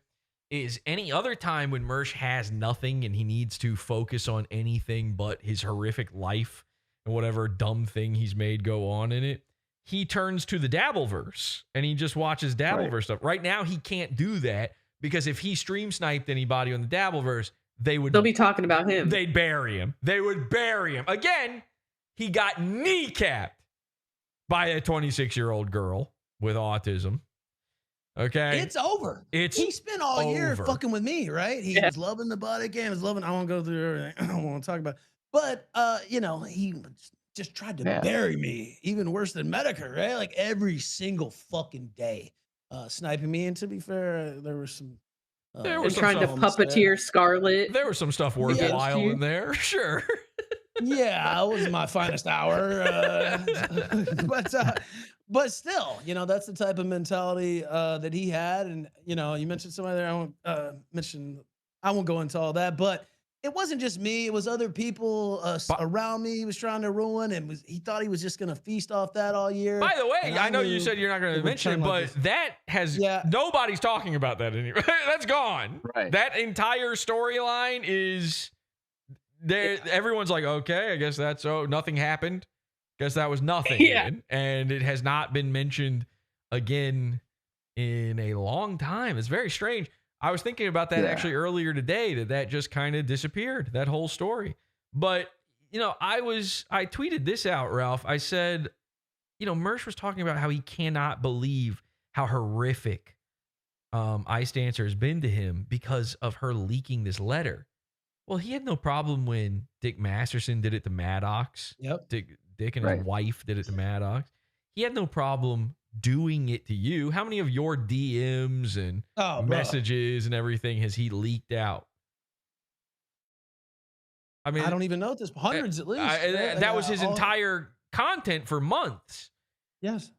is any other time when Mersh has nothing and he needs to focus on anything but his horrific life and whatever dumb thing he's made go on in it, he turns to the Dabbleverse and he just watches Dabbleverse stuff. Right now, he can't do that because if he stream sniped anybody on the Dabbleverse, they'll be talking about him. They'd bury him. They would bury him. Again, he got kneecapped by a 26-year-old girl with autism. Okay. It's over. He spent all year fucking with me, right? He was loving the body cam, I won't go through everything. I don't want to talk about it. But he just tried to bury me, even worse than Medicare, right? Like every single fucking day, sniping me. And to be fair, there was some trying to puppeteer Scarlet. There was some stuff worthwhile in there, sure. Yeah, it wasn't my finest hour, but still, that's the type of mentality that he had. And you mentioned somebody there. I won't go into all that, but it wasn't just me. It was other people around me. He was trying to ruin, and he thought he was just going to feast off that all year. By the way, I know you said you're not going to mention it, but that has nobody's talking about that anymore. That's gone. Right. That entire storyline is there. Everyone's like, okay, I guess that's nothing happened. Guess that was nothing. Yeah. And it has not been mentioned again in a long time. It's very strange. I was thinking about that actually earlier today, that just kind of disappeared, that whole story. But, I tweeted this out, Ralph. I said, Mersh was talking about how he cannot believe how horrific Ice Dancer has been to him because of her leaking this letter. Well, he had no problem when Dick Masterson did it to Maddox. Yep. Dick and his wife did it to Maddox. He had no problem doing it to you. How many of your DMs and messages and everything has he leaked out? I mean, I don't even know at this. Hundreds at least. That was his entire content for months. Yes.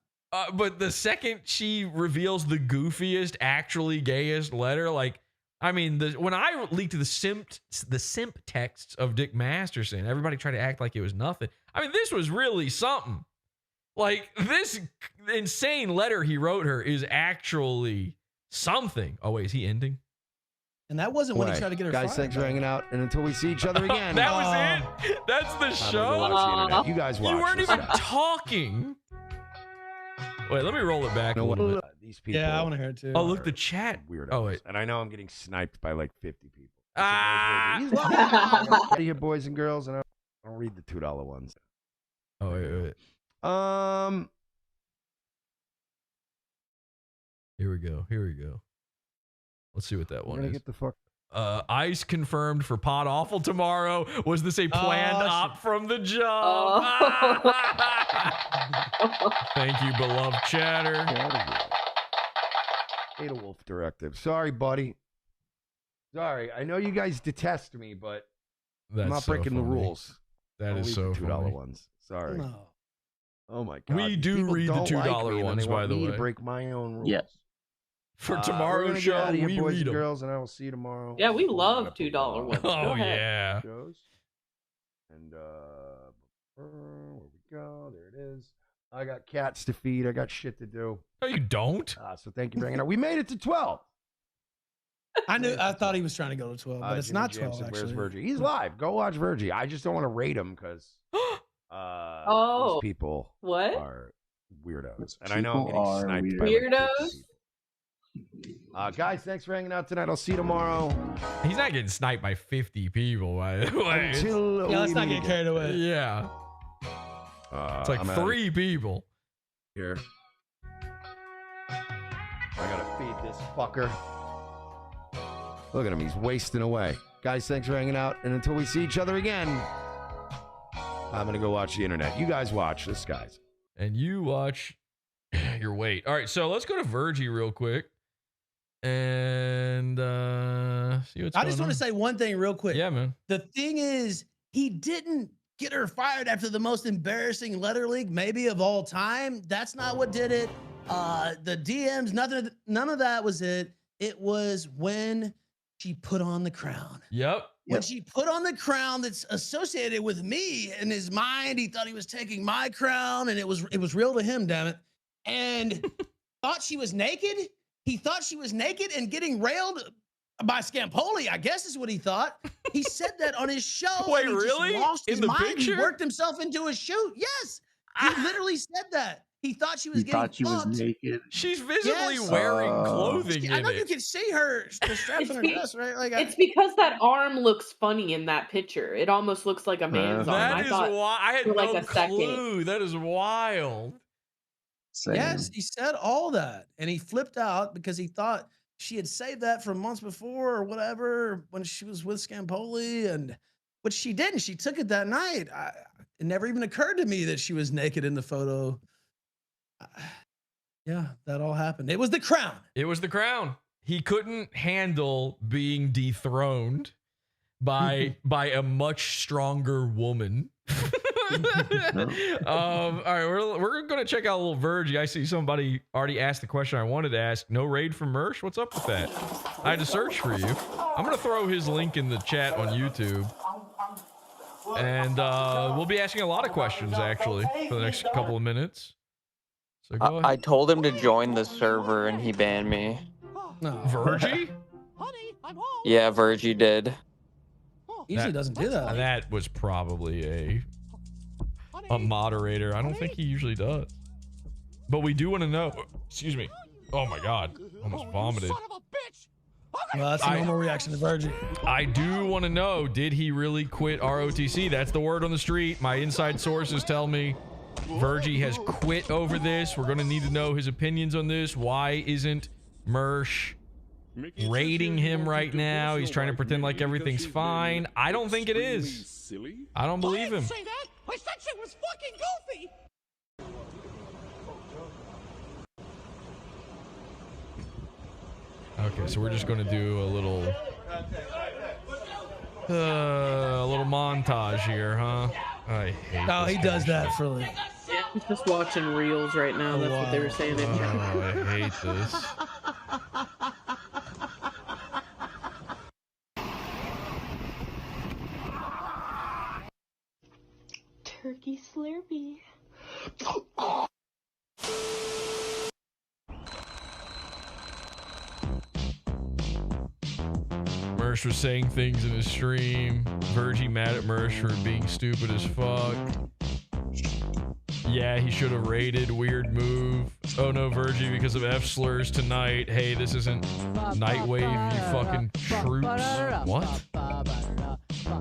But the second she reveals the goofiest, actually gayest letter, when I leaked the simp texts of Dick Masterson, everybody tried to act like it was nothing. I mean, this was really something. Like, this insane letter he wrote her is actually something. Oh, wait, is he ending? And that wasn't when he Way. tried to get her Guys, fired. thanks for hanging out. And until we see each other again. That was it? That's the I'm gonna go show? watch the internet. You guys watch. You weren't this even guy. talking. Wait, let me roll it back a little bit. These people. Yeah, I want to hear it too. Oh, look, the chat. Weirdos. Oh, wait. And I know I'm getting sniped by like 50 people. Ah! He's lying. Get out of here, boys and girls. And I don't read the $2 ones. Oh, wait. Here we go. Let's see what that one is. Get the fuck. Ice confirmed for PODAWFUL tomorrow. Was this a planned op from the jump? Oh. Thank you, beloved chatter. Beta Wolf directive. Sorry, buddy. Sorry. I know you guys detest me, but I'm That's not so breaking the funny. rules. That I'll is read so the $2 funny. ones. Sorry. No. Oh my god. We These do people read the don't $2 like me, and ones, they by want the me way. to break my own rules. Yeah. For We're tomorrow's gonna show, get out of here, we boys read and them. girls, and I will see you tomorrow. Yeah, we love $2 ones. Go Oh, ahead. yeah. Shows. And where we go? There it is. I got cats to feed. I got shit to do. No, you don't. So thank you for hanging out. We made it to 12. I thought he was trying to go to 12, but it's Jimmy not Jam 12 said, actually. Where's Virgie? He's live. Go watch Virgie. I just don't want to rate him because Oh. these people What? are weirdos. And I know I'm getting People are sniped by Weirdos? guys, thanks for hanging out tonight. I'll see you tomorrow. He's not getting sniped by 50 people, by the way. Until Yeah, let's we not meet get carried away. Yeah. It's like I'm outta 3 people. here. I gotta feed this fucker. Look at him. He's wasting away. Guys, thanks for hanging out. And until we see each other again, I'm going to go watch the internet. You guys watch this, guys. And you watch your weight. All right, so let's go to Virgie real quick. And see what's I going just want on. to say one thing real quick. Yeah, man. The thing is, he didn't get her fired after the most embarrassing letter leak maybe of all time. That's not what did it. The DMs, none of that was it. It was when she put on the crown. Yep. When she put on the crown that's associated with me, in his mind, he thought he was taking my crown, and it was real to him, damn it. And thought she was naked. He thought she was naked and getting railed by Scampoli, I guess is what he thought. He said that on his show. Wait, and he really? Just lost In his the mind. picture? He worked himself into a shoot. Yes. He literally said that. He thought she was He getting thought she was fucked. naked. She's visibly Yes. wearing clothing I in know you it. can see her the straps on her dress, right? Like It's because that arm looks funny in that picture. It almost looks like a man's arm. That I is thought why I had for like no a second. clue. That is wild. Same. Yes, he said all that. And he flipped out because he thought she had saved that from months before or whatever when she was with Scampoli, and which she didn't. She took it that night. It never even occurred to me that she was naked in the photo. Yeah, that all happened. It was the crown. It was the crown. He couldn't handle being dethroned by a much stronger woman. All right, we're gonna check out a little Virgie. I see somebody already asked the question I wanted to ask. No raid from Mersh. What's up with that? I had to search for you. I'm gonna throw his link in the chat on YouTube, and we'll be asking a lot of questions actually for the next couple of minutes. So go ahead. I told him to join the server and he banned me. No, Virgie? Yeah, Virgie did. Usually doesn't do that. That was probably a moderator. I don't think he usually does. But we do want to know. Excuse me. Oh my God. Almost vomited. Well, that's a normal reaction to Virgie. I do want to know, did he really quit ROTC? That's the word on the street. My inside sources tell me Virgie has quit over this. We're going to need to know his opinions on this. Why isn't Mersh rating him right now? He's trying to pretend like everything's fine. I don't think it is. I don't believe him. Say that. I said she was fucking goofy. Okay, so we're just going to do a little montage here, huh? I hate Oh, this he does kind of that for like. Yeah, he's just watching reels right now. That's what they were saying in chat. Oh, I hate this. Turkey Slurpee. Mersh was saying things in his stream. Virgie mad at Mersh for being stupid as fuck. Yeah, he should have rated. Weird move. Oh no, Virgie, because of F slurs tonight. Hey, this isn't Nightwave, you fucking troops. What?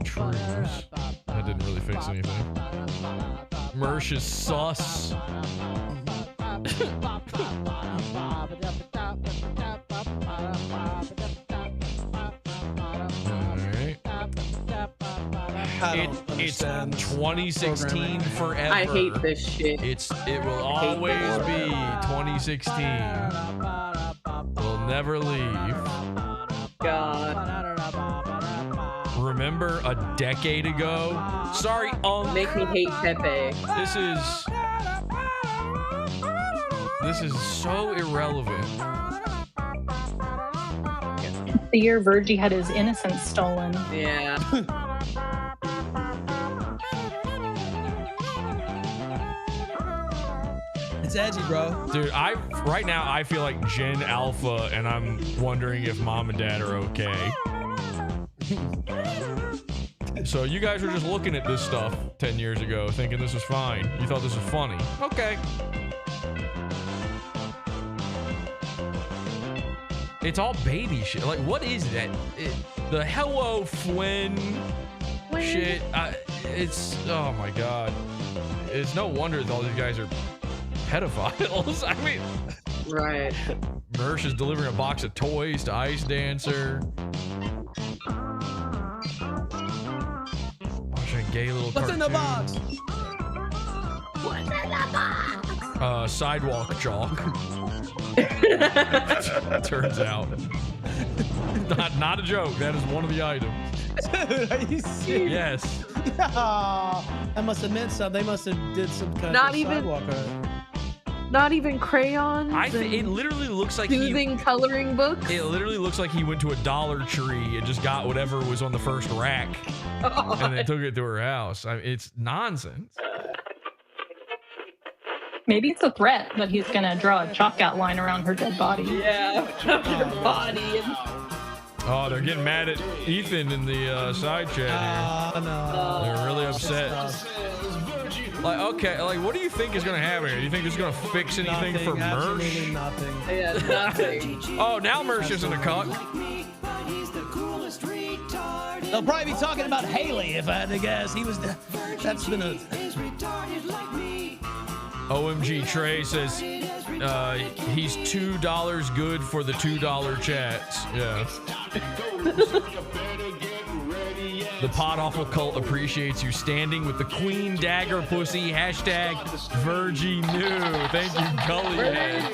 Troops. That didn't really fix anything. Mersh is sus. It's 2016 forever. I hate this shit. It will always be 2016. We'll never leave. God. Remember a decade ago? Sorry, Make me hate Pepe. This is so irrelevant. The year Virgie had his innocence stolen. Yeah. It's edgy, bro. Dude, right now I feel like Gen Alpha, and I'm wondering if mom and dad are okay. So you guys were just looking at this stuff 10 years ago, thinking this was fine. You thought this was funny. Okay. It's all baby shit. Like, what is that? The hello Flynn shit. It's, oh my God. It's no wonder that all these guys are pedophiles. I mean, right. Mersh is delivering a box of toys to Ice Dancer. Watching a gay little What's in the box? What's in the box? Sidewalk chalk. Turns out. Not a joke. That is one of the items. Dude, are you serious? Yes. That must have meant something. They must have did some kind of sidewalk art. Not even crayons. It literally looks like soothing coloring books. It literally looks like he went to a Dollar Tree and just got whatever was on the first rack and then took it to her house. I mean, it's nonsense. Maybe it's a threat that he's gonna draw a chalk outline around her dead body. Yeah, her body. Oh, they're getting mad at Ethan in the side chat here. No. They're really upset. Like, okay, like, what do you think is gonna happen here? Do you think this is gonna fix anything for Mersh? Nothing. Yeah, nothing. Oh, now Mersh isn't a cuck. They'll probably be talking about Haley if I had to guess. That's been a. OMG Trey says he's $2 good for the $2 chats. Yeah. The PODAWFUL cult appreciates you standing with the Queen Dagger Pussy. Hashtag Virgie New. Thank you, Gullyhead.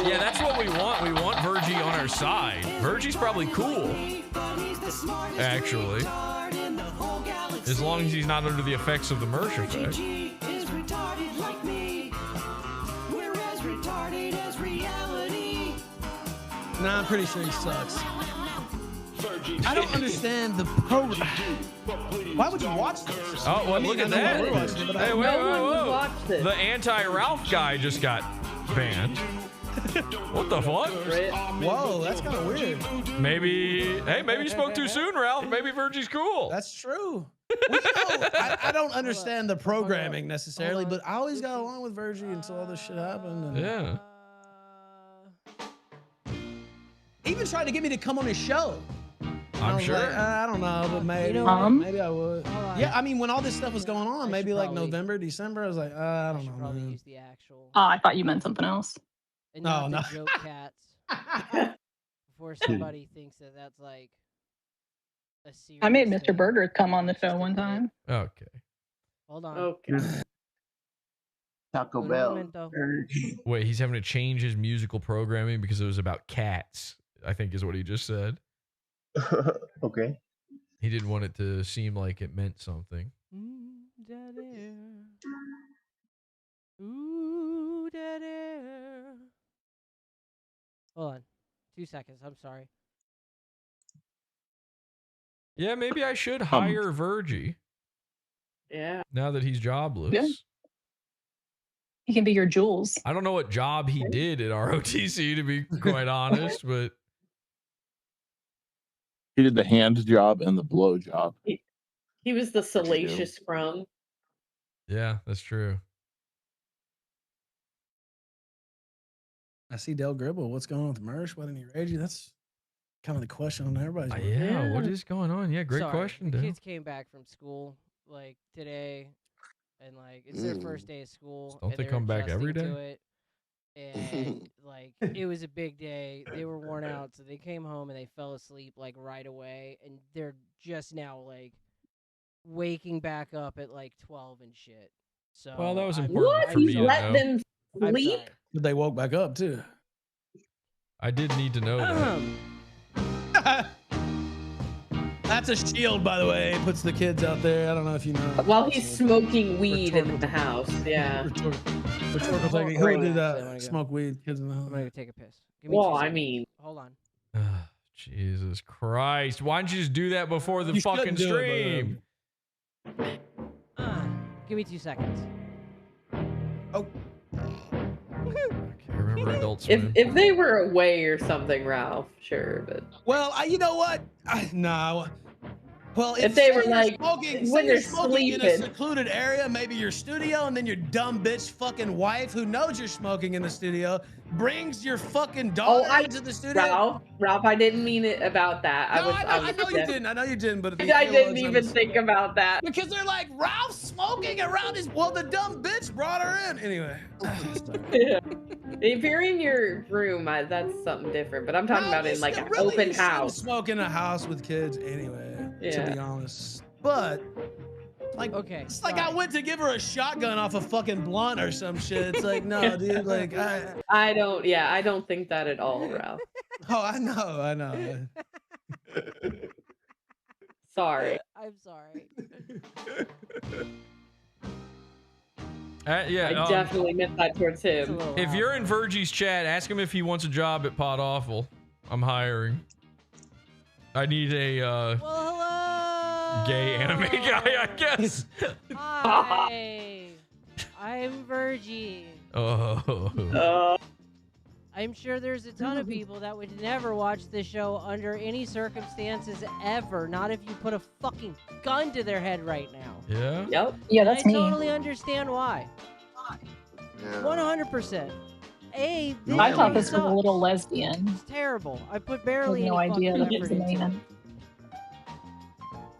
Yeah, that's what we want. We want Virgie on our side. Virgie's probably cool. Actually. As long as he's not under the effects of the Mersh effect. Nah, I'm pretty sure he sucks. I don't understand the program. Why would you watch this? Oh, well, look at that. Hey, wait, whoa. The anti-Ralph guy just got banned. What the fuck? Whoa, that's kind of weird. Maybe you spoke too soon, Ralph. Maybe Virgie's cool. That's true. Well, I don't understand the programming necessarily, but I always got along with Virgie until all this shit happened. And yeah. He even tried to get me to come on his show. I'm sure. Like, I don't know, but maybe, maybe I would. Yeah, I mean, when all this stuff was going on, maybe like November, December, I was like, I don't know. Probably use the actual. Oh, I thought you meant something else. And not the joke cats. Before somebody thinks that that's like a serious. I made Mr. Burger come on the show one time. Okay. Hold on. Okay. Taco Bell. Wait, he's having to change his musical programming because it was about cats, I think is what he just said. Okay. He didn't want it to seem like it meant something. Dead air. Ooh, dead air. Hold on. 2 seconds. I'm sorry. Yeah, maybe I should hire Virgie. Yeah. Now that he's jobless. Yeah. He can be your Jules. I don't know what job he did at ROTC, to be quite honest, but He did the hand job and the blow job. He was the salacious crumb. Yeah, that's true. I see Del Gribble. What's going on with Mersh? Why didn't he raid you? That's kind of the question on everybody's mind. Yeah, what is going on? Yeah, great Sorry, question, the Dale. kids came back from school like today, and like it's their first day of school. Don't and they they're come back every adjusting day? to it, and like it was a big day. They were worn out, so they came home and they fell asleep like right away, and they're just now like waking back up at like 12 and shit. So Well, that was I'm- important for me to know. I'm sleep? sorry. But they woke back up too. I did need to know that. That's a shield, by the way. It puts the kids out there. I don't know if you know. While he's smoking weed in the house. Yeah. Rhetorical thinking. Who would do that? Smoke weed, kids in the house. I'm gonna go take a piss. Give me Well, 2 I seconds. mean, hold on. Jesus Christ. Why don't you just do that before the You fucking shouldn't do it, stream? Give me 2 seconds. Oh. I remember Adult Swim. if they were away or something, Ralph, sure, but Well, you know what? No. Well, If they were, say you're like, smoking, when say you're they're smoking in a sleeping. secluded area, maybe your studio, and then your dumb bitch fucking wife who knows you're smoking in the studio brings your fucking daughter into the studio. Ralph, I didn't mean it about that. No, I know you didn't. I know you didn't, but I didn't even think about that. Because they're like, Ralph's smoking around his. Well, the dumb bitch brought her in. Anyway. If you're in your room, that's something different. But I'm talking about in like an open you house. shouldn't smoke in a house with kids anyway, to Yeah. be honest. But like, okay, it's like I went to give her a shotgun off a fucking blunt or some shit. It's like, no, dude. Like, I don't think that at all, Ralph. Oh, I know. Sorry. I'm sorry. Yeah, I definitely meant that towards him. If you're in Virgie's chat, ask him if he wants a job at PODAWFUL. I'm hiring. I need a gay anime guy, I guess. Hi, I'm Virgie. Oh. I'm sure there's a ton of people that would never watch this show under any circumstances ever. Not if you put a fucking gun to their head right now. Yeah? Yep. Yeah, that's me. I totally understand why. 100%. I thought this was a little lesbian. It's terrible. I put barely no any idea fucking that was effort a into man.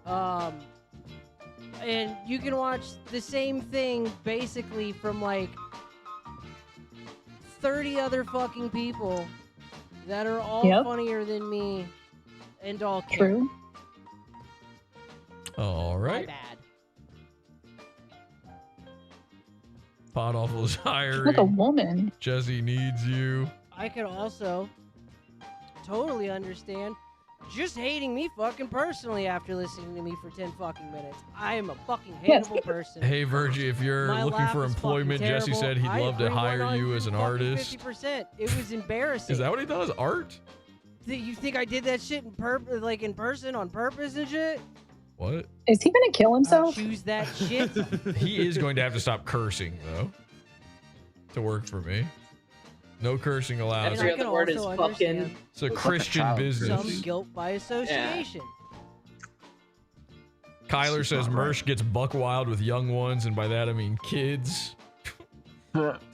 it. And you can watch the same thing basically from like 30 other fucking people that are all funnier than me and all care. True. All right. My bad. PODAWFUL's hiring. Like a woman. Jesse needs you. I could also totally understand just hating me fucking personally after listening to me for 10 fucking minutes. I am a fucking hateable person. Hey, Virgie, if you're My looking laugh for is employment, fucking Jesse said terrible. he'd love to I agree hire you as an 150% artist. 50%. It was embarrassing. Is that what he does? Art? You think I did that shit in person on purpose and shit? What? Is he gonna kill himself? Choose that shit. He is going to have to stop cursing, though, to work for me. No cursing allowed. Every other word is fucking. It's a Christian business. Some guilt by association. Kyler says Mersh gets buck wild with young ones, and by that I mean kids.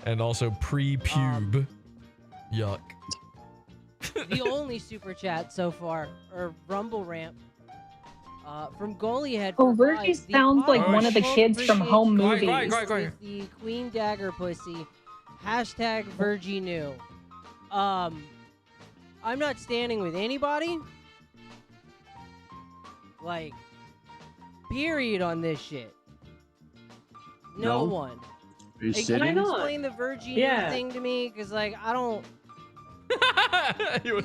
And also pre-pube. Yuck. The only super chat so far, or Rumble Ramp, from Goalie Head. Oh, Virgie sounds like one of the kids from Home Movies. With the Queen Dagger pussy. Hashtag Virgie new. I'm not standing with anybody. Like, period on this shit. No one. Are you Hey, sitting? can you explain the Virgie new thing to me? Because, like, I don't...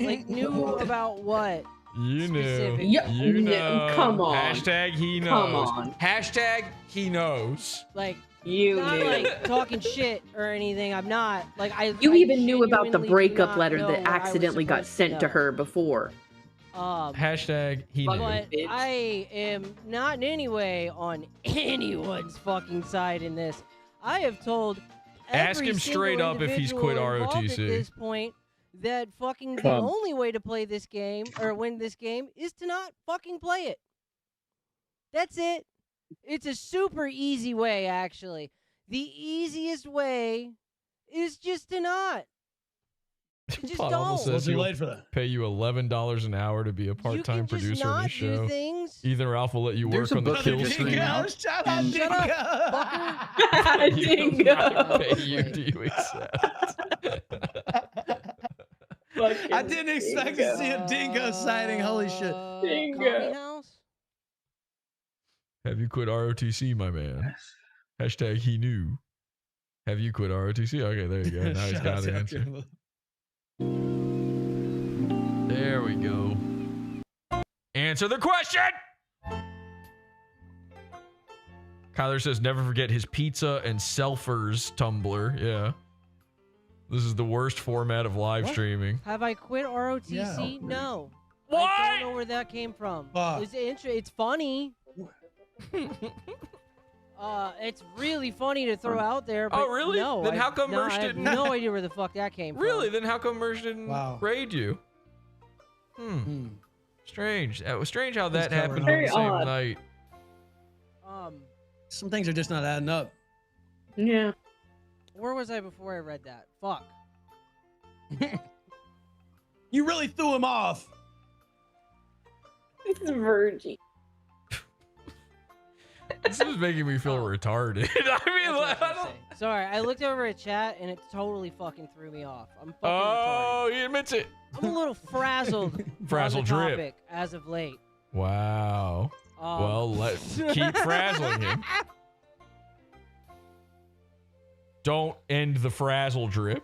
like, new about what? You knew. Specific? You know. Come on. Hashtag he knows. Come on. Hashtag he knows. Like, you not knew. like talking shit or anything. I'm not. Like, You I even knew about the genuinely do breakup not letter know that what I was accidentally got supposed sent to know. her before. Hashtag he knew. But I am not in any way on anyone's fucking side in this. I have told Ask every him straight single up if he's quit individual involved ROTC. At this point, that fucking the Come. only way to play this game or win this game is to not fucking play it. That's it. It's a super easy way, actually. The easiest way is just to not. Just Podawful don't. says too he'll late for that. pay you $11 an hour to be a part-time just producer on not this show. do things. Either Ralph will let you work on the kill stream. Shut up, Shut Dingo. up, fucker. Dingo. Pay you, do you accept? I didn't expect to see a dingo sighting. Holy shit. Coffee house? Have you quit ROTC, my man? Hashtag he knew. Have you quit ROTC? Okay, there you go. Now he's got the answer. There we go. Answer the question! Kyler says, never forget his pizza and selfers Tumblr. Yeah. This is the worst format of live streaming. Have I quit ROTC? Yeah. No. What? I don't know where that came from. It's funny. It's really funny to throw out there. But Oh, really? No, Then how come Mersh I have didn't- no idea where the fuck that came from. Really? Then how come Mersh didn't raid you? Strange. It was strange how that happened on Very the same odd. night. Some things are just not adding up. Yeah. Where was I before I read that? Fuck. You really threw him off. It's Virgie. This is making me feel retarded. I mean, like, I don't... Sorry, I looked over at chat and it totally fucking threw me off. I'm fucking Oh, he admits it. retarded. I'm a little frazzled. Frazzle on the drip. topic as of late. Wow. Well, let's keep frazzling him. Don't end the frazzle drip.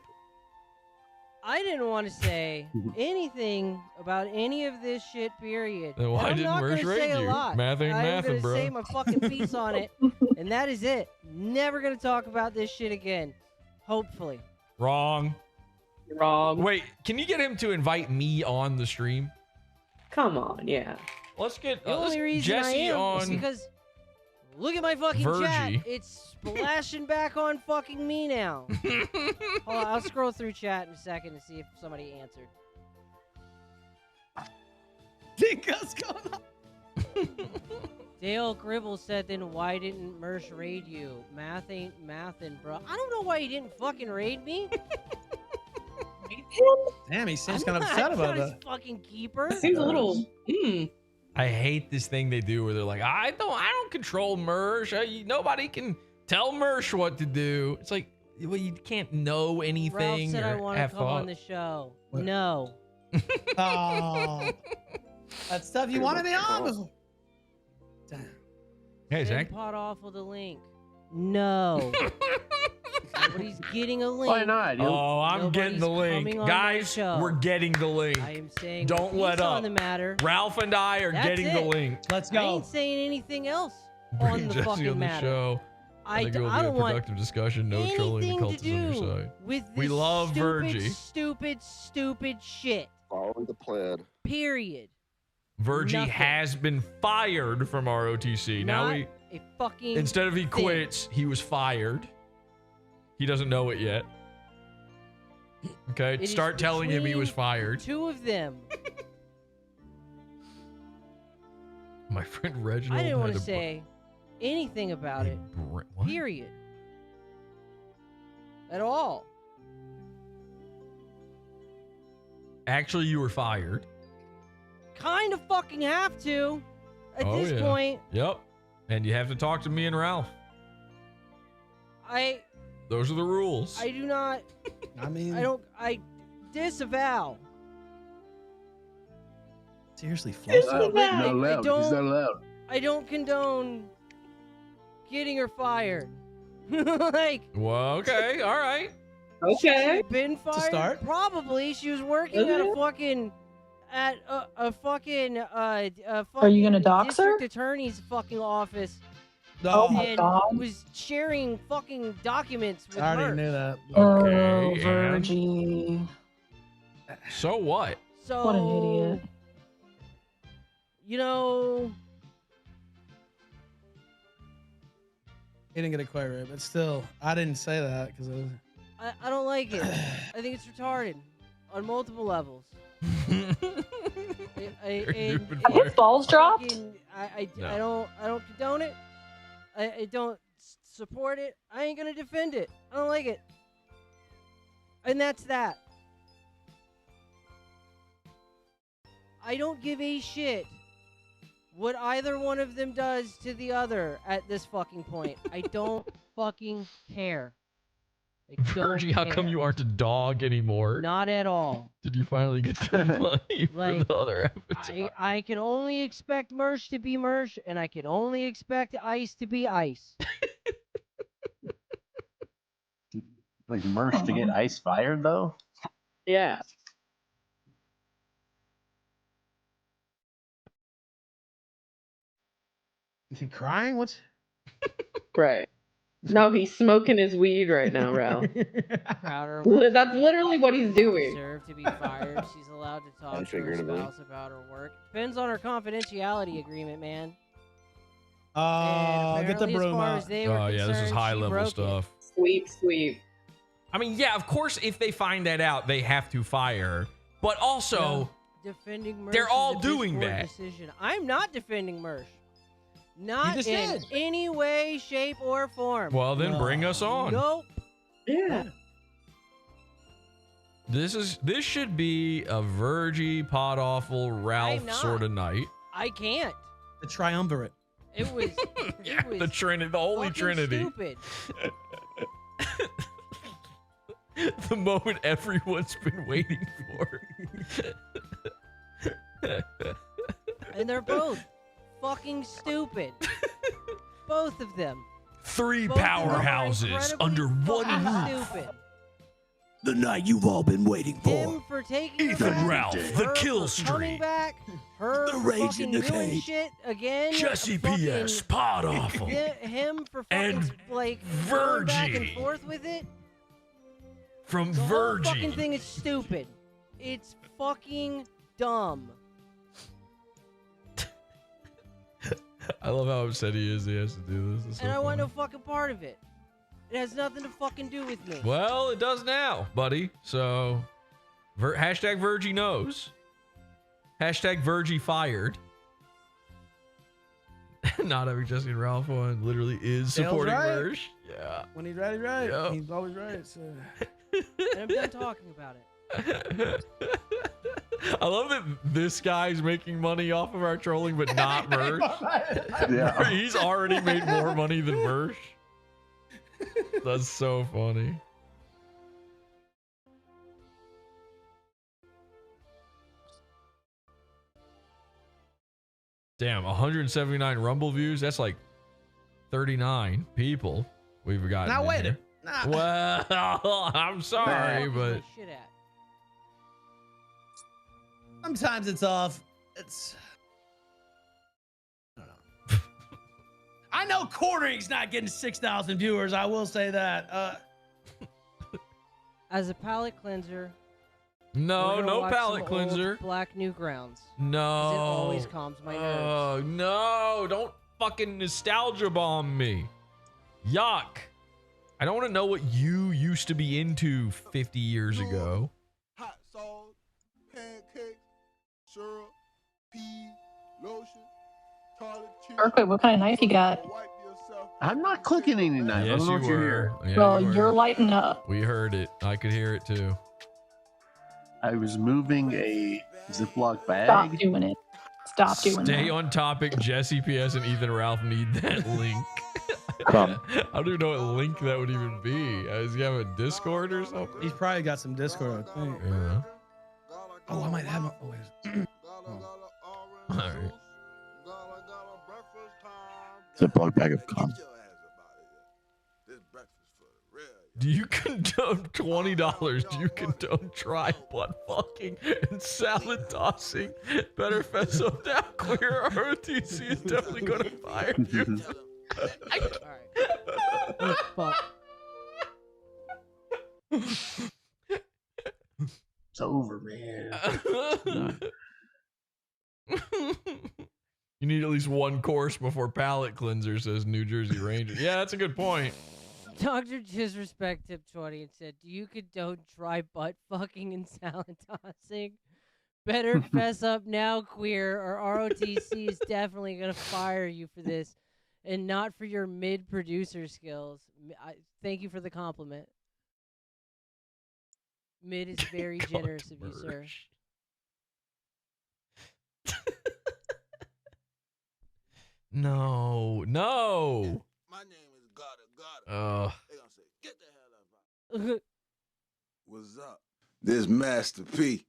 I didn't want to say anything about any of this shit, period. Then why And I'm didn't not Mersh gonna raid say a you? lot. Math ain't I'm mathin', gonna bro. say my fucking piece on it, and that is it. Never gonna talk about this shit again. Hopefully. Wrong. Wrong. Wait, can you get him to invite me on the stream? Come on, yeah. The Let's get only reason Jesse I am on. is because look at my fucking chat. Virgie. It's splashing back on fucking me now. Hold on, I'll scroll through chat in a second to see if somebody answered. Dingo's going on. Dale Gribble said, then why didn't Mersh raid you? Math ain't mathin', bro. I don't know why he didn't fucking raid me. Damn, he seems kind of upset about his that. fucking keeper. Seems a little. I hate this thing they do where they're like, I don't control Mersh. Nobody can tell Mersh what to do. It's like, well, you can't know anything. Ralph said I or want to have come on thought. the show. What? No. Oh, that stuff you wanted me on before. Damn. Hey, Send Zach. PODAWFUL the link. No. Nobody's getting a link. Why not? Oh, I'm getting the Nobody's link. coming on Guys, my show. we're getting the link. I am saying Don't my let piece up. on the matter. Ralph and I are That's getting it. the link. Let's I go. ain't saying anything else Bring on the Jesse fucking on the matter. show. I think it will I be a don't want productive discussion. No trolling the anything to cultists on your do side. with We this love stupid, Virgie. stupid shit. Follow the plan. Period. Virgie Nothing. has been fired from ROTC. Now Not we a fucking instead of he thing. quits, he was fired. He doesn't know it yet. Okay, It is start telling him he was between fired. Two of them. My friend Reginald. I didn't want had to say anything about it. What? Period. At all. Actually, you were fired. Kind of fucking have to. At Oh, this yeah. point, Yep. And you have to talk to me and Ralph. I Those are the rules. do not. I mean, I disavow. seriously, Disavow. floss. He's Not allowed. He's don't- not allowed. I don't condone getting her fired. Like, Well, okay, all right. Okay. been fired? start? Probably. She was working at a fucking a fucking Are you gonna dox her? district attorney's fucking office No, Oh my and God. was sharing fucking documents with I already her. knew that. Oh, Okay, and Virgie. so what? So What an idiot. You know, He didn't get it quite right, but still, I didn't say that because I don't like it. I think it's retarded. on multiple levels. His balls dropped. I don't condone it. I don't support it. I ain't gonna defend it. I don't like it. And that's that. I don't give a shit what either one of them does to the other at this fucking point. I don't fucking care. Virgie, how come you aren't a dog anymore? Not at all. Did you finally get the money for the other avatar? I can only expect Mersh to be Mersh, and I can only expect Ice to be Ice. Like Mersh to get Ice fired though? Yeah. Is he crying? What's Right. No, he's smoking his weed right now, Ralph. Crowder. That's literally what he's doing. Deserve to be fired. She's allowed to talk to her spouse about her work. Depends on her confidentiality agreement, man. Get the broom out. Oh yeah, this is high level stuff. Sweep. I mean, yeah, of course, if they find that out, they have to fire. But also, defending Mersh they're all is a doing big that. Decision. I'm not defending Mersh. Not just in did. any way, shape, or form. Well, then bring us on. Nope. Yeah. This should be a Virgie, PODAWFUL, Ralph sort of night. I can't. The triumvirate. It was. Yeah, it was the Trinity, the Holy fucking Trinity. Stupid. The moment everyone's been waiting for. And they're both fucking stupid. Both of them. Three Both of them are powerhouses incredibly under one fucking roof. Stupid. The night you've all been waiting Him for. for taking Ethan her back, Ralph, the her kill for coming streak. back, her The for rage fucking in the doing cage. shit again. Jesse fucking- P.S. PODAWFUL. Him for fucking And like going back and Virgie. forth with it. From The whole fucking Virgie. thing is stupid. It's fucking dumb. I love how upset he is. He has to do this. It's so And I want funny. no fucking part of it. It has nothing to fucking do with me. Well, it does now, buddy. So, hashtag Virgie knows. Hashtag Virgie fired. Not having Jesse and Ralph on literally is Dale's supporting right. Mersh. Yeah. When he's right, he's right. Yep. He's always right. So. And I'm done talking about it. I love that this guy's making money off of our trolling, but not Mersh. Yeah. He's already made more money than Mersh. That's so funny. Damn, 179 Rumble views. That's like 39 people we've gotten. Now in wait here. Well, I'm sorry, but Shit at. Sometimes it's off. It's. I don't know. I know Cordering's not getting 6,000 viewers. I will say that. As a palate cleanser. no, we're gonna no watch palate some old cleanser. Black Newgrounds. No. 'Cause it always calms my nerves. Oh, no. Don't fucking nostalgia bomb me. Yuck. I don't want to know what you used to be into 50 years ago. Hot sauce, pancakes, syrup, pea, lotion, toilet chips. Berkeley, what kind of knife you got? I'm not clicking any knife. I Yes, don't know you what you're were. hearing. Yeah, Well, you were. you're lighting up. We heard it. I could hear it too. I was moving a Ziploc Stop bag. doing it. Stop doing Stay that. on topic. Jesse PS and Ethan Ralph need that link. Come. I don't even know what link that would even be. Does he have a Discord or something? He's probably got some Discord, I think. Yeah. Oh, I might have him. Oh, wait. All right. Ziploc bag of cum. Do you condone $20? Do you condone tripod fucking and salad tossing? Better fess up down clear. ROTC is definitely going to fire you. It's over, man. You need at least one course before palate cleanser, says New Jersey Ranger. Yeah, that's a good point. Dr. Disrespect tip 20 and said, "Do you condone dry butt fucking and salad tossing? Better fess up now, queer, or ROTC is definitely gonna fire you for this, and not for your mid-producer skills." Thank you for the compliment. Mid is very generous of you, sir. No. My name is Gotta. They gonna say, get the hell out of here. What's up? This Master P.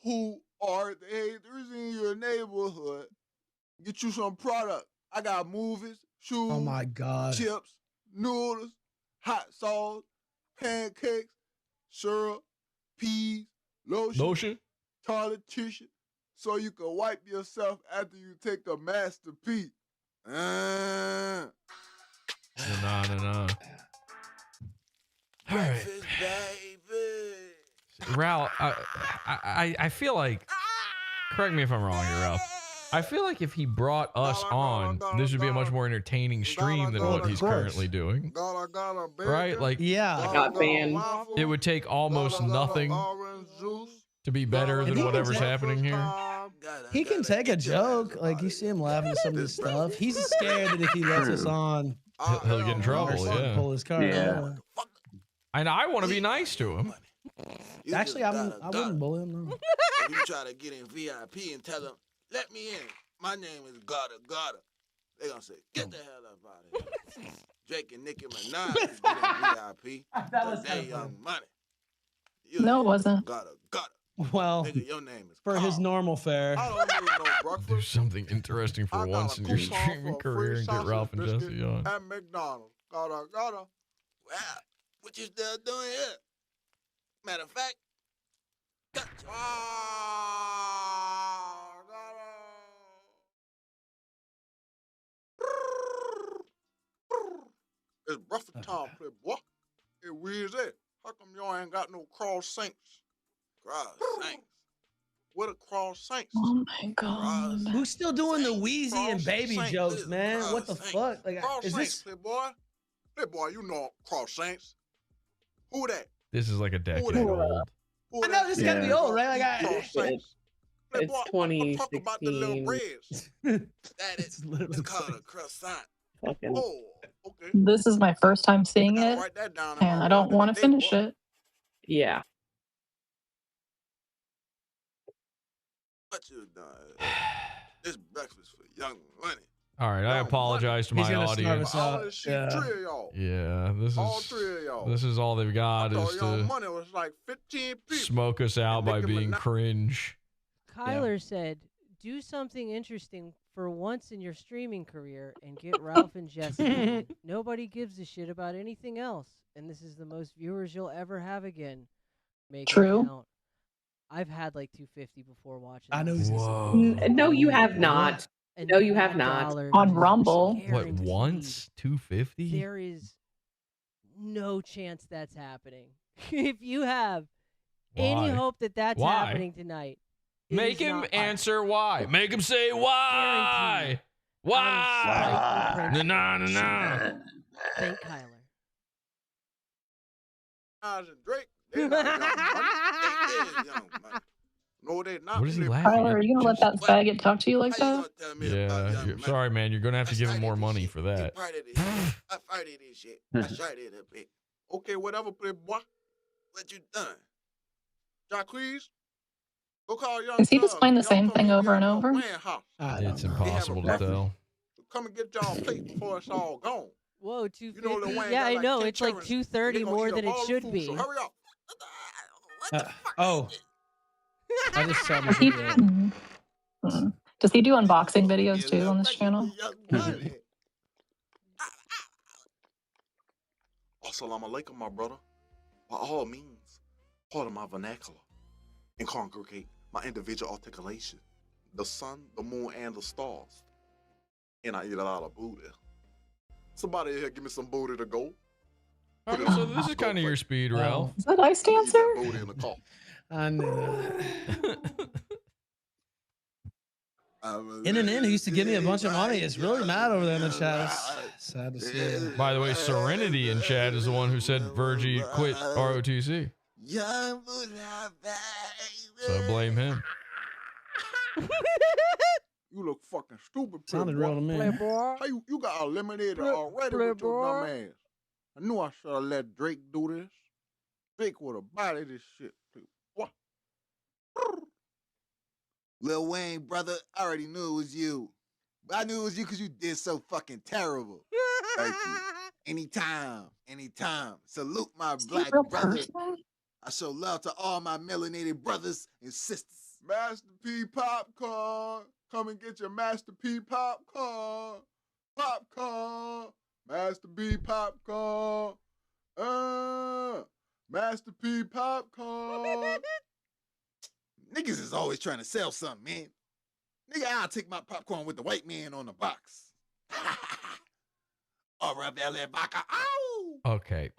Who are the haters in your neighborhood? Get you some product. I got movies, shoes, Oh my God. chips, noodles, hot sauce, pancakes, syrup, peas, lotion, toilet tissue, so you can wipe yourself after you take a Master P. No. All right. Ralph, I feel like, correct me if I'm wrong here, Ralph. I feel like if he brought us on, this would be a much more entertaining stream than what he's currently doing. Right? Like, I got banned. it would take almost nothing to be better than whatever's happening here. He can take a joke. Like, you see him laughing at some of this stuff. He's scared that if he lets us on, he'll get in trouble. Yeah. pull his card. Yeah. And I want to be nice to him. Actually, I wouldn't bully him. No. If you try to get in VIP and tell them, let me in, my name is Gotta. They gonna say, get the hell up out of here. Jake and Nicki Minaj is getting VIP. They Young Money. No, it wasn't. Gotta. Well, Nigga, your name is for Carl. his normal fare. I don't need no breakfast. Do something interesting for once in your streaming career and get Ralph and Jesse on. At McDonald's. Gotta. Well, what you still doing here? Matter of fact, it's breakfast time, playboy. Hey, where's that? How come y'all ain't got no cross saints? Cross saints. What a cross saints? Oh my God. Who's still doing the Wheezy and Baby Saints. jokes, man? What the Saints. fuck? Like, Cross is saints, this? playboy? Playboy, you know cross saints. Who that? This is like a decade that? old. I know this gotta be old, right? Like, Cross saints. It's I'm talking about the little 2016. breads. That is it's called a croissant. Fucking. Oh, okay. This is my first time seeing it, Write that down. and I don't want to finish it. Yeah. What you done? This breakfast for young money. All right, I apologize to He's my gonna snub audience. us All out. this shit, Yeah. 3 of y'all. Yeah, All 3 of y'all. this is all they've got I is thought Young to Money was like 15 people. smoke us out by Nicki being Minaj. cringe. Kyler said, "Do something interesting for once in your streaming career and get Ralph and Jesse on. Nobody gives a shit about anything else, and this is the most viewers you'll ever have again. Make True. it count." I've had like 250 before watching. I know. this. Whoa. No, you have not. And No, you have not. $1 On is Rumble. What, guaranteed. once? 250? There is no chance that's happening. If you have any Why? hope that that's Why? happening tonight, it Make is him not answer why. Make him say why. Why? No. Thank Kyler. Nas and Drake, they not young money. They is young money. No, they not. What is he They- laughing Tyler, are you gonna let that faggot talk to you like How you that? gonna tell me about Yeah, young money? sorry, man. You're gonna have to give him more money for that. I started this shit. I started this shit. I started a bit. Okay, whatever, playboy. What you done? Jacquees? Go call Young Is he just Thug. playing the Y'all same come thing in over here and to over? Warehouse. It's impossible to tell. Come and get y'all plate before it's all gone. Whoa, You know Lil 250? Wayne Yeah, got I like know. 10 It's like children. 230 They gonna more eat than up it all the should food, be. So hurry up. Oh. I just saw my Does he, video. does he do unboxing videos too on this channel? Assalamu alaikum, my brother. By all means, pardon my vernacular and congregate my individual articulation. The sun, the moon, and the stars. And I eat a lot of booty. Somebody here give me some booty to go. All right, so this is kind of your speed, Ralph. Is that Ice Dancer? Booty in the car. I knew that. NNN, who used to give me a bunch of money, is really mad over there in the chat. It's sad to see. By the way, Serenity in chat is the one who said Virgie quit ROTC. So blame him. You look fucking stupid. Sounded real to me. How you got eliminated already with your dumb ass? I knew I should have let Drake do this. Drake would have bodied this shit. What? Lil Wayne, brother, I already knew it was you. But I knew it was you because you did so fucking terrible. Thank you. Anytime. Salute my black brother. I show love to all my melanated brothers and sisters. Master P popcorn. Come and get your Master P popcorn. Popcorn. Master P popcorn. Master P popcorn. Niggas is always trying to sell something, man. Nigga, I'll take my popcorn with the white man on the box. Okay.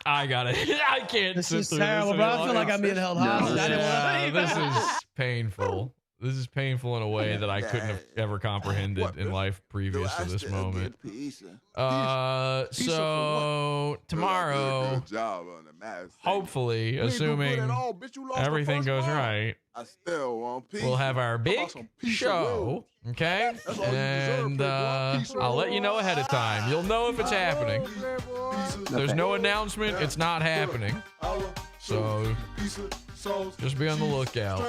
I got it. I can't. This is terrible, bro. I feel like I'm being held hostage. I didn't want to This is painful. This is painful in a way that I couldn't have ever comprehended in life previous to this moment. So tomorrow, hopefully, assuming everything goes right, we'll have our big show, okay? And I'll let you know ahead of time. You'll know if it's happening. There's no announcement. It's not happening. So just be on the lookout.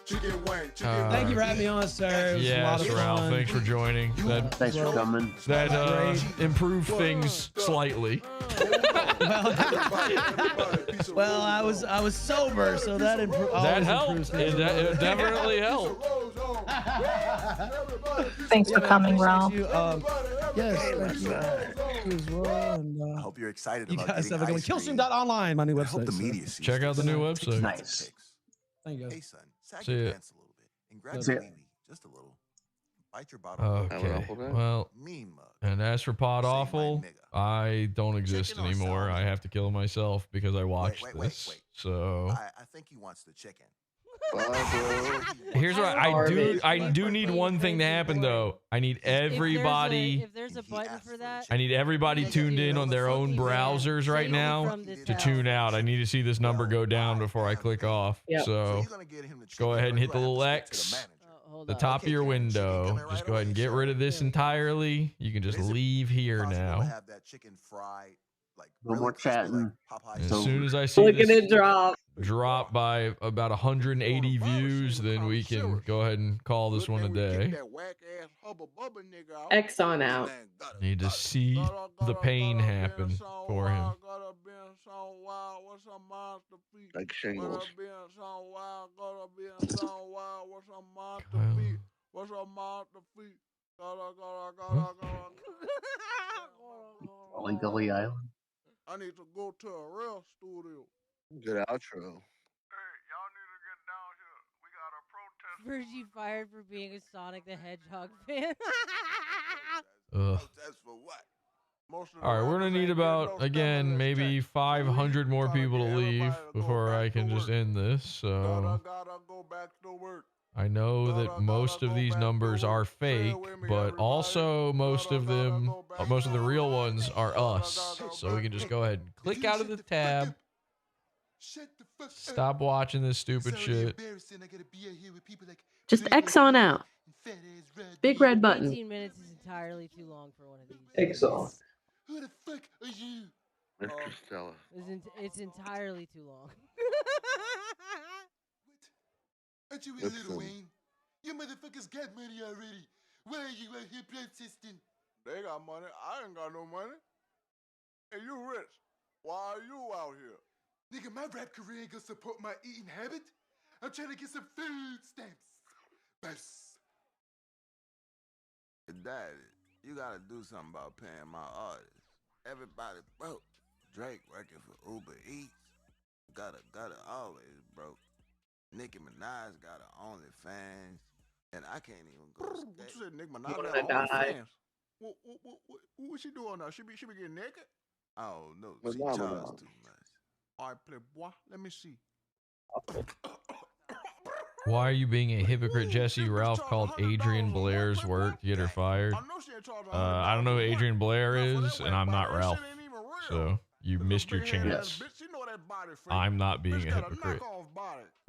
Thank you for having me on, sir. Yes, Ralph. Thanks for joining. Thanks for coming. That improved things slightly. Well, I was sober, so that improved. That helped. It definitely helped. Thanks for coming, Ralph. Yes, thank you as well. And, I hope you're excited you about guys have a good one. getting ice cream. Killstream.online, my new website. I hope the media sees Check out the new website. Nice. Thank you. Hey, son, sag See your ya. pants a little bit and grab your wee-wee just a little. Bite your bottle. Okay. Well, and as for PODAWFUL, I don't exist anymore. I have to kill myself because I watched this. So I think he wants the chicken. here's what I do need one thing to happen though. I need everybody. If there's a button for that, I need everybody tuned in on their own browsers right now to tune out. I need to see this number go down before I click off. So go ahead and hit the little X, the top of your window. Just go ahead and get rid of this entirely. You can just leave here now. No more chatting. As soon as I see Look at this it drop by about 180 views, then we can go ahead and call this one a day. X on out. Need to see the pain happen for him. Like shingles. Gully Gully Island. I need to go to a real studio. Good outro. Virgie fired for being a Sonic the Hedgehog fan. Ugh. All right, we're gonna need about, again, maybe 500 more people to leave before I can just end this. So I know that most of these numbers are fake, but also most of the real ones are us. So we can just go ahead and click out of the tab. Stop watching this stupid shit. Just X on out. Big red button. 18 minutes is entirely too long for one of these. X on. Who the fuck are you? Mr. Stella. It's entirely too long. Aren't you a little Wayne? You motherfuckers got money already. Why are you out here protesting? They got money. I ain't got no money. And you rich. Why are you out here? Nigga, my rap career ain't gonna support my eating habit. I'm trying to get some food stamps. Bus. Daddy, you gotta do something about paying my artists. Everybody broke. Drake working for Uber Eats. Gotta always broke. Nicki Minaj got her OnlyFans. And I can't even go to What you said, Nicki Minaj Wanna got die. OnlyFans? What she doing now? She be getting naked? Oh no, What's she wrong with charged her? too much. All right, play boy. Let me see. Why are you being a hypocrite, Jesse? Ralph called Adrian Blair's work to get her fired. I don't know who Adrian Blair is, and I'm not Ralph. So you missed your chance. I'm not being a hypocrite.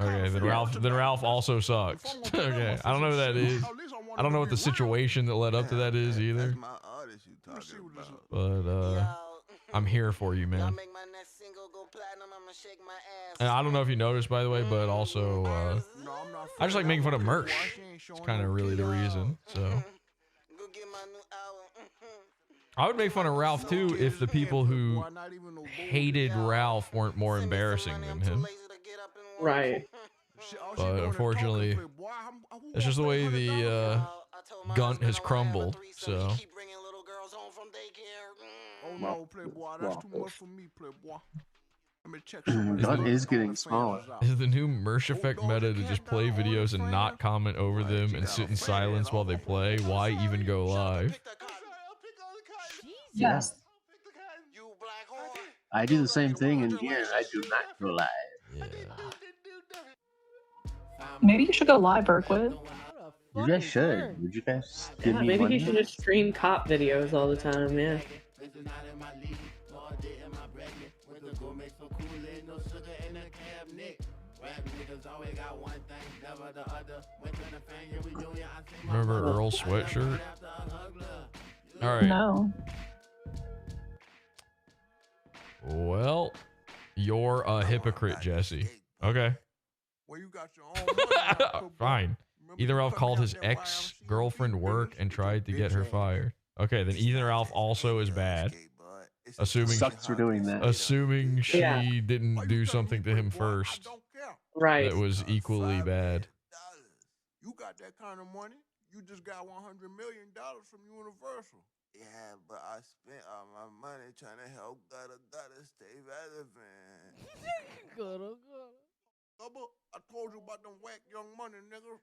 Okay, then Ralph also sucks. Okay, I don't know who that is. I don't know what the situation that led up to that is either. But I'm here for you, man. And I don't know if you noticed, by the way, but also I just like making fun of Mersh. It's kind of really the reason. So I would make fun of Ralph too if the people who hated Ralph weren't more embarrassing than him. Right. But unfortunately, that's just the way the Gunt has crumbled. So. Gunt is getting smaller. Is the new Mersh effect meta to just play videos and not comment over them and sit in silence while they play? Why even go live? Yes. I do the same thing in here. I do not go live. Yeah. Maybe you should go live, Berkwood. You guys should. Would you guys give me maybe money? he should just stream cop videos all the time, yeah. Remember Earl Sweatshirt? All right. No. Well, you're a hypocrite, Jesse. Okay. Fine. Either Ralph called his ex-girlfriend work and tried to get her fired. Okay, then Ethan Ralph also is bad. Assuming sucks for doing that. Assuming she didn't do something to him first. Right. That was equally bad. You got that kind of money? You just got $100 million from Universal. Yeah, but I spent all my money trying to help gotta stay relevant. I told you about them whack young money, nigga.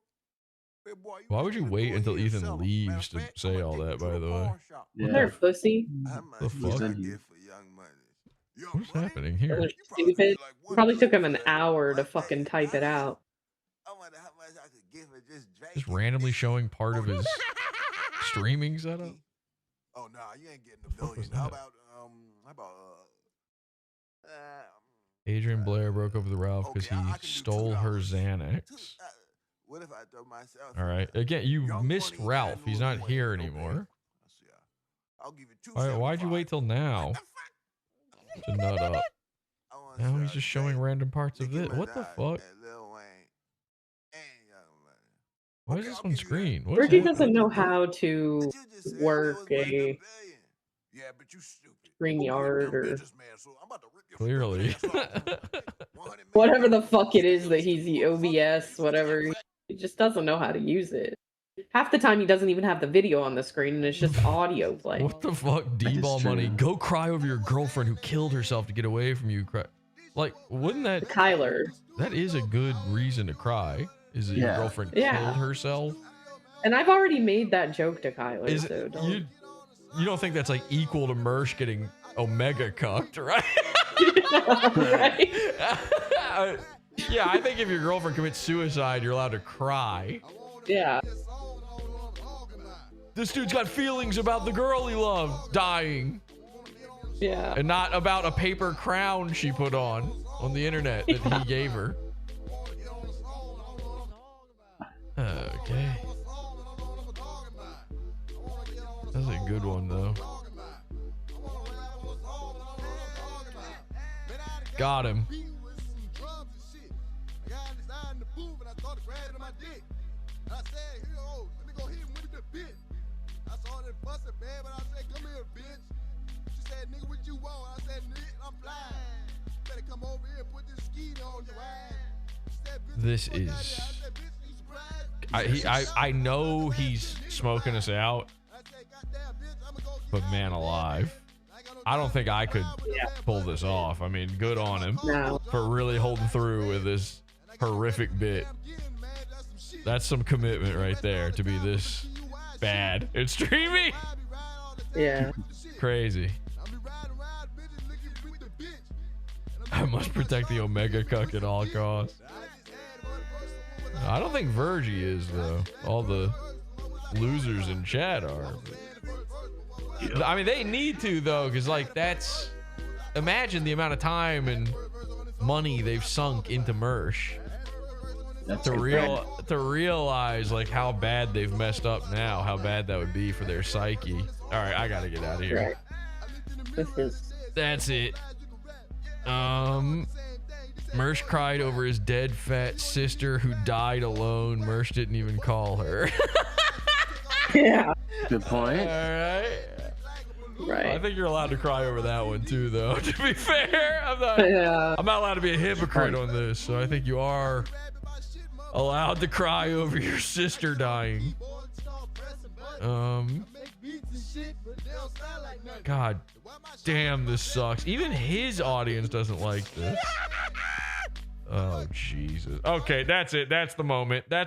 Hey, boy, Why would you wait until Ethan leaves to say all that, by the way? Yeah. They're pussy. The fuck? What's happening here? They're stupid. Probably took him an hour to fucking type it out. Just randomly showing part of his streaming setup. Oh no, you ain't getting the billion. How about Adrian Blair broke up with Ralph because he stole her Xanax. What if I throw myself? All right. Again, you missed Ralph. He's not here anymore. I'll give you Why'd you wait till now to nut up? Now he's just showing random parts of it. What the fuck? Why is this on screen? Ricky doesn't know how to work a StreamYard or clearly whatever the fuck it is that he's the OBS, whatever. He just doesn't know how to use it. Half the time he doesn't even have the video on the screen and it's just audio playing. What the fuck? D-ball money. Go cry over your girlfriend who killed herself to get away from you. Like, wouldn't that... Kyler. That is a good reason to cry. Is that your girlfriend killed herself? And I've already made that joke to Kyler. Is so don't... You don't think that's like equal to Mersh getting Omega cucked, right? Right? Yeah, I think if your girlfriend commits suicide, you're allowed to cry. Yeah. This dude's got feelings about the girl he loved dying. Yeah. And not about a paper crown she put on the internet that he gave her. Okay. That's a good one, though. Got him. This is... I know he's smoking us out, but man alive, I don't think I could pull this off. I mean, good on him for really holding through with this horrific bit. That's some commitment right there to be this bad. It's streaming. Yeah. Crazy. I must protect the Omega cuck at all costs. I don't think Virgie is though. All the losers in chat are. I mean, they need to though, because like that's. Imagine the amount of time and money they've sunk into Mersh to realize like how bad they've messed up now, how bad that would be for their psyche. All right, I gotta get out of here. Right. That's it. Mersh cried over his dead fat sister who died alone. Mersh didn't even call her. Yeah. Good point. All right. Right. I think you're allowed to cry over that one too, though. To be fair, I'm not allowed to be a hypocrite on this, so I think you are allowed to cry over your sister dying. God damn, this sucks. Even his audience doesn't like this. Oh Jesus. Okay, that's it. That's the moment. That's